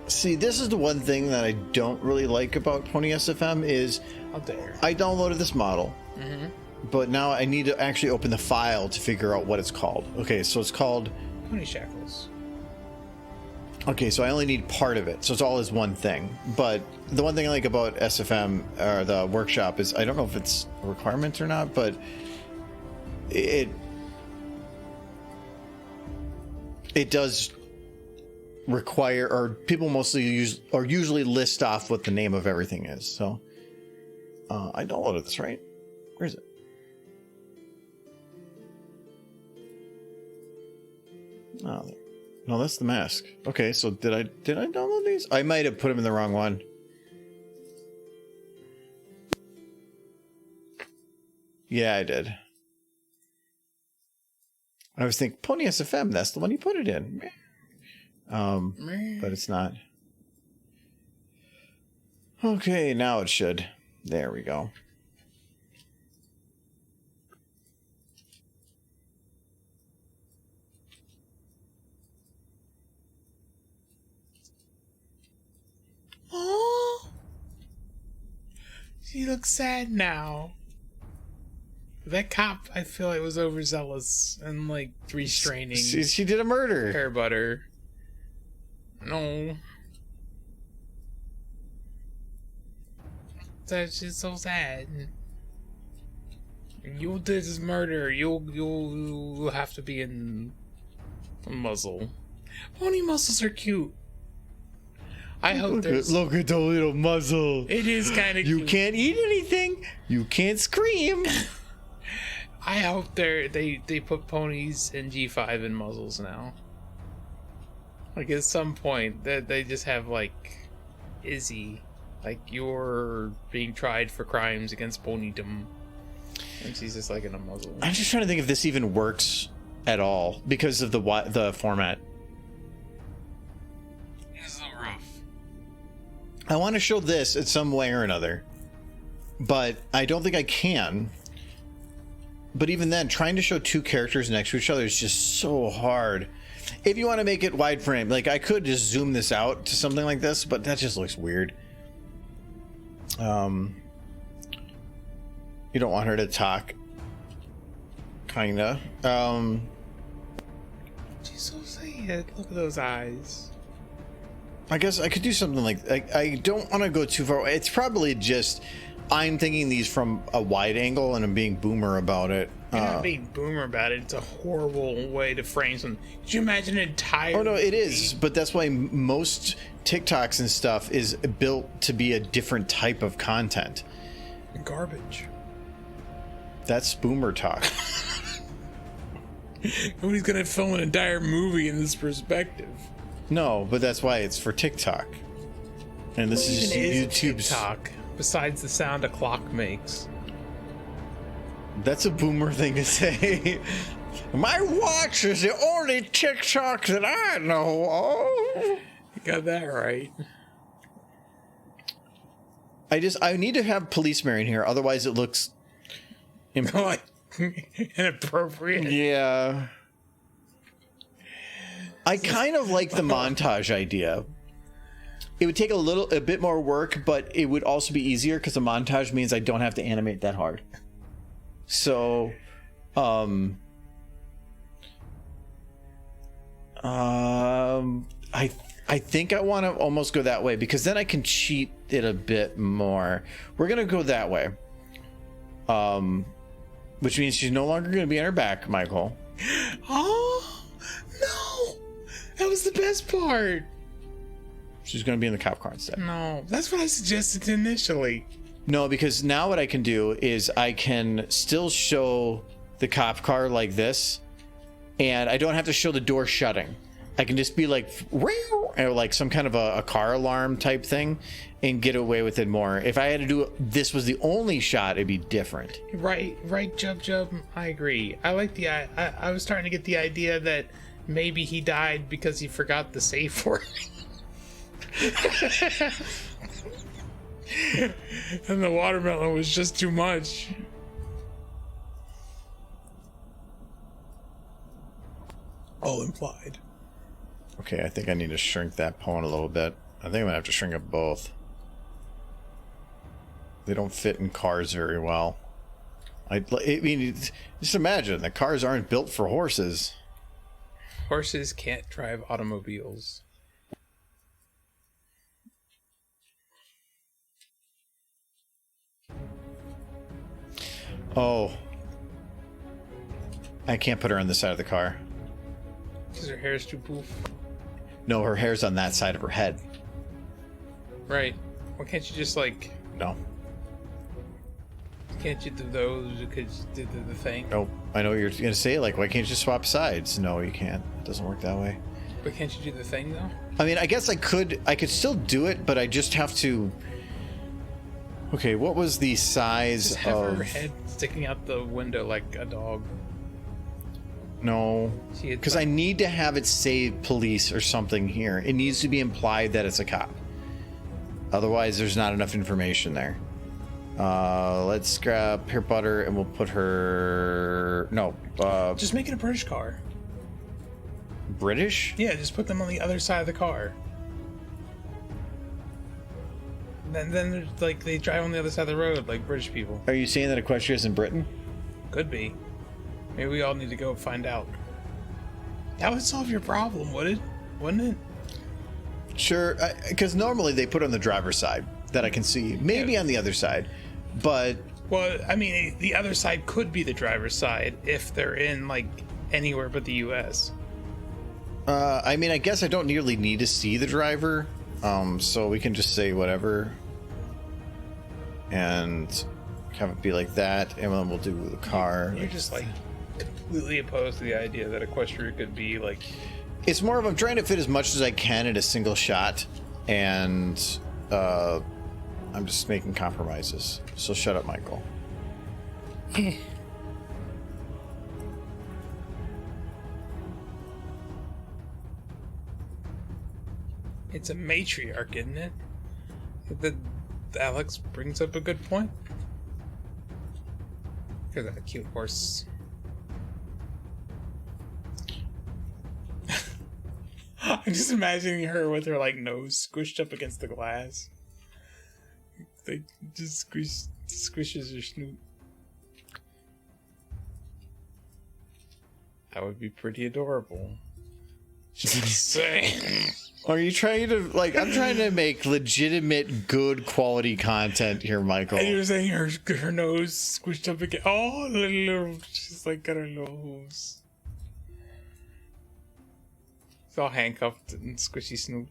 see, this is the one thing that I don't really like about Pony SFM is How dare. I downloaded this model, but now I need to actually open the file to figure out what it's called. Okay, so it's called. Pony Shackles. Okay, so I only need part of it, so it's all as one thing. But the one thing I like about SFM or the workshop is I don't know if it's a requirement or not, but it does require, or people mostly usually list off what the name of everything is. So I downloaded this, right? Where is it? Oh, no, that's the mask. Okay, so did I download these? I might have put them in the wrong one. Yeah, I did. I was thinking Pony SFM, that's the one you put it in. But it's not. Okay, now it should. There we go. Oh, she looks sad now. That cop, I feel like, was overzealous and like restraining. She did a murder. Pear butter. No. That's just so sad. You did this murder. You'll have to be in a muzzle. Pony muzzles are cute. I hope there's. Look at the little muzzle. It is kind of. You can't eat anything. You can't scream. I hope they put ponies in G5 in muzzles now. Like at some point that they just have like Izzy, like you're being tried for crimes against ponydom, and she's just like in a muzzle. I'm just trying to think if this even works at all because of the format. It's a little rough. I want to show this in some way or another, but I don't think I can. But even then, trying to show two characters next to each other is just so hard. If you want to make it wide frame, like I could just zoom this out to something like this, but that just looks weird. You don't want her to talk. Kinda. She's so sad. Look at those eyes. I guess I could do something like I don't want to go too far. It's probably just I'm thinking these from a wide angle and I'm being boomer about it. You're not being boomer about it. It's a horrible way to frame something. Could you imagine an entire... Oh no, it is, but that's why most TikToks and stuff is built to be a different type of content. Garbage. That's boomer talk. Nobody's gonna film an entire movie in this perspective. No, but that's why it's for TikTok. And this is just YouTube's TikTok. Besides the sound a clock makes. That's a boomer thing to say. My watch is the only TikTok that I know. Oh. You got that right. I need to have Police Mary in here, otherwise it looks inappropriate. Yeah. I kind of like the montage idea. It would take a bit more work, but it would also be easier because the montage means I don't have to animate that hard. So, I think I want to almost go that way because then I can cheat it a bit more. We're gonna go that way. Which means she's no longer gonna be on her back, Michael. Oh no! That was the best part. She's gonna be in the cop car instead. No, that's what I suggested initially. No, because now what I can do is I can still show the cop car like this, and I don't have to show the door shutting. I can just be like, "Wow," or like some kind of a car alarm type thing and get away with it more. If I had to do this was the only shot, it'd be different. Right, Jub. I agree. I like the I was starting to get the idea that maybe he died because he forgot the safe word. And the watermelon was just too much. All implied. Okay, I think I need to shrink that pwn a little bit. I think I'm gonna have to shrink up both. They don't fit in cars very well. I mean, just imagine the cars aren't built for horses. Horses can't drive automobiles. Oh. I can't put her on the side of the car. Because her hair's too poof. No, her hair's on that side of her head. Right. Why can't you just like... No. Can't you do those? Because you did the thing. Nope. I know what you're gonna say, like, why can't you just swap sides? No, you can't. It doesn't work that way. But can't you do the thing though? I mean, I guess I could still do it, but I just have to... Okay, what was the size Just have of... her head sticking out the window like a dog. No, See, it's because like- I need to have it say police or something here. It needs to be implied that it's a cop. Otherwise, there's not enough information there. Let's grab peanut butter and we'll put her... No, Just make it a British car. British? Yeah, just put them on the other side of the car. Then there's like they drive on the other side of the road like British people. Are you saying that Equestria's in Britain? Could be. Maybe we all need to go find out. That would solve your problem, wouldn't it? Sure, because normally they put on the driver's side that I can see. Maybe Yeah. on the other side, but... Well, I mean, the other side could be the driver's side if they're in like anywhere but the U.S. I mean, I guess I don't nearly need to see the driver, so we can just say whatever. And have it be like that, and then we'll do the car. You're just like completely opposed to the idea that Equestria could be like... It's more of I'm trying to fit as much as I can in a single shot, and I'm just making compromises. So shut up, Michael. It's a matriarch, isn't it? That Alex brings up a good point. Look at that cute horse. I'm just imagining her with her like nose squished up against the glass. Like just squishes her snoot. That would be pretty adorable. Just saying. Are you trying to, like, I'm trying to make legitimate, good quality content here, Michael. And you're saying her nose squished up again. Oh, little, she's like got her little hooves. It's all handcuffed and squishy snoop.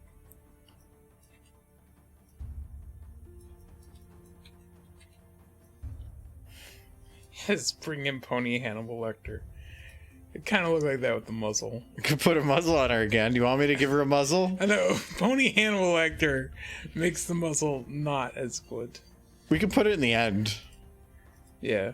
Yes, bring in Pony Hannibal Lecter. It kind of looked like that with the muzzle. You could put a muzzle on her again. Do you want me to give her a muzzle? I know, Pony Hannibal Lecter makes the muzzle not as good. We can put it in the end. Yeah.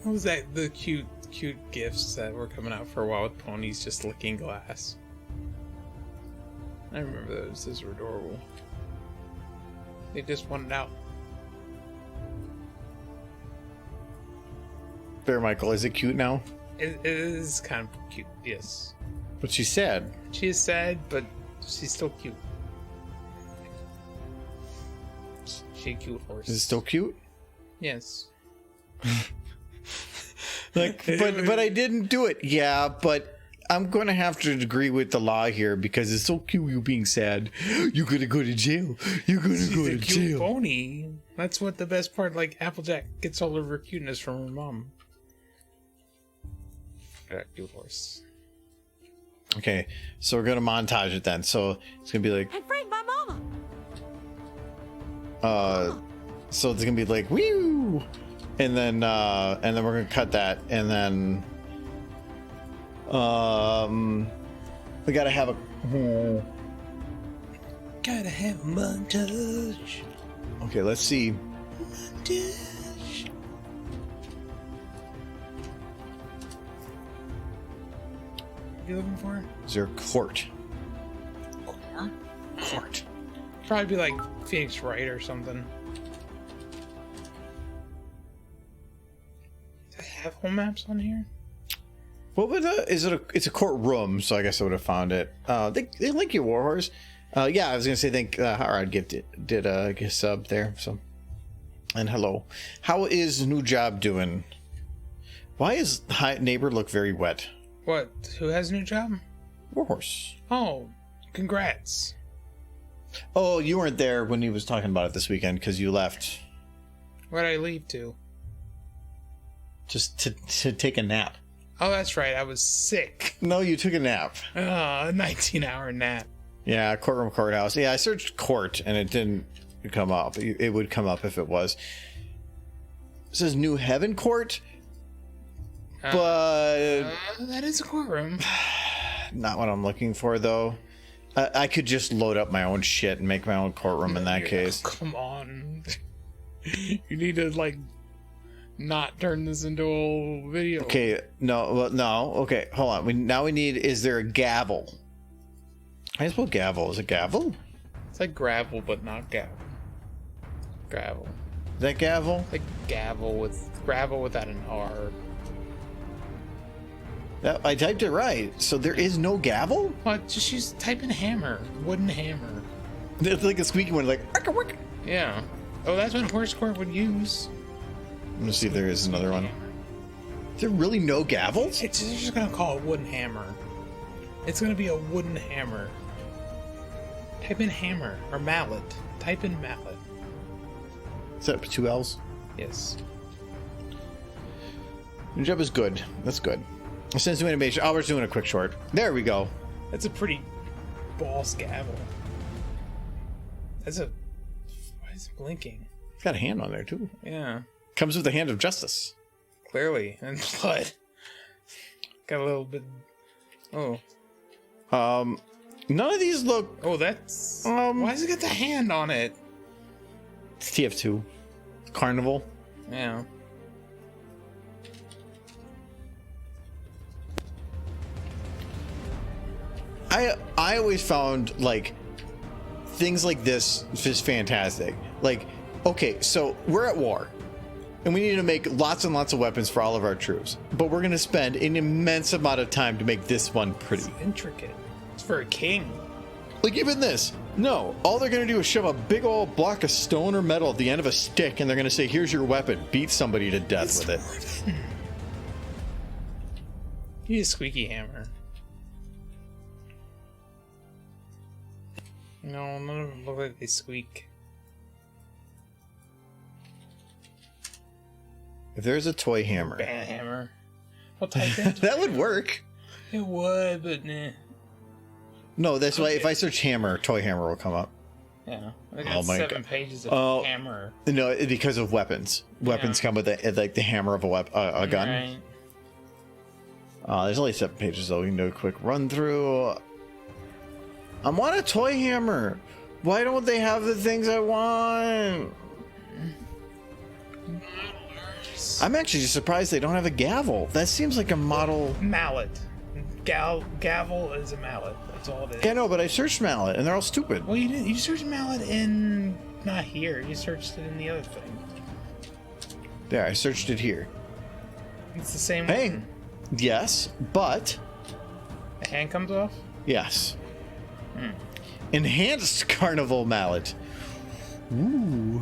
What was that? The cute gifts that were coming out for a while with ponies just licking glass. I remember those. Those were adorable. They just wanted out. There, Michael. Is it cute now? It is kind of cute, yes. But she's sad. She is sad, but she's still cute. She's a cute horse. Is it still cute? Yes. Like, but I didn't do it. Yeah, but I'm going to have to agree with the law here because it's so cute you being sad. You're going to go to jail. You're going to go to She's a cute jail. pony. That's what the best part. Like Applejack gets all of her cuteness from her mom. Cute horse. Okay, so we're going to montage it then. So it's going to be like, I framed my mama. So it's gonna be like woo, and then we're gonna cut that, and then we gotta have a montage. Okay, let's see. Montage. What are you looking for? Is there a court? Court. Probably be like Phoenix Wright or something. Do they have home maps on here? What would it's a courtroom, so I guess I would have found it. They link your Warhorse. Yeah, I was gonna say thank Harrod did get a sub there. So, and hello, how is new job doing? Why is neighbor look very wet? What? Who has a new job? Warhorse. Oh, congrats. Oh, you weren't there when he was talking about it this weekend because you left. Where'd I leave to? Just to take a nap. Oh, that's right. I was sick. No, you took a nap. A 19-hour nap. Yeah, courthouse. Yeah, I searched court and it didn't come up. It would come up if it was. It says New Heaven Court, but that is a courtroom. Not what I'm looking for, though. I could just load up my own shit and make my own courtroom in that case. Come on. You need to, like, not turn this into a video. Okay, no. Okay, hold on. Now we need, is there a gavel? I spell gavel. Is it gavel? It's like gravel, but not gavel. Gravel. Is that gavel? Like gravel without an R. I typed it right. So there is no gavel? What? Just type in hammer. Wooden hammer. It's like a squeaky one, like, arka, arka. Yeah. Oh, that's what horse court would use. I'm gonna see if there is another one. Is there really no gavels? They're just gonna call it wooden hammer. It's gonna be a wooden hammer. Type in hammer or mallet. Type in mallet. Is that 2 L's? Yes. Your job is good. That's good. Since doing animation, we're doing a quick short. There we go. That's a pretty boss gavel. Why is it blinking? It's got a hand on there too. Yeah. Comes with the hand of justice. Clearly. And blood. Got a little bit. Oh. None of these look. Oh, that's. Why does it got the hand on it? It's TF2. Carnival. Yeah. I always found like things like this just fantastic. Like, okay, so we're at war and we need to make lots and lots of weapons for all of our troops, but we're gonna spend an immense amount of time to make this one pretty. It's intricate. It's for a king. Like even this. No, all they're gonna do is shove a big old block of stone or metal at the end of a stick and they're gonna say, here's your weapon, beat somebody to death with it. You need a squeaky hammer. No, none of them look like they squeak. If there's a toy hammer. Band hammer. I'll type in. That would work. It would, but nah. No, that's why if I search hammer, toy hammer will come up. Yeah. I got 7 pages of hammer. No, because of weapons. Weapons come with like the hammer of a gun. Right. There's only 7 pages though. We can do a quick run through. I want a toy hammer. Why don't they have the things I want? I'm actually just surprised they don't have a gavel. That seems like a model. Mallet. Gavel is a mallet. That's all it is. Yeah, no, but I searched mallet and they're all stupid. Well, you didn't. You searched mallet in not here. You searched it in the other thing. There, I searched it here. It's the same Hey, one. yes, but The hand comes off. yes. Enhanced carnival mallet. Ooh.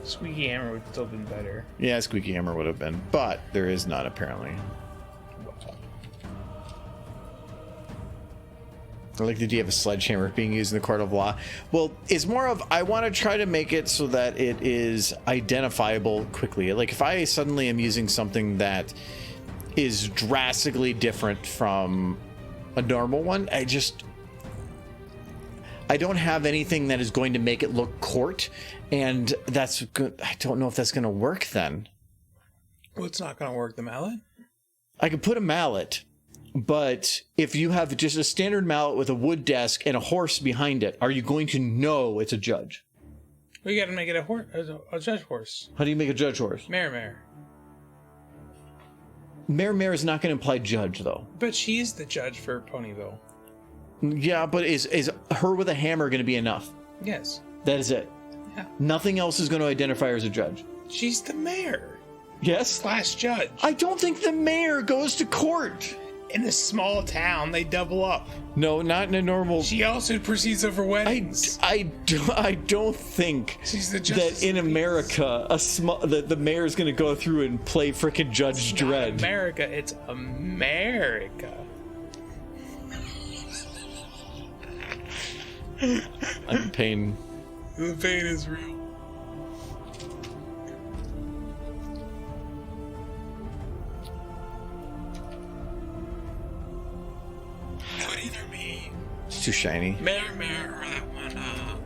Squeaky hammer would still been better. Yeah, squeaky hammer would have been, but there is none apparently. I like the idea of a sledgehammer being used in the court of law. Well, it's more of I want to try to make it so that it is identifiable quickly. Like if I suddenly am using something that is drastically different from a normal one, I don't have anything that is going to make it look court, and that's good. I don't know if that's going to work then. Well, it's not going to work, the mallet. I could put a mallet, but if you have just a standard mallet with a wood desk and a horse behind it, are you going to know it's a judge? Well, you got to make it a judge horse. How do you make a judge horse? Mare. Mare is not going to imply judge, though. But she's the judge for Ponyville. Yeah, but is her with a hammer going to be enough? Yes. That is it. Yeah. Nothing else is going to identify her as a judge. She's the mayor. Yes? / judge. I don't think the mayor goes to court. In a small town, they double up. No, not in a normal... She also proceeds over weddings. I don't think She's the that in America, the mayor's going to go through and play frickin' Judge Dredd. Not America, it's America. I'm in pain. The pain is real. It would either be It's too shiny. Mayor, or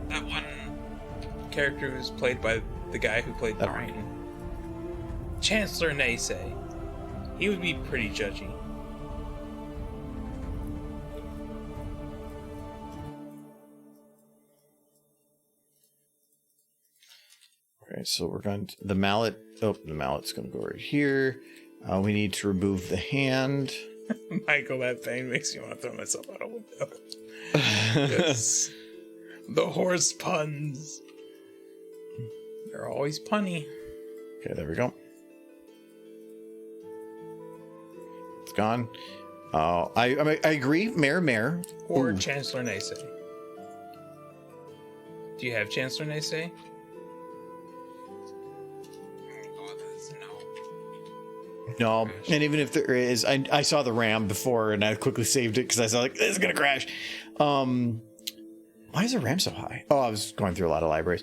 that one character who's played by the guy who played Brian. Chancellor Naysay. He would be pretty judgy. Okay, so we're going to the mallet. Oh, the mallet's going to go right here. We need to remove the hand. Michael, that pain makes me want to throw myself out a window. Yes. The horse puns. They're always punny. Okay, there we go. It's gone. I agree. Mayor. Or Ooh. Chancellor Naysay. Do you have Chancellor Naysay? No, and even if there is, I saw the RAM before and I quickly saved it because I saw like this is gonna crash. Why is the RAM so high? Oh, I was going through a lot of libraries.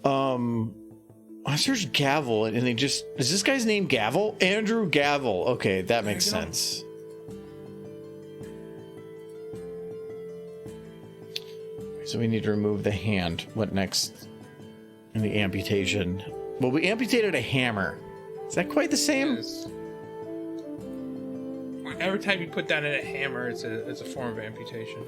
I searched Gavel and they just is this guy's name Gavel? Andrew Gavel. Okay, that makes sense. So we need to remove the hand. What next? In the amputation. Well, we amputated a hammer. Is that quite the same? Yes. Every time you put down a hammer, it's a form of amputation.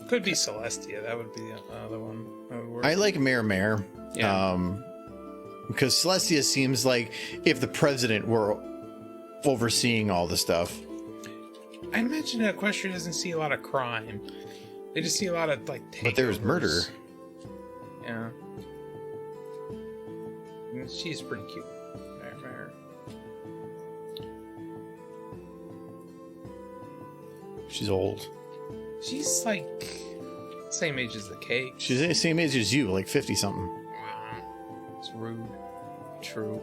Could be Celestia. That would be the other one. That would work. I like Mayor. Yeah. Because Celestia seems like if the president were overseeing all the stuff. I imagine Equestria doesn't see a lot of crime. They just see a lot of like takeovers. But there's murder. Yeah. And she's pretty cute. Mare. She's old. She's like same age as the cake. She's the same age as you, like 50 something. It's rude. True.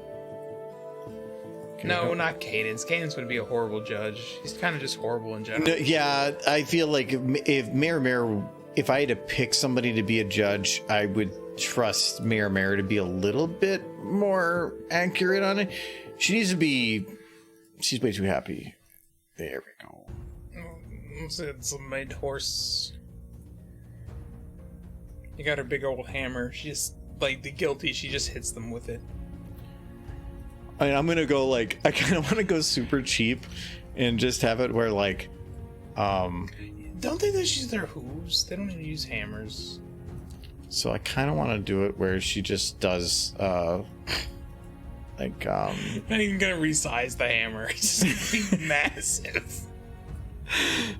Can No, not Cadence. Cadence would be a horrible judge. He's kind of just horrible in general. No, yeah, I feel like if Mayor, if I had to pick somebody to be a judge, I would trust Mayor to be a little bit more accurate on it. She needs to be. She's way too happy. There we go. It's a mid horse. You got her big old hammer. She just, like the guilty, she just hits them with it. I mean, I'm gonna go like I kind of want to go super cheap, and just have it where like, Don't they just use their hooves? They don't even use hammers. So I kind of want to do it where she just does like Not even gonna resize the hammer. It's just gonna be massive.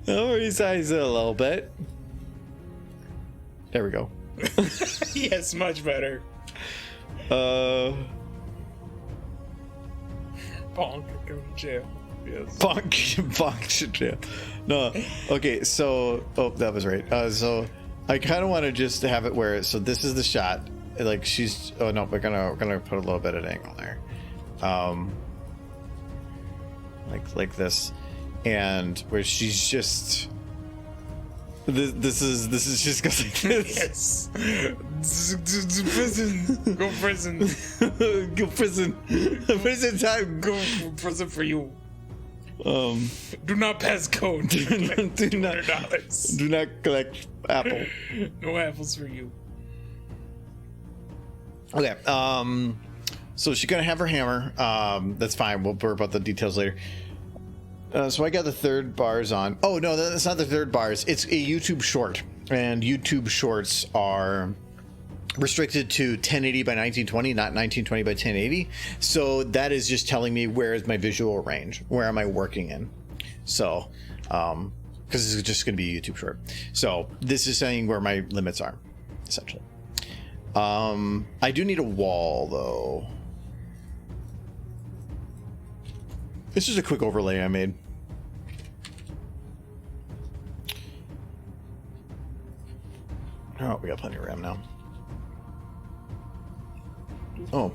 I'll resize it a little bit. There we go. Yes, much better. Bonk, go to jail. Yes. Bonk to jail. No, okay, so that was right. So I kind of want to just have it where so this is the shot. Like she's we're gonna put a little bit of an angle there, like this, and where she's just This is just goes like this. Yes. Prison. Go prison. Go prison. Prison time. Go prison for you. Do not pass code. Do not $200. do not collect apple. No apples for you. Okay. So she's gonna have her hammer. That's fine. We'll worry about the details later. So I got the third bars on. Oh no, that's not the third bars. It's a YouTube short, and YouTube shorts are restricted to 1080 by 1920, not 1920 by 1080. So that is just telling me where is my visual range, where am I working in. So, because this is just going to be a YouTube short. So this is saying where my limits are, essentially. I do need a wall though. This is a quick overlay I made. Oh, we got plenty of RAM now. Oh.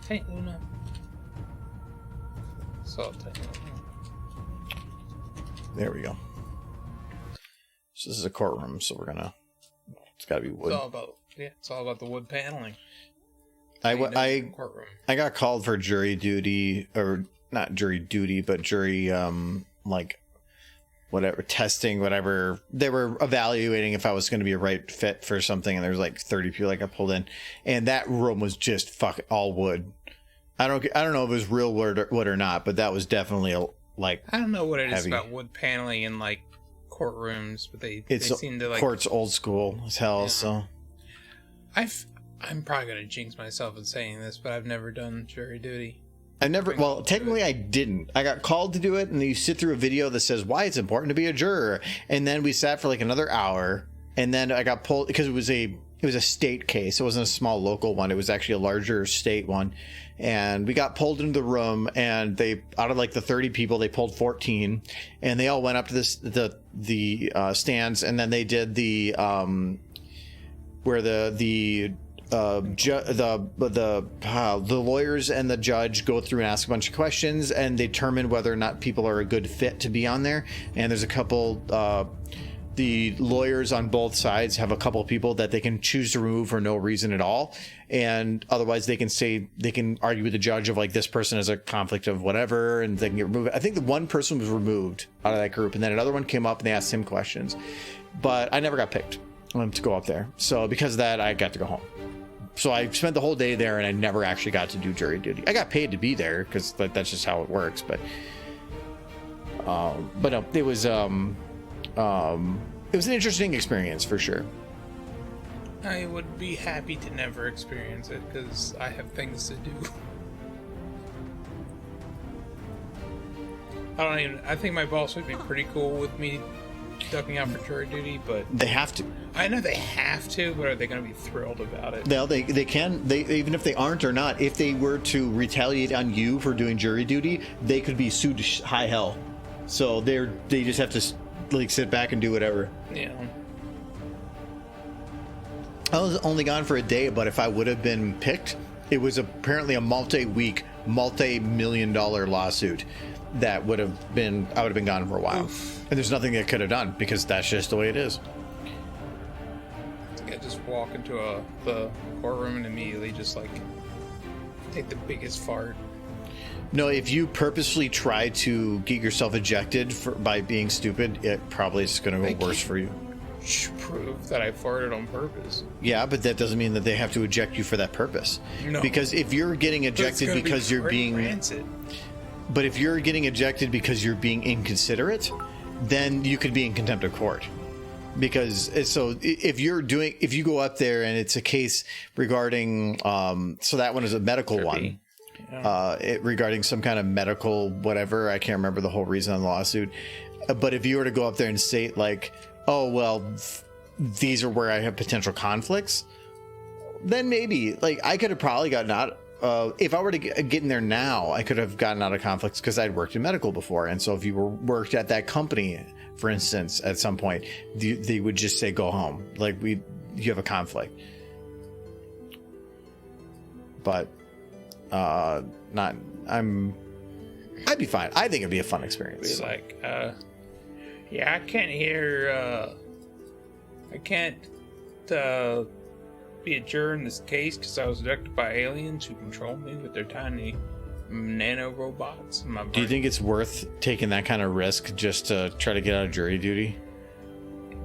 Hey, Luna. So, Luna. There we go. So this is a courtroom, so we're gonna. It's gotta be wood. It's all about the wood paneling. I Courtroom. got called for jury duty, or not jury duty, but jury like whatever testing, whatever. They were evaluating if I was going to be a right fit for something, and there was like 30 people I got pulled in, and that room was just all wood. I don't know if it was real wood or not, but that was definitely I don't know what it heavy. is about wood paneling in like courtrooms, but they seem to like court's old school as hell. Yeah. So I'm probably gonna jinx myself in saying this, but I've never done jury duty. I never. Well, technically, I didn't. I got called to do it, and then you sit through a video that says why it's important to be a juror, and then we sat for like another hour, and then I got pulled because it was a state case. It wasn't a small local one. It was actually a larger state one, and we got pulled into the room, and they out of like the 30 people, they pulled 14, and they all went up to the stands, and then they did the where the lawyers and the judge go through and ask a bunch of questions and they determine whether or not people are a good fit to be on there. And there's a couple, the lawyers on both sides have a couple of people that they can choose to remove for no reason at all. And otherwise they can argue with the judge of like, this person has a conflict of whatever, and they can get removed. I think the one person was removed out of that group, and then another one came up and they asked him questions, but I never got picked to go up there. So because of that, I got to go home. So I spent the whole day there, and I never actually got to do jury duty. I got paid to be there because that's just how it works. But no, it was an interesting experience for sure. I would be happy to never experience it because I have things to do. I think my boss would be pretty cool with me ducking out for jury duty, but they have to. I know they have to, but are they going to be thrilled about it? Well, they can. Even if they aren't or not, if they were to retaliate on you for doing jury duty, they could be sued to high hell. So they just have to like sit back and do whatever. Yeah. I was only gone for a day, but if I would have been picked, it was apparently a multi-week, multi-million-dollar lawsuit that I would have been gone for a while. Oof. And there's nothing they could have done because that's just the way it is. I just walk into the courtroom and immediately just like take the biggest fart. No, if you purposely try to get yourself ejected by being stupid, it probably is going to go worse for you. Prove that I farted on purpose. Yeah, but that doesn't mean that they have to eject you for that purpose. No. Because if you're getting ejected because you're being rancid. But if you're getting ejected because you're being inconsiderate, then you could be in contempt of court. Because so if you go up there and it's a case regarding so that one is a medical one. Yeah. Regarding some kind of medical whatever, I can't remember the whole reason on the lawsuit. But if you were to go up there and say like, oh well, these are where I have potential conflicts, then maybe like I could have probably gotten out. If I were to get in there now, I could have gotten out of conflicts because I'd worked in medical before. And so if you worked at that company, for instance, at some point, they would just say, go home. Like you have a conflict. But I'd be fine. I think it'd be a fun Be experience. like, yeah, I can't hear, I can't, be a juror in this case because I was abducted by aliens who control me with their tiny nano robots in my brain. Do you think it's worth taking that kind of risk just to try to get out of jury duty?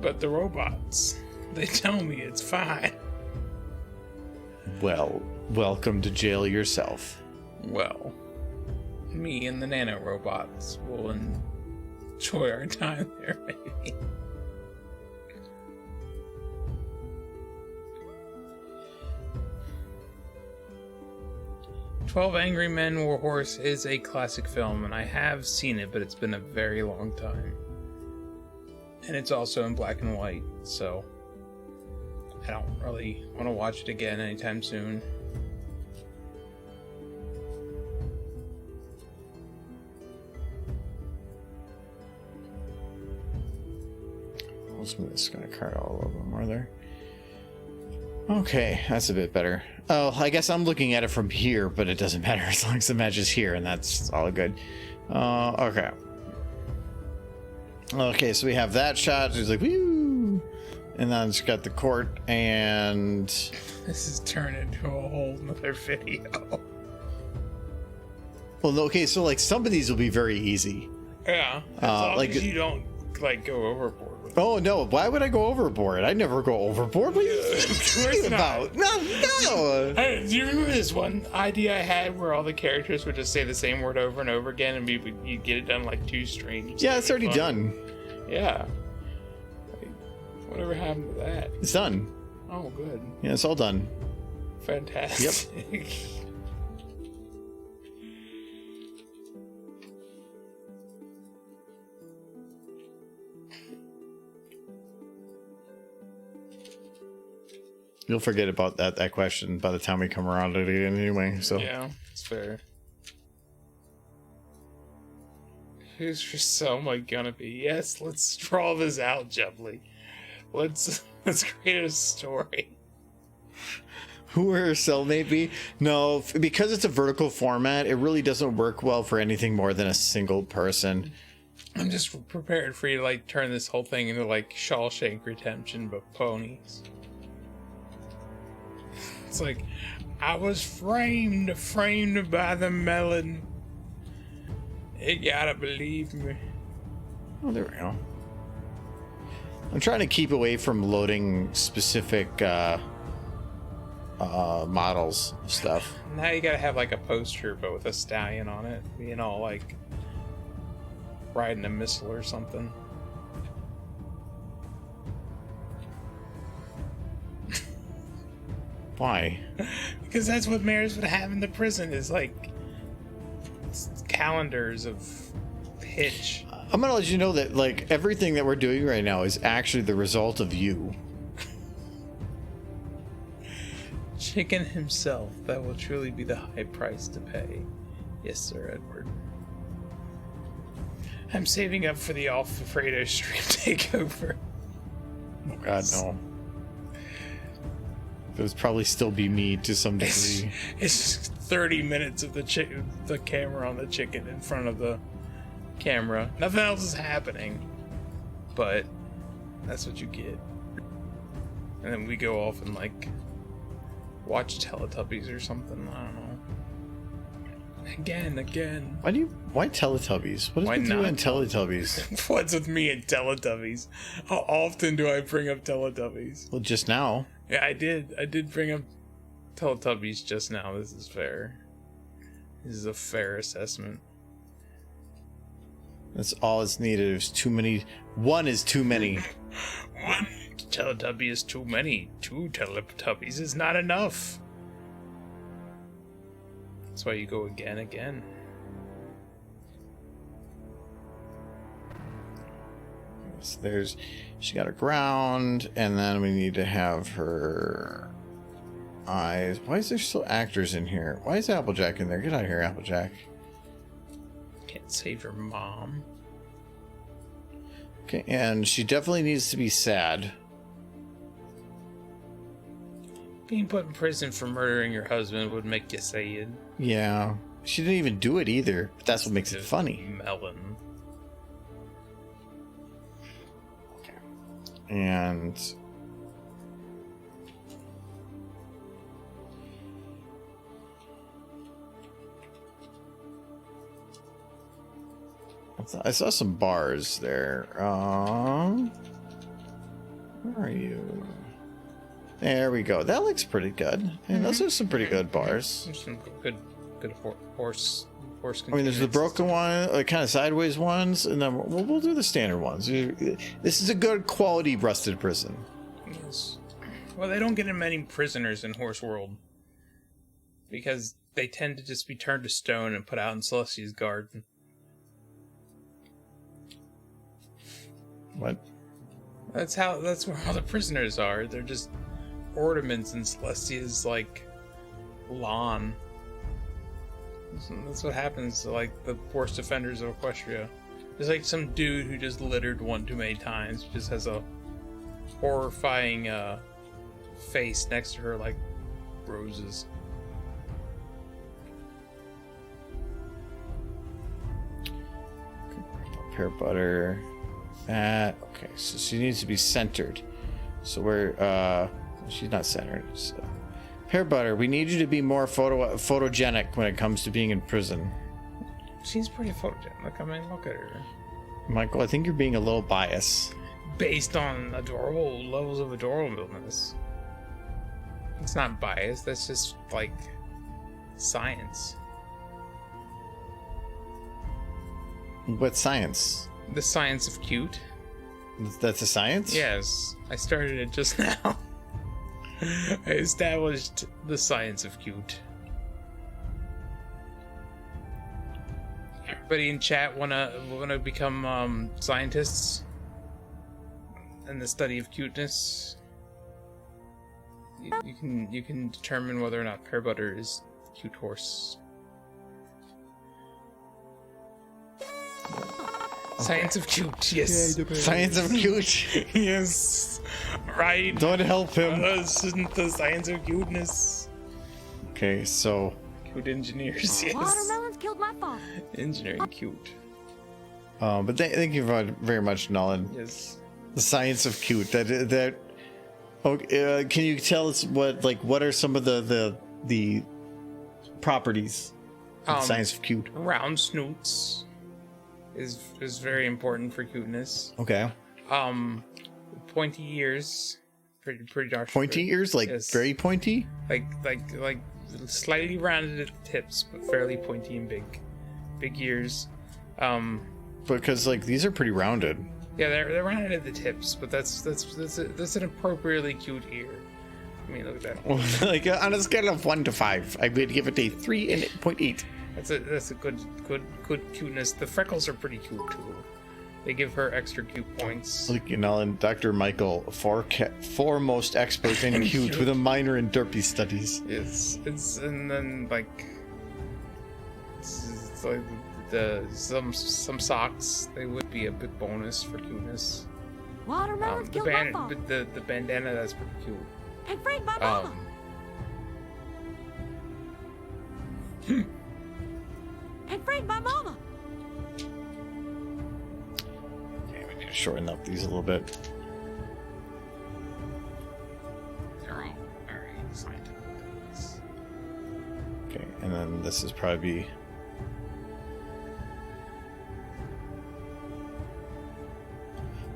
But the robots, they tell me it's fine. Well, welcome to jail yourself. Well, me and the nano robots will enjoy our time there, maybe. 12 Angry Men War Horse is a classic film, and I have seen it, but it's been a very long time. And it's also in black and white, so I don't really want to watch it again anytime soon. Let's move this kind of card all a little bit more there. Okay, that's a bit better. Oh, I guess I'm looking at it from here, but it doesn't matter as long as the match is here, and that's all good. Okay. Okay, so we have that shot. It's like, woo! And then it's got the court, and... This is turned into a whole nother video. Well, okay, so, like, some of these will be very easy. Yeah, as long like- as you don't, like, go overboard with it. Oh, no, why would I go overboard? I never go overboard. What are you talking about? No! Hey, do you remember this one idea I had where all the characters would just say the same word over and over again and you'd get it done like 2 streams? Yeah, it's already done. Yeah. Like, whatever happened to that? It's done. Oh, good. Yeah, it's all done. Fantastic. Yep. You'll forget about that question by the time we come around to it again anyway, so. Yeah, it's fair. Who's your cellmate gonna be? Yes, let's draw this out, Jubbly. Let's create a story. Who will her cellmate be? No, because it's a vertical format, it really doesn't work well for anything more than a single person. I'm just prepared for you to like turn this whole thing into like Shawshank Redemption, but ponies. It's like, I was framed by the melon. You gotta believe me. Oh, there we go. I'm trying to keep away from loading specific models stuff. Now you gotta have like a poster, but with a stallion on it, being all like riding a missile or something. Why? Because that's what mayors would have in the prison is like calendars of Hitch. I'm gonna let you know that like everything that we're doing right now is actually the result of you. Chicken himself, that will truly be the high price to pay. Yes, sir, Edward. I'm saving up for the Alfredo stream takeover. Oh God, no. It would probably still be me to some degree. It's 30 minutes of the camera on the chicken in front of the camera. Nothing else is happening, but that's what you get. And then we go off and like watch Teletubbies or something. I don't know. Again. Why Teletubbies? What Why did you do not? in Teletubbies? What's with me and Teletubbies? How often do I bring up Teletubbies? Well, just now. Yeah, I did bring up Teletubbies just now. This is fair. This is a fair assessment. That's all it's needed. There's too many. One is too many. One Teletubby is too many. 2 Teletubbies is not enough. That's why you go again. So she got her ground, and then we need to have her eyes. Why is there still actors in here? Why is Applejack in there? Get out of here, Applejack. Can't save your mom. Okay, and she definitely needs to be sad. Being put in prison for murdering your husband would make you sad. Yeah. She didn't even do it either. But that's what makes it funny. Melon. Okay. And I saw some bars there. Where are you? There we go. That looks pretty good. And those are some pretty good bars. There's some good horse. I mean, there's the broken one, like kind of sideways ones, and then we'll do the standard ones. This is a good quality rusted prison. Yes. Well, they don't get in many prisoners in Horse World because they tend to just be turned to stone and put out in Celestia's garden. What? That's where all the prisoners are. They're just ornaments in Celestia's like lawn. That's what happens to like the worst offenders of Equestria. There's like some dude who just littered one too many times. Just has a horrifying face next to her like roses. Pear butter. Okay, so she needs to be centered. So we're she's not centered. So pear butter, we need you to be more photogenic when it comes to being in prison. She's pretty photogenic. I mean, look at her. Michael, I think you're being a little biased. Based on adorable levels of adorableness. It's not biased. That's just like science. What science? The science of cute. That's a science? Yes, I started it just now. I established the science of cute. Everybody in chat wanna become scientists in the study of cuteness. You can determine whether or not pear butter is a cute horse. Science of cute, yes. Science of cute. Yes, right. Don't help him. Isn't the science of cuteness? Okay, so Cute engineers, yes. Watermelons killed my father. Engineering cute. but thank you very much, Nolan. Yes. The science of cute. That. Okay, can you tell us what are some of the properties of the science of cute? Round snoots is very important for cuteness. Okay. Pointy ears, pretty dark. Pointy ears, like yes. very pointy. Like slightly rounded at the tips, but fairly pointy and big ears. Because like these are pretty rounded. Yeah, they're rounded at the tips, but that's an appropriately cute ear. I mean, look at that. Like on a scale of 1 to 5, I would give it a 3.8. That's a good cuteness. The freckles are pretty cute too. They give her extra cute points. Like, you know, and Dr. Michael, foremost expert in cute with a minor in derpy studies. It's and then like it's like some socks, they would be a big bonus for cuteness. Watermelons killed my father. The bandana, that's pretty cute. And freed my mama. And freed my mama. Okay, we need to shorten up these a little bit. They're all very scientific things. Okay, and then this is probably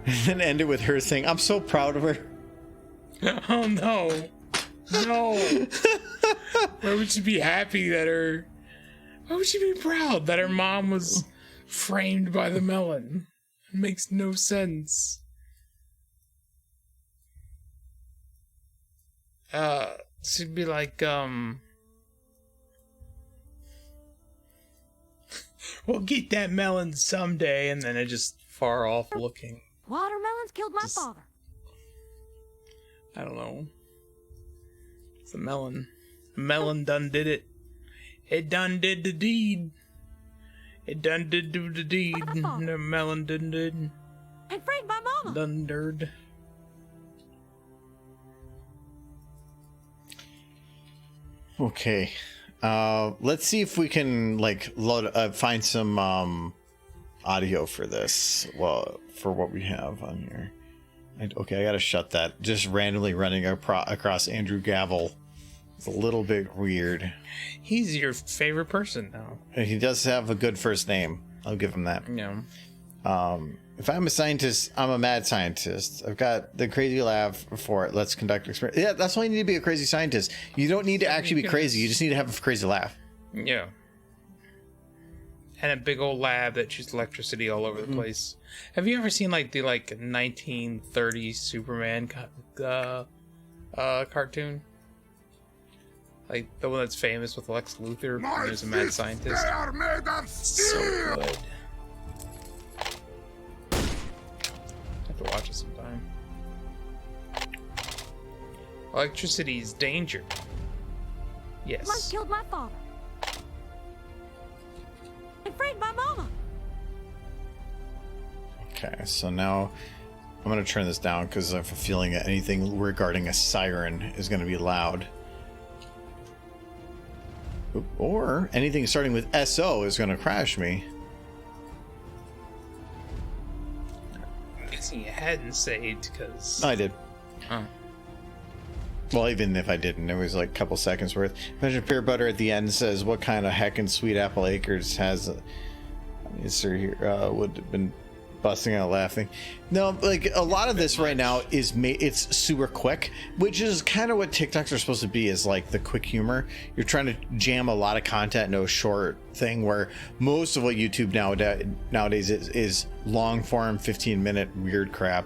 and then end it with her saying, "I'm so proud of her." Oh no. No. Why would she be happy that her... Why would she be proud that her mom was framed by the melon? It makes no sense. She'd be like, we'll get that melon someday, and then it just far off looking. Watermelons killed my Just- father. I don't know. It's a melon. A melon done did it. It done did the deed. It done did do the deed. The melon done did. And freed my mama. Done did. Okay. Let's see if we can like find some audio for this. Well, for what we have on here. Okay, I gotta shut that. Just randomly running across Andrew Gavel. It's a little bit weird. He's your favorite person now. He does have a good first name. I'll give him that. Yeah. If I'm a scientist, I'm a mad scientist. I've got the crazy lab for it. Let's conduct experiments. Yeah, that's why you need to be a crazy scientist. You don't need to actually be crazy. You just need to have a crazy laugh. Yeah. And a big old lab that shoots electricity all over the place. Have you ever seen like the 1930s Superman cartoon? Like the one that's famous with Lex Luthor. And there's a mad scientist. They are made of steel. So good. I have to watch it sometime. Electricity is danger. Yes. Blood killed my father. And freed my mama. Okay, so now I'm going to turn this down because I have a feeling that anything regarding a siren is going to be loud. Or anything starting with SO is going to crash me. I'm guessing you hadn't saved because... I did. Oh. Well, even if I didn't, it was like a couple seconds worth. Imagine peanut butter at the end says, "What kind of heckin' sweet apple acres has?" Sir here would have been busting out laughing. No, like a lot of this right now is it's super quick, which is kind of what TikToks are supposed to be. Is like the quick humor. You're trying to jam a lot of content into a short thing. Where most of what YouTube nowadays is long form, 15-minute weird crap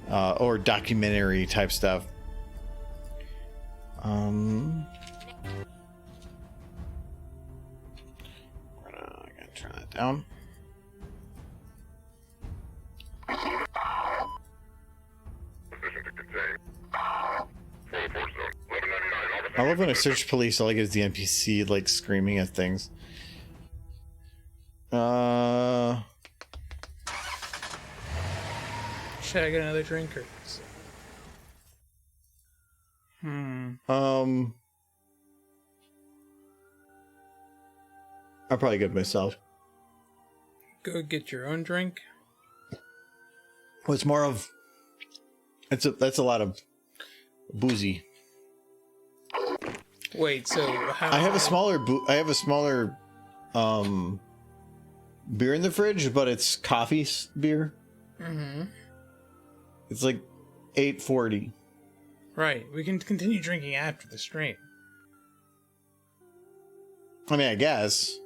or documentary type stuff. I gotta turn that down. I love when I search police, all I get is the NPC like screaming at things. Should I get another drink or... I'll probably get myself. Go get your own drink. Well, it's more of that's a lot of boozy. Wait, so how... I have a smaller beer in the fridge, but it's coffee beer. Mm-hmm. It's like $8.40. Right, we can continue drinking after the stream. I mean, I guess.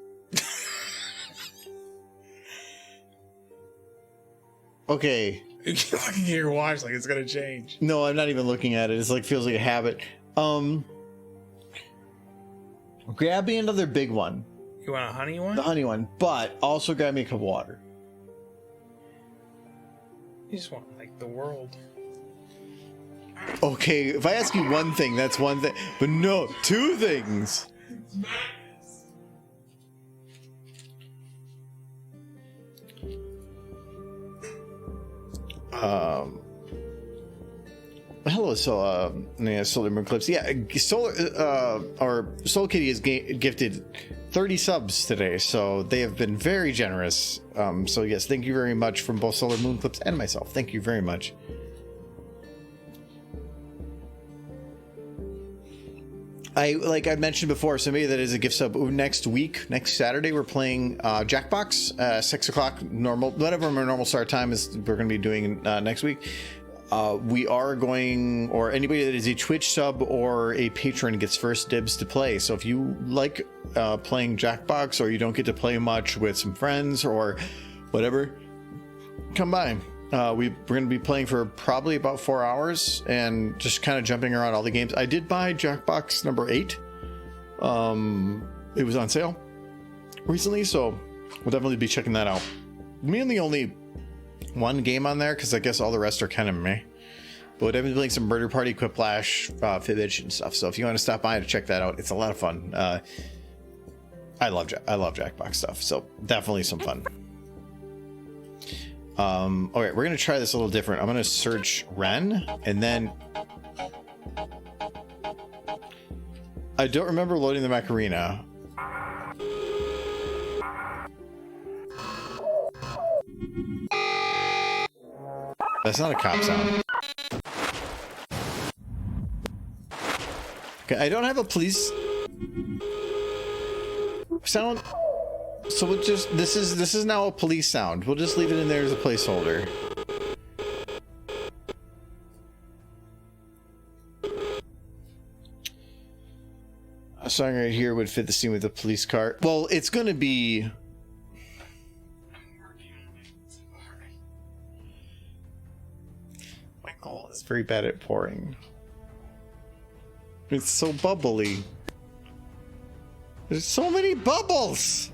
Okay. You keep looking at your watch like it's gonna change. No, I'm not even looking at it. It's like feels like a habit. Grab me another big one. You want a honey one? The honey one, but also grab me a cup of water. You just want like the world. Okay, if I ask you one thing, that's one thing. But no, two things. Hello, Solar Moon Clips. Yeah, Soul Kitty has gifted 30 subs today, so they have been very generous. So yes, thank you very much from both Solar Moon Clips and myself. Thank you very much. Like I mentioned before, somebody that is a gift sub next Saturday, we're playing Jackbox, 6 o'clock normal, whatever our normal start time is. We're going to be doing next week. We are going, or anybody that is a Twitch sub or a patron gets first dibs to play. So if you like playing Jackbox, or you don't get to play much with some friends or whatever, come by. We're going to be playing for probably about 4 hours and just kind of jumping around all the games. I did buy Jackbox number 8. It was on sale recently, so we'll definitely be checking that out. Mainly only one game on there because I guess all the rest are kind of meh. But we're definitely playing some Murder Party, Quiplash, Fibbage, and stuff. So if you want to stop by to check that out, it's a lot of fun. I love Jackbox stuff, so definitely some fun. All right, we're gonna try this a little different. I'm gonna search Ren, and then I don't remember loading the Macarena. That's not a cop sound. Okay, I don't have a police sound, so we'll just this is now a police sound. We'll just leave it in there as a placeholder. A song right here would fit the scene with the police car. Well, it's gonna be. Michael is very bad at pouring. It's so bubbly. There's so many bubbles.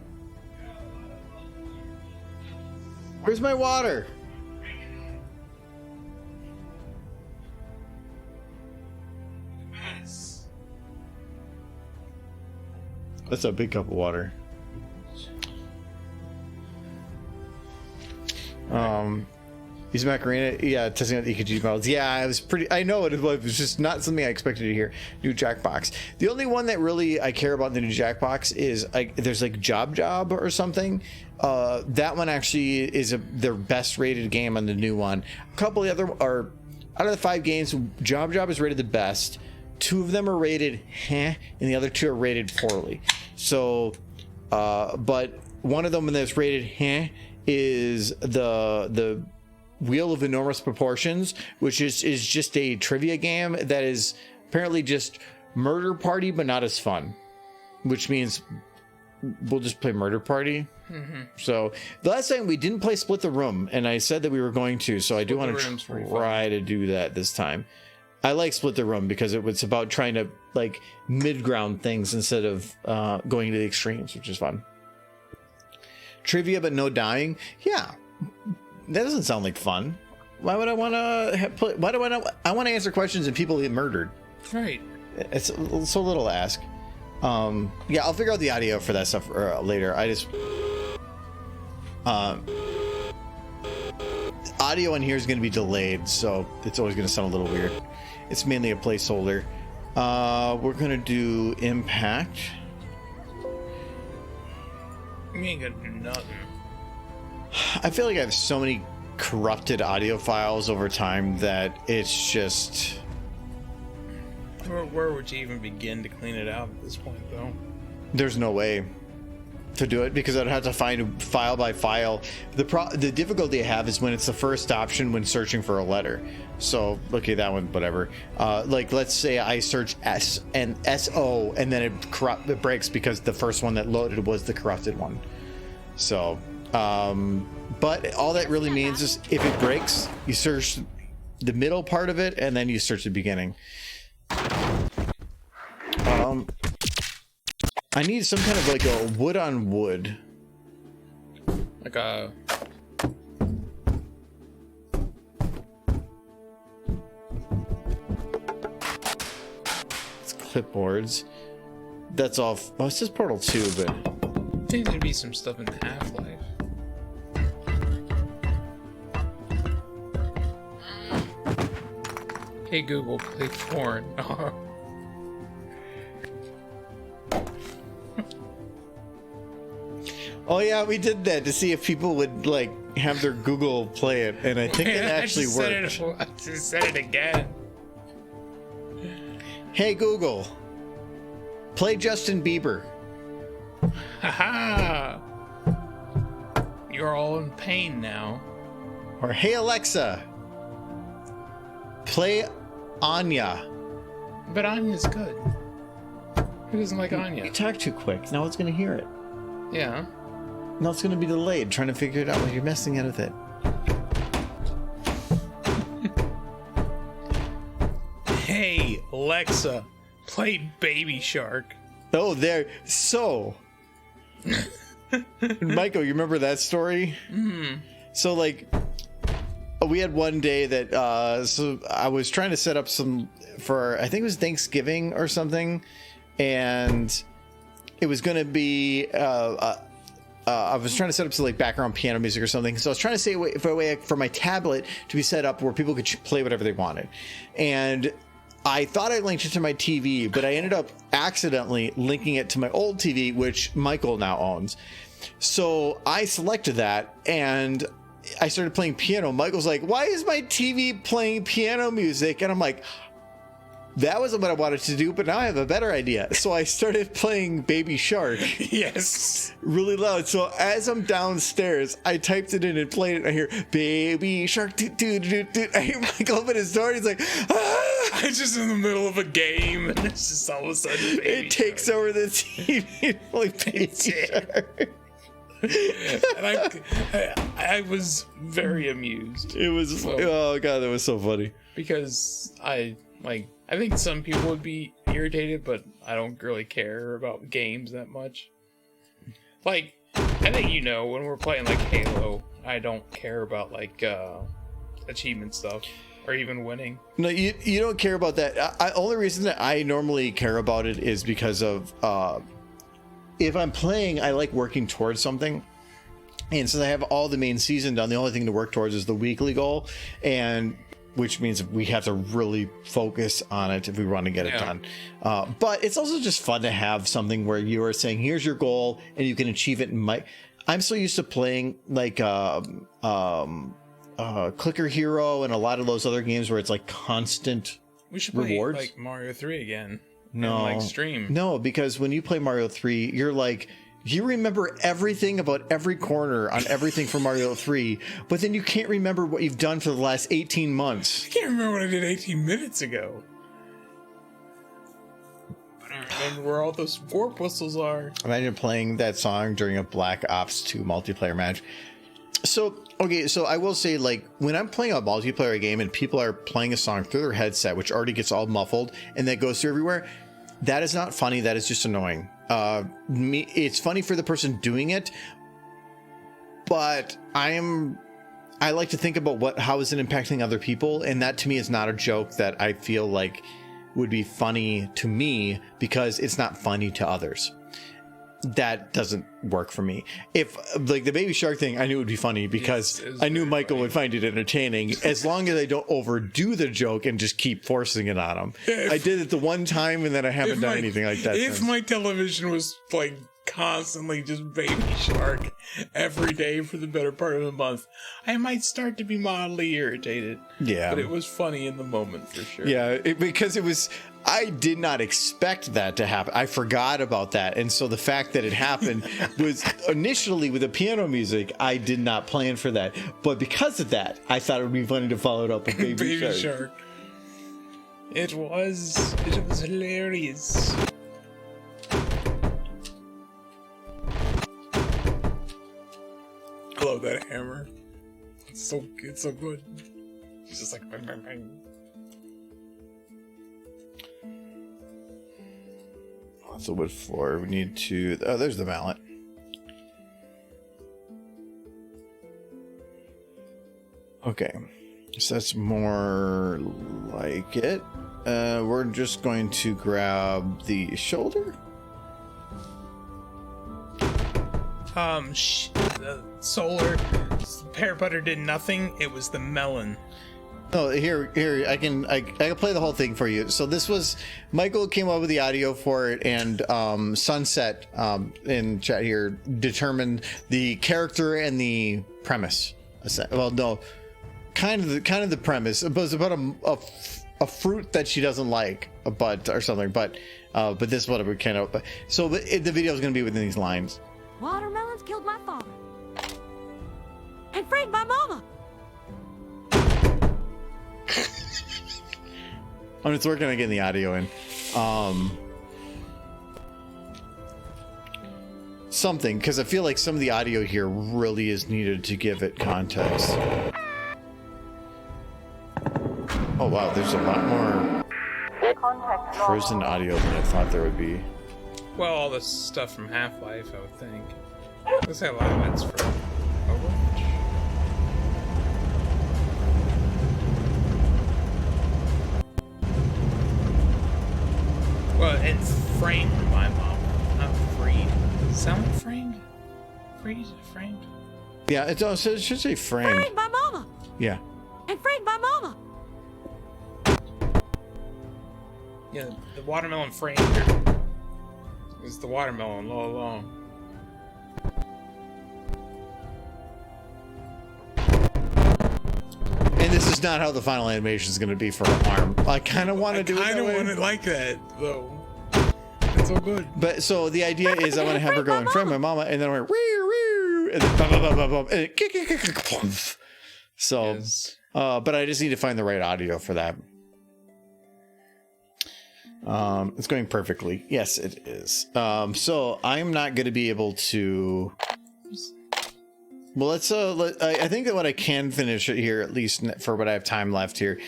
Where's my water? That's a big cup of water. These Macarena, yeah, testing out the EKG models. Yeah, I was pretty. I know it was just not something I expected to hear. New Jackbox. The only one that really I care about in the new Jackbox is there's like Job or something. That one actually is their best rated game on the new one. A couple of the other are out of the 5 games. Job is rated the best. 2 of them are rated and the other 2 are rated poorly. So, but one of them that's rated is the Wheel of Enormous Proportions, which is just a trivia game that is apparently just Murder Party, but not as fun. Which means we'll just play Murder Party. Mm-hmm. So the last time we didn't play Split the Room, and I said that we were going to, so I do want to try to do that this time. I like Split the Room because it's about trying to like mid-ground things instead of going to the extremes, which is fun. Trivia but no dying. Yeah, that doesn't sound like fun. Why would I want to play? Why do I not? I want to answer questions and people get murdered. Right. It's so little to ask. Yeah, I'll figure out the audio for that stuff later. I just audio on here is going to be delayed, so it's always going to sound a little weird. It's mainly a placeholder. We're going to do Impact. You ain't gonna do nothing. I feel like I have so many corrupted audio files over time that it's just... Where would you even begin to clean it out at this point, though? There's no way to do it because I'd have to find file by file. The difficulty I have is when it's the first option when searching for a letter. So, okay, that one, whatever. Like, let's say I search S and SO, and then it breaks because the first one that loaded was the corrupted one. So, but all that really means is if it breaks, you search the middle part of it, and then you search the beginning. I need some kind of like a wood on wood. Like a... It's clipboards. That's all. Oh, it's just Portal 2, but... I think there'd be some stuff in Half-Life. Hey Google, play porn. Oh yeah, we did that to see if people would like have their Google play it, and I think it actually worked. I just said it again. Hey Google, play Justin Bieber. Haha! You're all in pain now. Or hey Alexa, play Anya. But Anya's good. Who doesn't like Anya? You talk too quick. Now it's gonna hear it. Yeah. Now it's gonna be delayed trying to figure it out when you're messing with it. Hey, Alexa, play Baby Shark. Oh, there. So, Michael, you remember that story? Mm-hmm. So, like, we had one day that, so I was trying to set up some for, I think it was Thanksgiving or something, and it was going to be, I was trying to set up some like background piano music or something. So I was trying to say a way for my tablet to be set up where people could play whatever they wanted. And I thought I linked it to my TV, but I ended up accidentally linking it to my old TV, which Michael now owns. So I selected that and I started playing piano. Michael's like, why is my TV playing piano music? And I'm like, that wasn't what I wanted to do, but now I have a better idea. So I started playing Baby Shark. Yes. Really loud. So as I'm downstairs, I typed it in and played it. And I hear Baby Shark. Do, do, do, do. I hear Michael open his door. And he's like, ah! I'm just in the middle of a game, and it's just all of a sudden Baby It takes over the TV. Like Baby Shark. And I was very amused. It was, oh God, that was so funny. Because I think some people would be irritated, but I don't really care about games that much. Like, I think when we're playing like Halo, I don't care about like achievement stuff or even winning. No, you don't care about that. Only reason that I normally care about it is because of if I'm playing, I like working towards something. And since I have all the main season done, the only thing to work towards is the weekly goal, and which means we have to really focus on it if we want to get it done. But it's also just fun to have something where you are saying, here's your goal, and you can achieve it. I'm so used to playing like Clicker Hero and a lot of those other games where it's like constant we should play rewards. Like Mario 3 again. No, and, like stream. No, because when you play Mario 3, you're like, you remember everything about every corner on everything from Mario 3, but then you can't remember what you've done for the last 18 months. I can't remember what I did 18 minutes ago. But I remember where all those warp whistles are. Imagine playing that song during a Black Ops 2 multiplayer match. So, okay, so I will say, like, when I'm playing a multiplayer game and people are playing a song through their headset, which already gets all muffled, and that goes through everywhere, that is not funny. That is just annoying. It's funny for the person doing it, but I like to think about how is it impacting other people, and that to me is not a joke that I feel like would be funny to me because it's not funny to others. That doesn't work for me. If like the Baby Shark thing, I knew it would be funny because I knew Michael would find it entertaining as long as I don't overdo the joke and just keep forcing it on him. I did it the one time and then I haven't done anything like that If since. my television was like constantly just Baby Shark every day for the better part of a month, I might start to be mildly irritated. Yeah. But it was funny in the moment for sure. Yeah, because it was... I did not expect that to happen. I forgot about that. And so the fact that it happened was initially with the piano music, I did not plan for that. But because of that, I thought it would be funny to follow it up with Baby Shark. It was hilarious. I love that hammer. It's so good. It's just like bang, bang, bang. The wood floor. We need to... Oh, there's the mallet. Okay. So that's more like it. We're just going to grab the shoulder. The solar pear butter did nothing. It was the melon. Oh, here, I can play the whole thing for you. So this was, Michael came up with the audio for it, and Sunset in chat here determined the character and the premise. Well, no, kind of the premise. It was about a fruit that she doesn't like, a bud or something. But this is what it kind of. So the video is going to be within these lines. Watermelons killed my father and freed my mama. I'm just working on getting the audio in. Something, because I feel like some of the audio here really is needed to give it context. Oh wow, there's a lot more prison audio than I thought there would be. Well, all the stuff from Half-Life, I would think. Let's say a lot of it's from Overwatch. Well, it's framed by mom, not freed. Sound framed? Framed? Yeah, it should say framed. Freed my mama Yeah. and freed my mama. Yeah, the watermelon framed is the watermelon all along. And this is not how the final animation is going to be for her arm. I kind of want to do it that I way. want it like that, though. It's so good. But so the idea is I want to have her go in front of my mama, and then we're and then bum, bum, bum, bum, bum, and so, Yes. but I just need to find the right audio for that. It's going perfectly. Yes, it is. So I'm not going to be able to. Well, I think that what I can finish it here, at least for what I have time left here,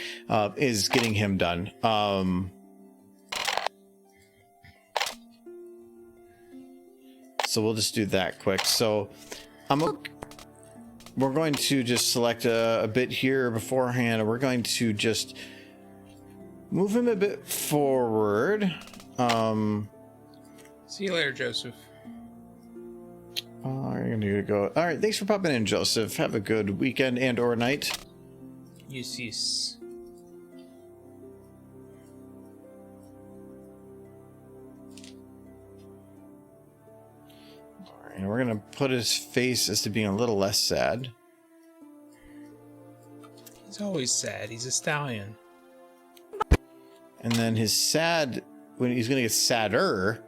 is getting him done. So we'll just do that quick. So we're going to just select a bit here beforehand, and we're going to just move him a bit forward. See you later, Joseph. You're gonna go. All right, thanks for popping in, Joseph. Have a good weekend and or night. Yes. All right, and we're gonna put his face as to being a little less sad. He's always sad. He's a stallion. And then his sad, when he's gonna get sadder,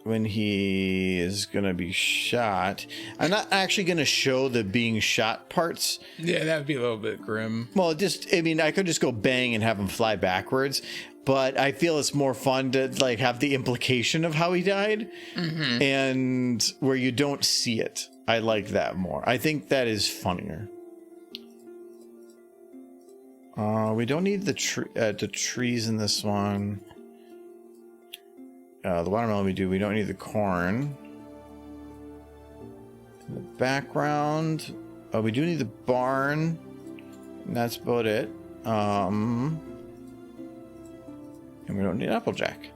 when he is gonna be shot. I'm not actually gonna show the being shot parts. Yeah, that would be a little bit grim. Well, I could just go bang and have him fly backwards, but I feel it's more fun to like have the implication of how he died, and where you don't see it. I like that more. I think that is funnier. We don't need the trees in this one. The watermelon we do. We don't need the corn. In the background, we do need the barn. And that's about it. And we don't need Applejack.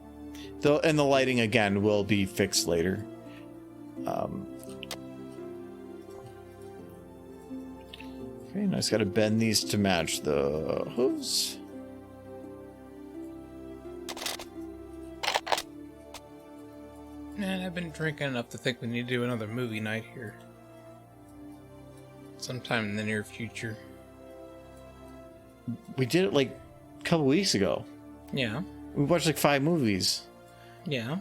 And the lighting again will be fixed later. Okay, now I just got to bend these to match the hooves. Man, I've been drinking enough to think we need to do another movie night here. Sometime in the near future. We did it like a couple weeks ago. Yeah. We watched like 5 movies. Yeah.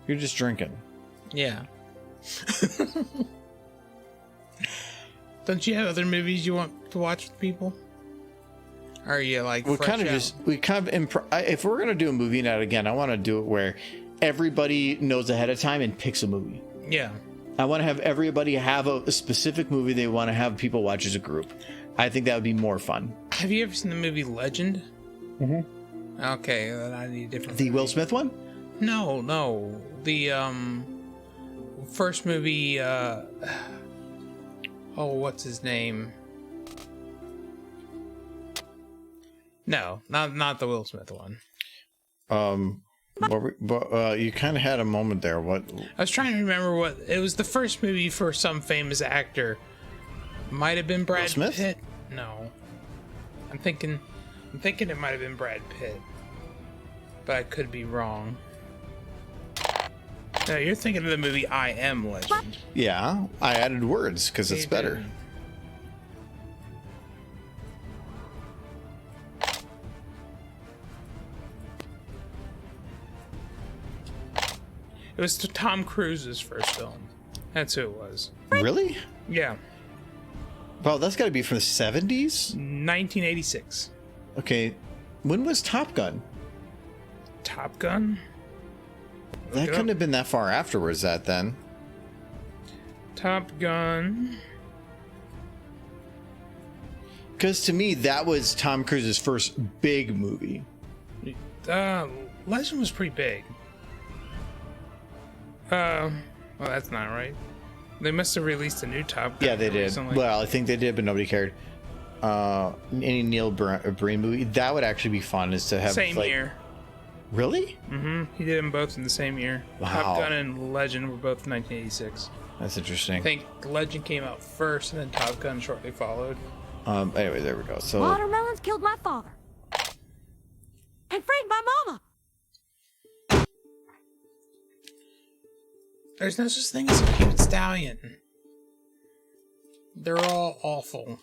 You're just drinking. Yeah. Don't you have other movies you want to watch with people? Or are you like If we're gonna do a movie night again, I want to do it where everybody knows ahead of time and picks a movie. Yeah. I want to have everybody have a specific movie they want to have people watch as a group. I think that would be more fun. Have you ever seen the movie Legend? Mm-hmm. Okay, then I need a different The movie. Will Smith one? No. The first movie, what's his name? No, not the Will Smith one. You kind of had a moment there. What? I was trying to remember what it was. The first movie for some famous actor. Might have been Brad Smith? Pitt. No, I'm thinking it might have been Brad Pitt, but I could be wrong. No, you're thinking of the movie I Am Legend. Yeah, I added words because it's better. It was Tom Cruise's first film. That's who it was. Really? Yeah. Well, that's got to be from the 70s? 1986. Okay. When was Top Gun? Top Gun? That couldn't have been that far afterwards, that then. Top Gun. Because to me, that was Tom Cruise's first big movie. Legend was pretty big. Well, that's not right. They must have released a new Top Gun. Yeah, they did. Recently. Well, I think they did, but nobody cared. Any Neil Breen movie, that would actually be fun, is to have same like, year. Really? Mm-hmm. He did them both in the same year. Wow. Top Gun and Legend were both 1986. That's interesting. I think Legend came out first, and then Top Gun shortly followed. Anyway, there we go. So Watermelons killed my father. And freed my mama. There's no such thing as a cute stallion. They're all awful.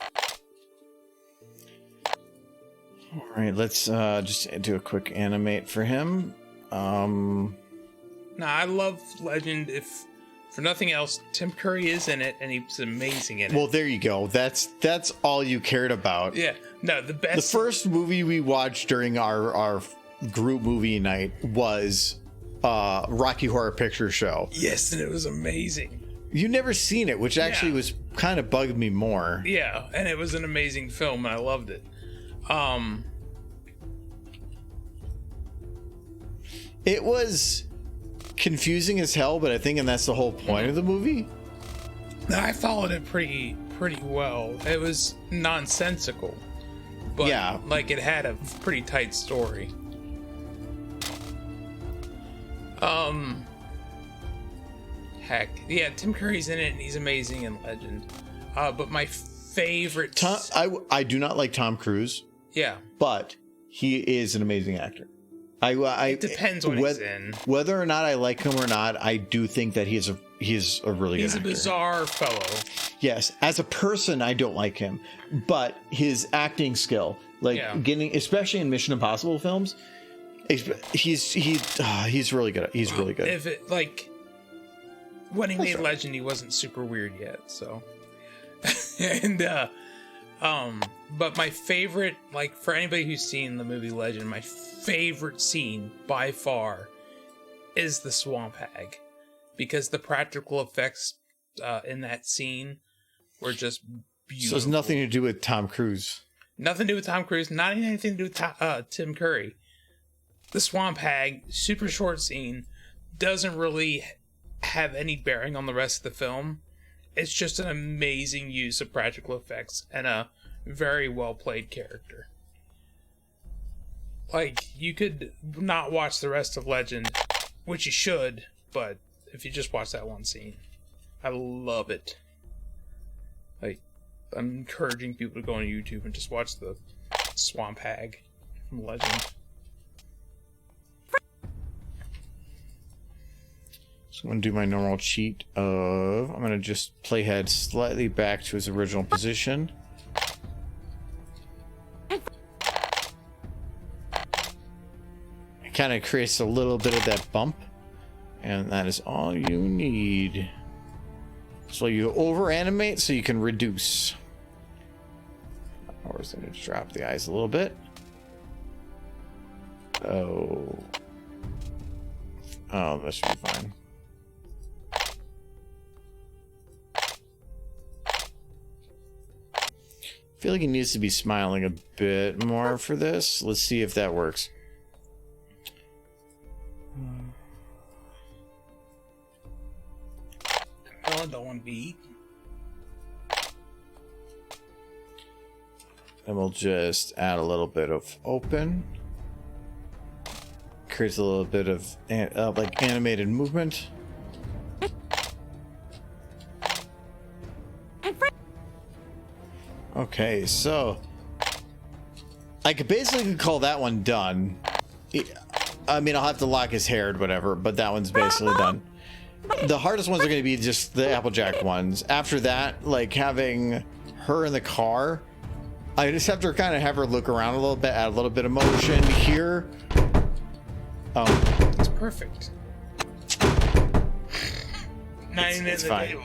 All right, let's just do a quick animate for him. Nah, I love Legend. If for nothing else, Tim Curry is in it, and he's amazing in it. Well, there you go. That's all you cared about. Yeah. No, the best. The first movie we watched during our group movie night was Rocky Horror Picture Show. Yes, and it was amazing. You never seen it, which actually was kind of bugged me more. Yeah, and it was an amazing film, and I loved it. It was confusing as hell, but I think, and that's the whole point of the movie. I followed it pretty well. It was nonsensical, but yeah, like it had a pretty tight story. Heck, yeah, Tim Curry's in it, and he's amazing in Legend. But my favorite, I do not like Tom Cruise. Yeah, but he is an amazing actor. It depends what he's in. Whether or not I like him or not, I do think that he's a really good actor. He's a bizarre fellow. Yes, as a person, I don't like him, but his acting skill, getting, especially in Mission Impossible films, he's really good. He's really good. If it when he made Legend, he wasn't super weird yet. So, and but my favorite, for anybody who's seen the movie Legend, my favorite scene by far is the swamp hag, because the practical effects in that scene were just beautiful. So it's nothing to do with Tom Cruise. Nothing to do with Tom Cruise. Not even anything to do with Tim Curry. The swamp hag, super short scene, doesn't really have any bearing on the rest of the film. It's just an amazing use of practical effects and a very well played character. You could not watch the rest of Legend, which you should, but if you just watch that one scene, I love it. I'm encouraging people to go on YouTube and just watch the swamp hag from Legend. So I'm going to do my normal cheat of... I'm going to just play head slightly back to his original position. It kind of creates a little bit of that bump. And that is all you need. So you over-animate so you can reduce. We're just going to drop the eyes a little bit. Oh, that should be fine. I feel like he needs to be smiling a bit more for this. Let's see if that works. I don't want to be eaten. And we'll just add a little bit of open. Creates a little bit of animated movement. Okay, so I could basically call that one done. I mean, I'll have to lock his hair or whatever, but that one's basically done. The hardest ones are going to be just the Applejack ones. After that, having her in the car, I just have to kind of have her look around a little bit, add a little bit of motion here. It's perfect. It's fine.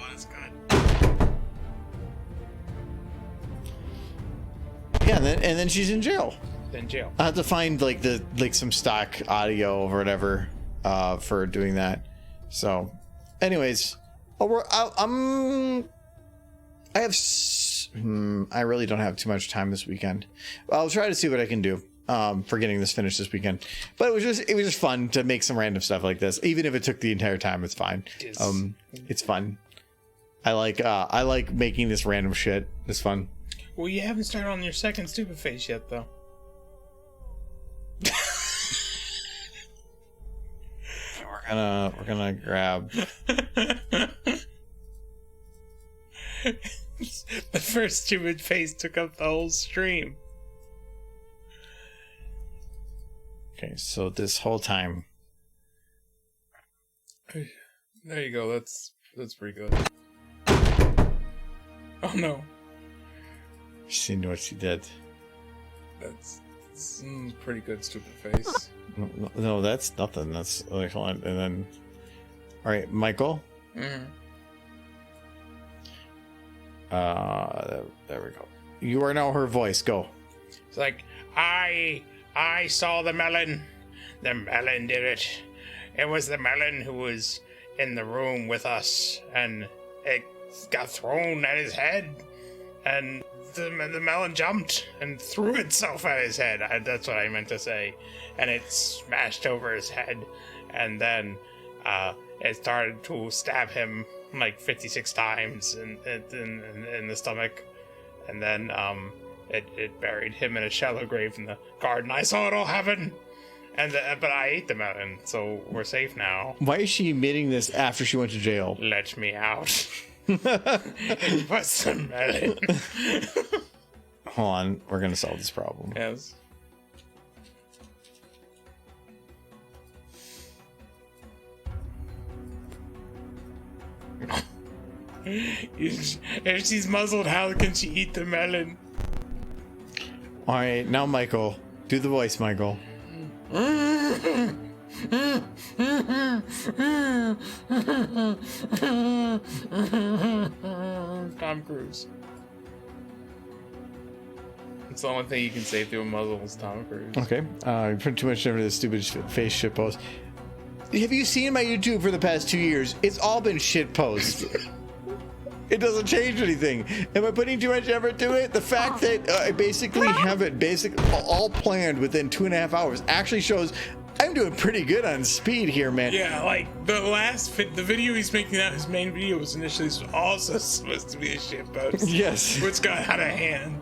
Yeah, and then she's in jail. In jail. I have to find some stock audio or whatever for doing that. So, anyways, I really don't have too much time this weekend. I'll try to see what I can do for getting this finished this weekend. But it was just fun to make some random stuff like this. Even if it took the entire time, it's fine. It's fun. I like making this random shit. It's fun. Well, you haven't started on your second stupid face yet, though. We're gonna grab. The first stupid face took up the whole stream. Okay, so this whole time. There you go. That's pretty good. Oh no. She knew what she did. That's pretty good, stupid face. No, that's nothing. That's like, hold on, and then. All right, Michael. Mm-hmm. There we go. You are now her voice. Go. It's like, I saw the melon. The melon did it. It was the melon who was in the room with us, and it got thrown at his head, and the melon jumped and threw itself at his head. That's what I meant to say. And it smashed over his head, and then it started to stab him like 56 times in the stomach, and then it buried him in a shallow grave in the garden. I saw it all happen, but I ate the melon, so we're safe now. Why is she admitting this after she went to jail? Let me out. It was the melon. Hold on, we're gonna solve this problem. Yes. If she's muzzled, how can she eat the melon? All right, now Michael, do the voice, Michael. Tom Cruise. It's the only thing you can say through a muzzle is Tom Cruise. Okay, you put too much into this stupid face shit post. Have you seen my YouTube for the past 2 years? It's all been shit posts. It doesn't change anything. Am I putting too much effort to it? The fact that I basically have it all planned within 2.5 hours actually shows I'm doing pretty good on speed here, man. Yeah, like the video he's making out, his main video was initially also supposed to be a shit post. Yes. Which got out of hand.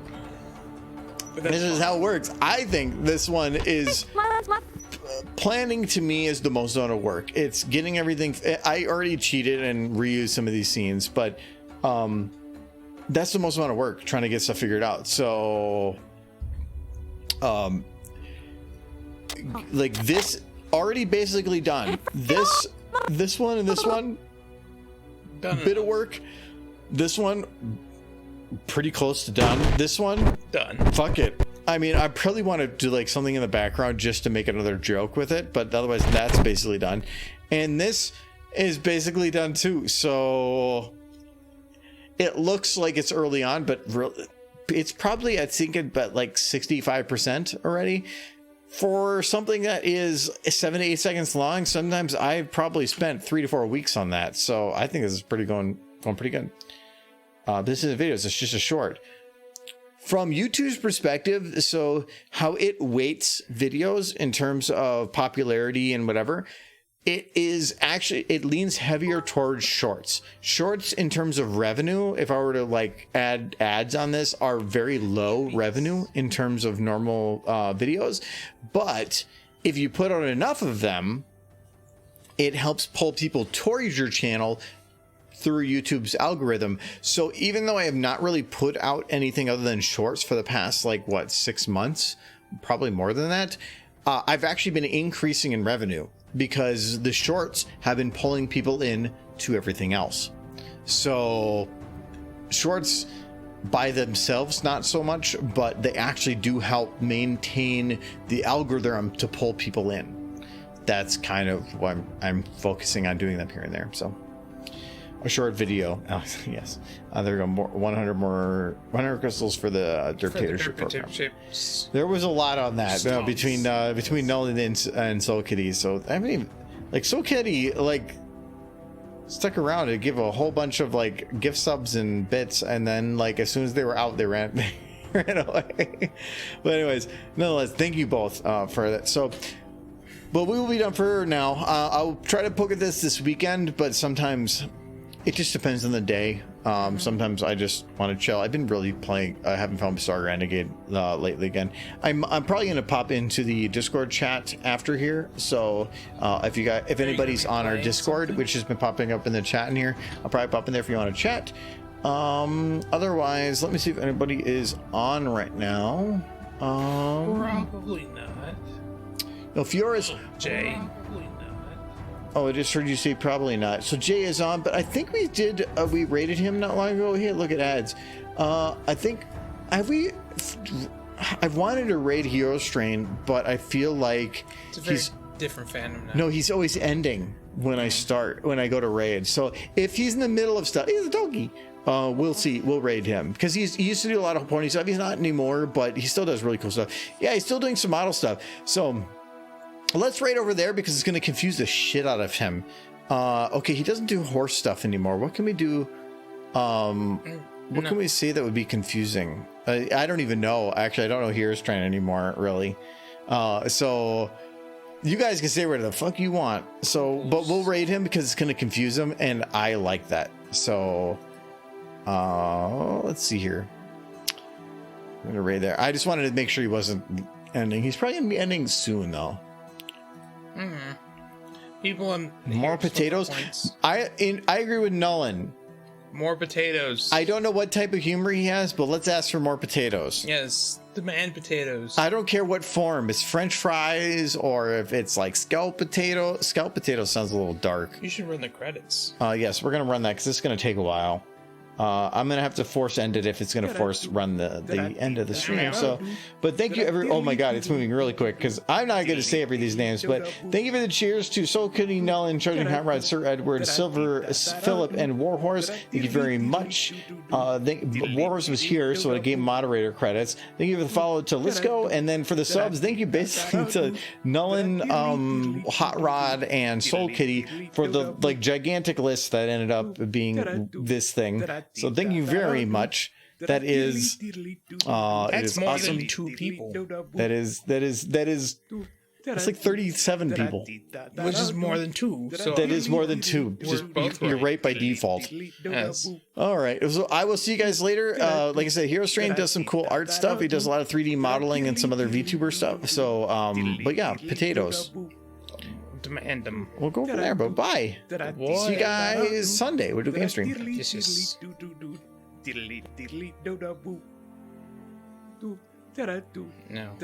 But This is how it works. I think this one is planning to me is the most amount of work. It's getting everything. I already cheated and reused some of these scenes, but that's the most amount of work trying to get stuff figured out. So like this already basically done. This one and this one done bit of work. This one pretty close to done. This one done. Fuck it. I mean, I probably want to do like something in the background just to make another joke with it, but otherwise that's basically done. And this is basically done too. So it looks like it's early on, but it's probably, I think, about like 65% already. For something that is 7 to 8 seconds long, sometimes I've probably spent 3 to 4 weeks on that. So I think this is going pretty good. This is a video, so it's just a short. From YouTube's perspective, so how it weights videos in terms of popularity and whatever, it leans heavier towards shorts. Shorts in terms of revenue, if I were to like add ads on this, are very low revenue in terms of normal videos. But if you put out enough of them, it helps pull people towards your channel through YouTube's algorithm. So even though I have not really put out anything other than shorts for the past 6 months, probably more than that, I've actually been increasing in revenue because the shorts have been pulling people in to everything else. So shorts by themselves, not so much, but they actually do help maintain the algorithm to pull people in. That's kind of what I'm focusing on doing them here and there. So a short video. Oh, yes. There we go. 100 crystals for the Derptatorship program. There was a lot on that between Nolan and Soul Kitty. So I mean, Soul Kitty stuck around to give a whole bunch of gift subs and bits, and then as soon as they were out, they ran away. But anyways, nonetheless, thank you both for that. So. But we will be done for now. I'll try to poke at this weekend, but sometimes it just depends on the day. Sometimes I just want to chill. I've been really playing. I haven't found Star Renegade lately again. I'm probably going to pop into the Discord chat after here. So if anybody's on our Discord, which has been popping up in the chat in here, I'll probably pop in there if you want to chat. Otherwise, let me see if anybody is on right now. Probably not. No, Fiora's. Jay. Oh, I just heard you say probably not. So Jay is on, but I think we did. We rated him not long ago. Here, look at ads. I think have we? I wanted to raid Hero Strain, but I feel like It's a very different fandom now. no, he's always ending when I go to raid. So if he's in the middle of stuff, he's a doggy. We'll see. We'll raid him because he used to do a lot of pony stuff. He's not anymore, but he still does really cool stuff. Yeah, he's still doing some model stuff. So let's raid over there because it's going to confuse the shit out of him. Okay, he doesn't do horse stuff anymore. What can we do? What can we say that would be confusing? I don't even know. Actually, I don't know Hero's Train anymore, really. So you guys can say whatever the fuck you want. So, but we'll raid him because it's going to confuse him, and I like that. So, let's see here. I'm going to raid there. I just wanted to make sure he wasn't ending. He's probably going to be ending soon, though. People on More potatoes. I agree with Nolan. More potatoes. I don't know what type of humor he has, but let's ask for more potatoes. Yes, demand potatoes. I don't care what form. It's French fries or if it's like scalloped potato. Scalloped potato sounds a little dark. You should run the credits. Yes, we're gonna run that because it's gonna take a while. I'm gonna have to force end it if it's gonna force run the end of the stream. So, but thank you oh my god, it's moving really quick because I'm not gonna say every of these names. But thank you for the cheers to Soul Kitty, Nellen, Trojan Hot Rod, Sir Edward, Silver, Philip, and Warhorse. Thank you very much. Warhorse was here, so I gave moderator credits. Thank you for the follow to Lisco, and then for the subs, thank you basically to Nellen, Hot Rod, and Soul Kitty for the like gigantic list that ended up being this thing. So thank you very much. That is it is more awesome. than 2 people. That is it's like 37 people. Which is more than 2. So That is more than 2. We're Just both you're right. right by default. Yes. All right. So I will see you guys later. Like I said, Hero Strain does some cool art stuff. He does a lot of 3D modeling and some other VTuber stuff. So but yeah, potatoes. Demand them. We'll go from there, but bye. See you guys Sunday. We'll do game stream. Yes, yes. No.